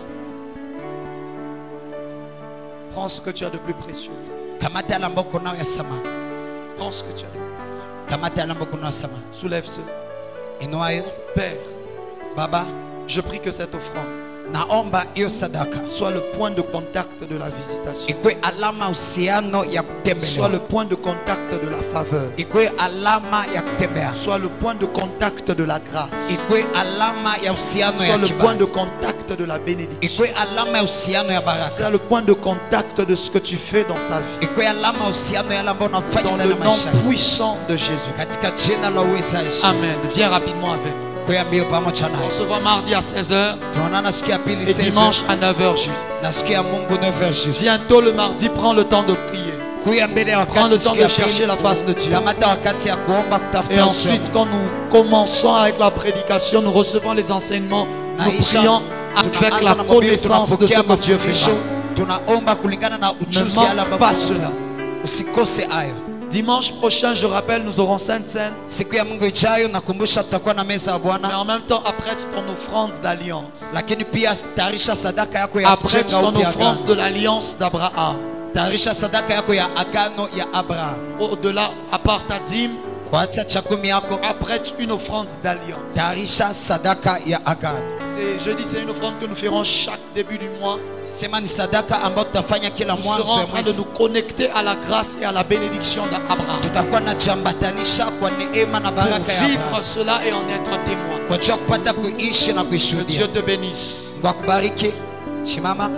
Prends ce que tu as de plus précieux. Kamata yale ambayo kuna ya samani. Prends ce que tu as de plus précieux. Kamata yale ambayo kuna samani. Soulève ce. Inua hiyo. Père, Baba, je prie que cette offrande naomba hiyo sadaka soit le point de contact de la visitation. ikwe alama uhusiano ya Soit le kutembelewa. point de contact de la faveur. Ikwe alama ya kutembea. Soit le point de contact de la grâce. Ikwe alama ya uhusiano ya Soit le point kibali. de contact de la bénédiction. Ikwe alama ya uhusiano ya C'est baraka. le point de contact de ce que tu fais dans sa vie. Ikwe alama ya uhusiano yale ambayo unafanya Dans ndani le ya nom maisha yako. puissant de Jésus. Katika jina la uweza Yesu. Amen. Viens rapidement avec. Kwa mbio pamoja On naye. se voit mardi à 16h Tunaonana siku ya pili et 16 dimanche à 9h juste. na siku ya Mungu 9h juste. Bientôt le mardi, prends le temps de prier. Kuya mbele ya Prends le wakati temps siku de ya chercher la pili. face de Dieu. Kamata wakati ya kuomba Et kutafuta ensuite, quand nous commençons avec la prédication, nous recevons les enseignements, nous prions avec la connaissance de ce que Dieu fait. Tunaomba kulingana na Ne ujuzi yale manque ambayo pas cela. usikose hayo. Dimanche prochain, je rappelle, nous aurons Sainte Seine. Siku ya Mungu ijayo nakumbusha tutakuwa na meza ya Mais Bwana, en même temps, apprête ton offrande d'alliance. lakini pia tayarisha sadaka yako ya Apprête kujenga ton upya offrande agano. de l'alliance d'Abraham. Tayarisha sadaka yako ya agano ya Abraham. Au-delà, à part ta dîme, Kuacha cha kumi yako, apprête une offrande d'alliance. tayarisha sadaka ya agano. Je dis, c'est une offrande que nous ferons chaque début du mois. Sema ni sadaka ambayo tutafanya kila Nous mwanzo serons ya en train de mwezi. nous connecter à la grâce et à la bénédiction d'Abraham. Tutakuwa na jambatanisha kwa neema na Pour baraka ya vivre Abraham. cela et en être témoin. Kwa ajili ya kupata kuishi na Que kuishuhudia. Dieu te bénisse. Mungu akubariki. Shimama.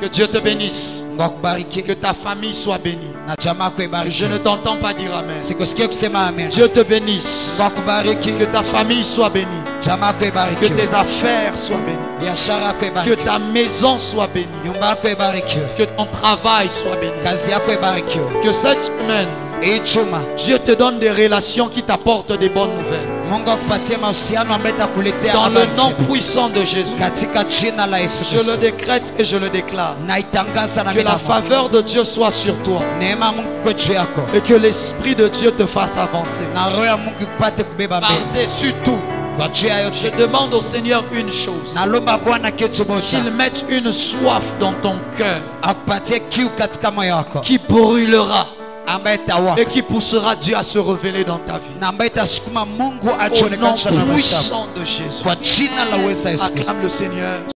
Que Dieu te bénisse. Mungu akubariki. Que ta famille soit bénie. Na jamaa yako ibariki. Je ne t'entends pas dire Amen. Sikusikia kusema amen. Dieu te bénisse. Mungu akubariki. Que ta famille soit bénie. Jamaa yako Que ibariki. tes affaires soient bénies. Biashara yako Que ibariki. ta maison soit bénie. Nyumba yako ibariki. Que ton travail soit béni. Kazi yako ibariki. Que cette semaine, Hii chuma Dieu te donne des relations qui t'apportent des bonnes nouvelles. Mungu akupatie mahusiano ambayo itakuletea Dans le habari nom njema. puissant de Jésus, Katika jina la Yesu je le Kristo. décrète et je le déclare. Naitangaza na Que la minamo. faveur de Dieu soit sur toi Neema ya Mungu kwa juu yako. et que l'Esprit de Dieu te fasse avancer. Na roho ya Mungu ikupate kubeba mbele. Par-dessus tout, Kwa juu ya je yote. demande au Seigneur une chose. Nalomba Bwana kitu moja. Qu'il mette une soif dans ton cœur Akupatie kiu katika moyo wako. qui brûlera Ambaye itawaka. et qui poussera Dieu à se révéler dans ta vie. Na ambaye itasukuma Mungu Au nom aonekanisha na maisha yako. puissant de Jésus. Kwa jina la uweza Yesu Kristo. Acclame le Seigneur.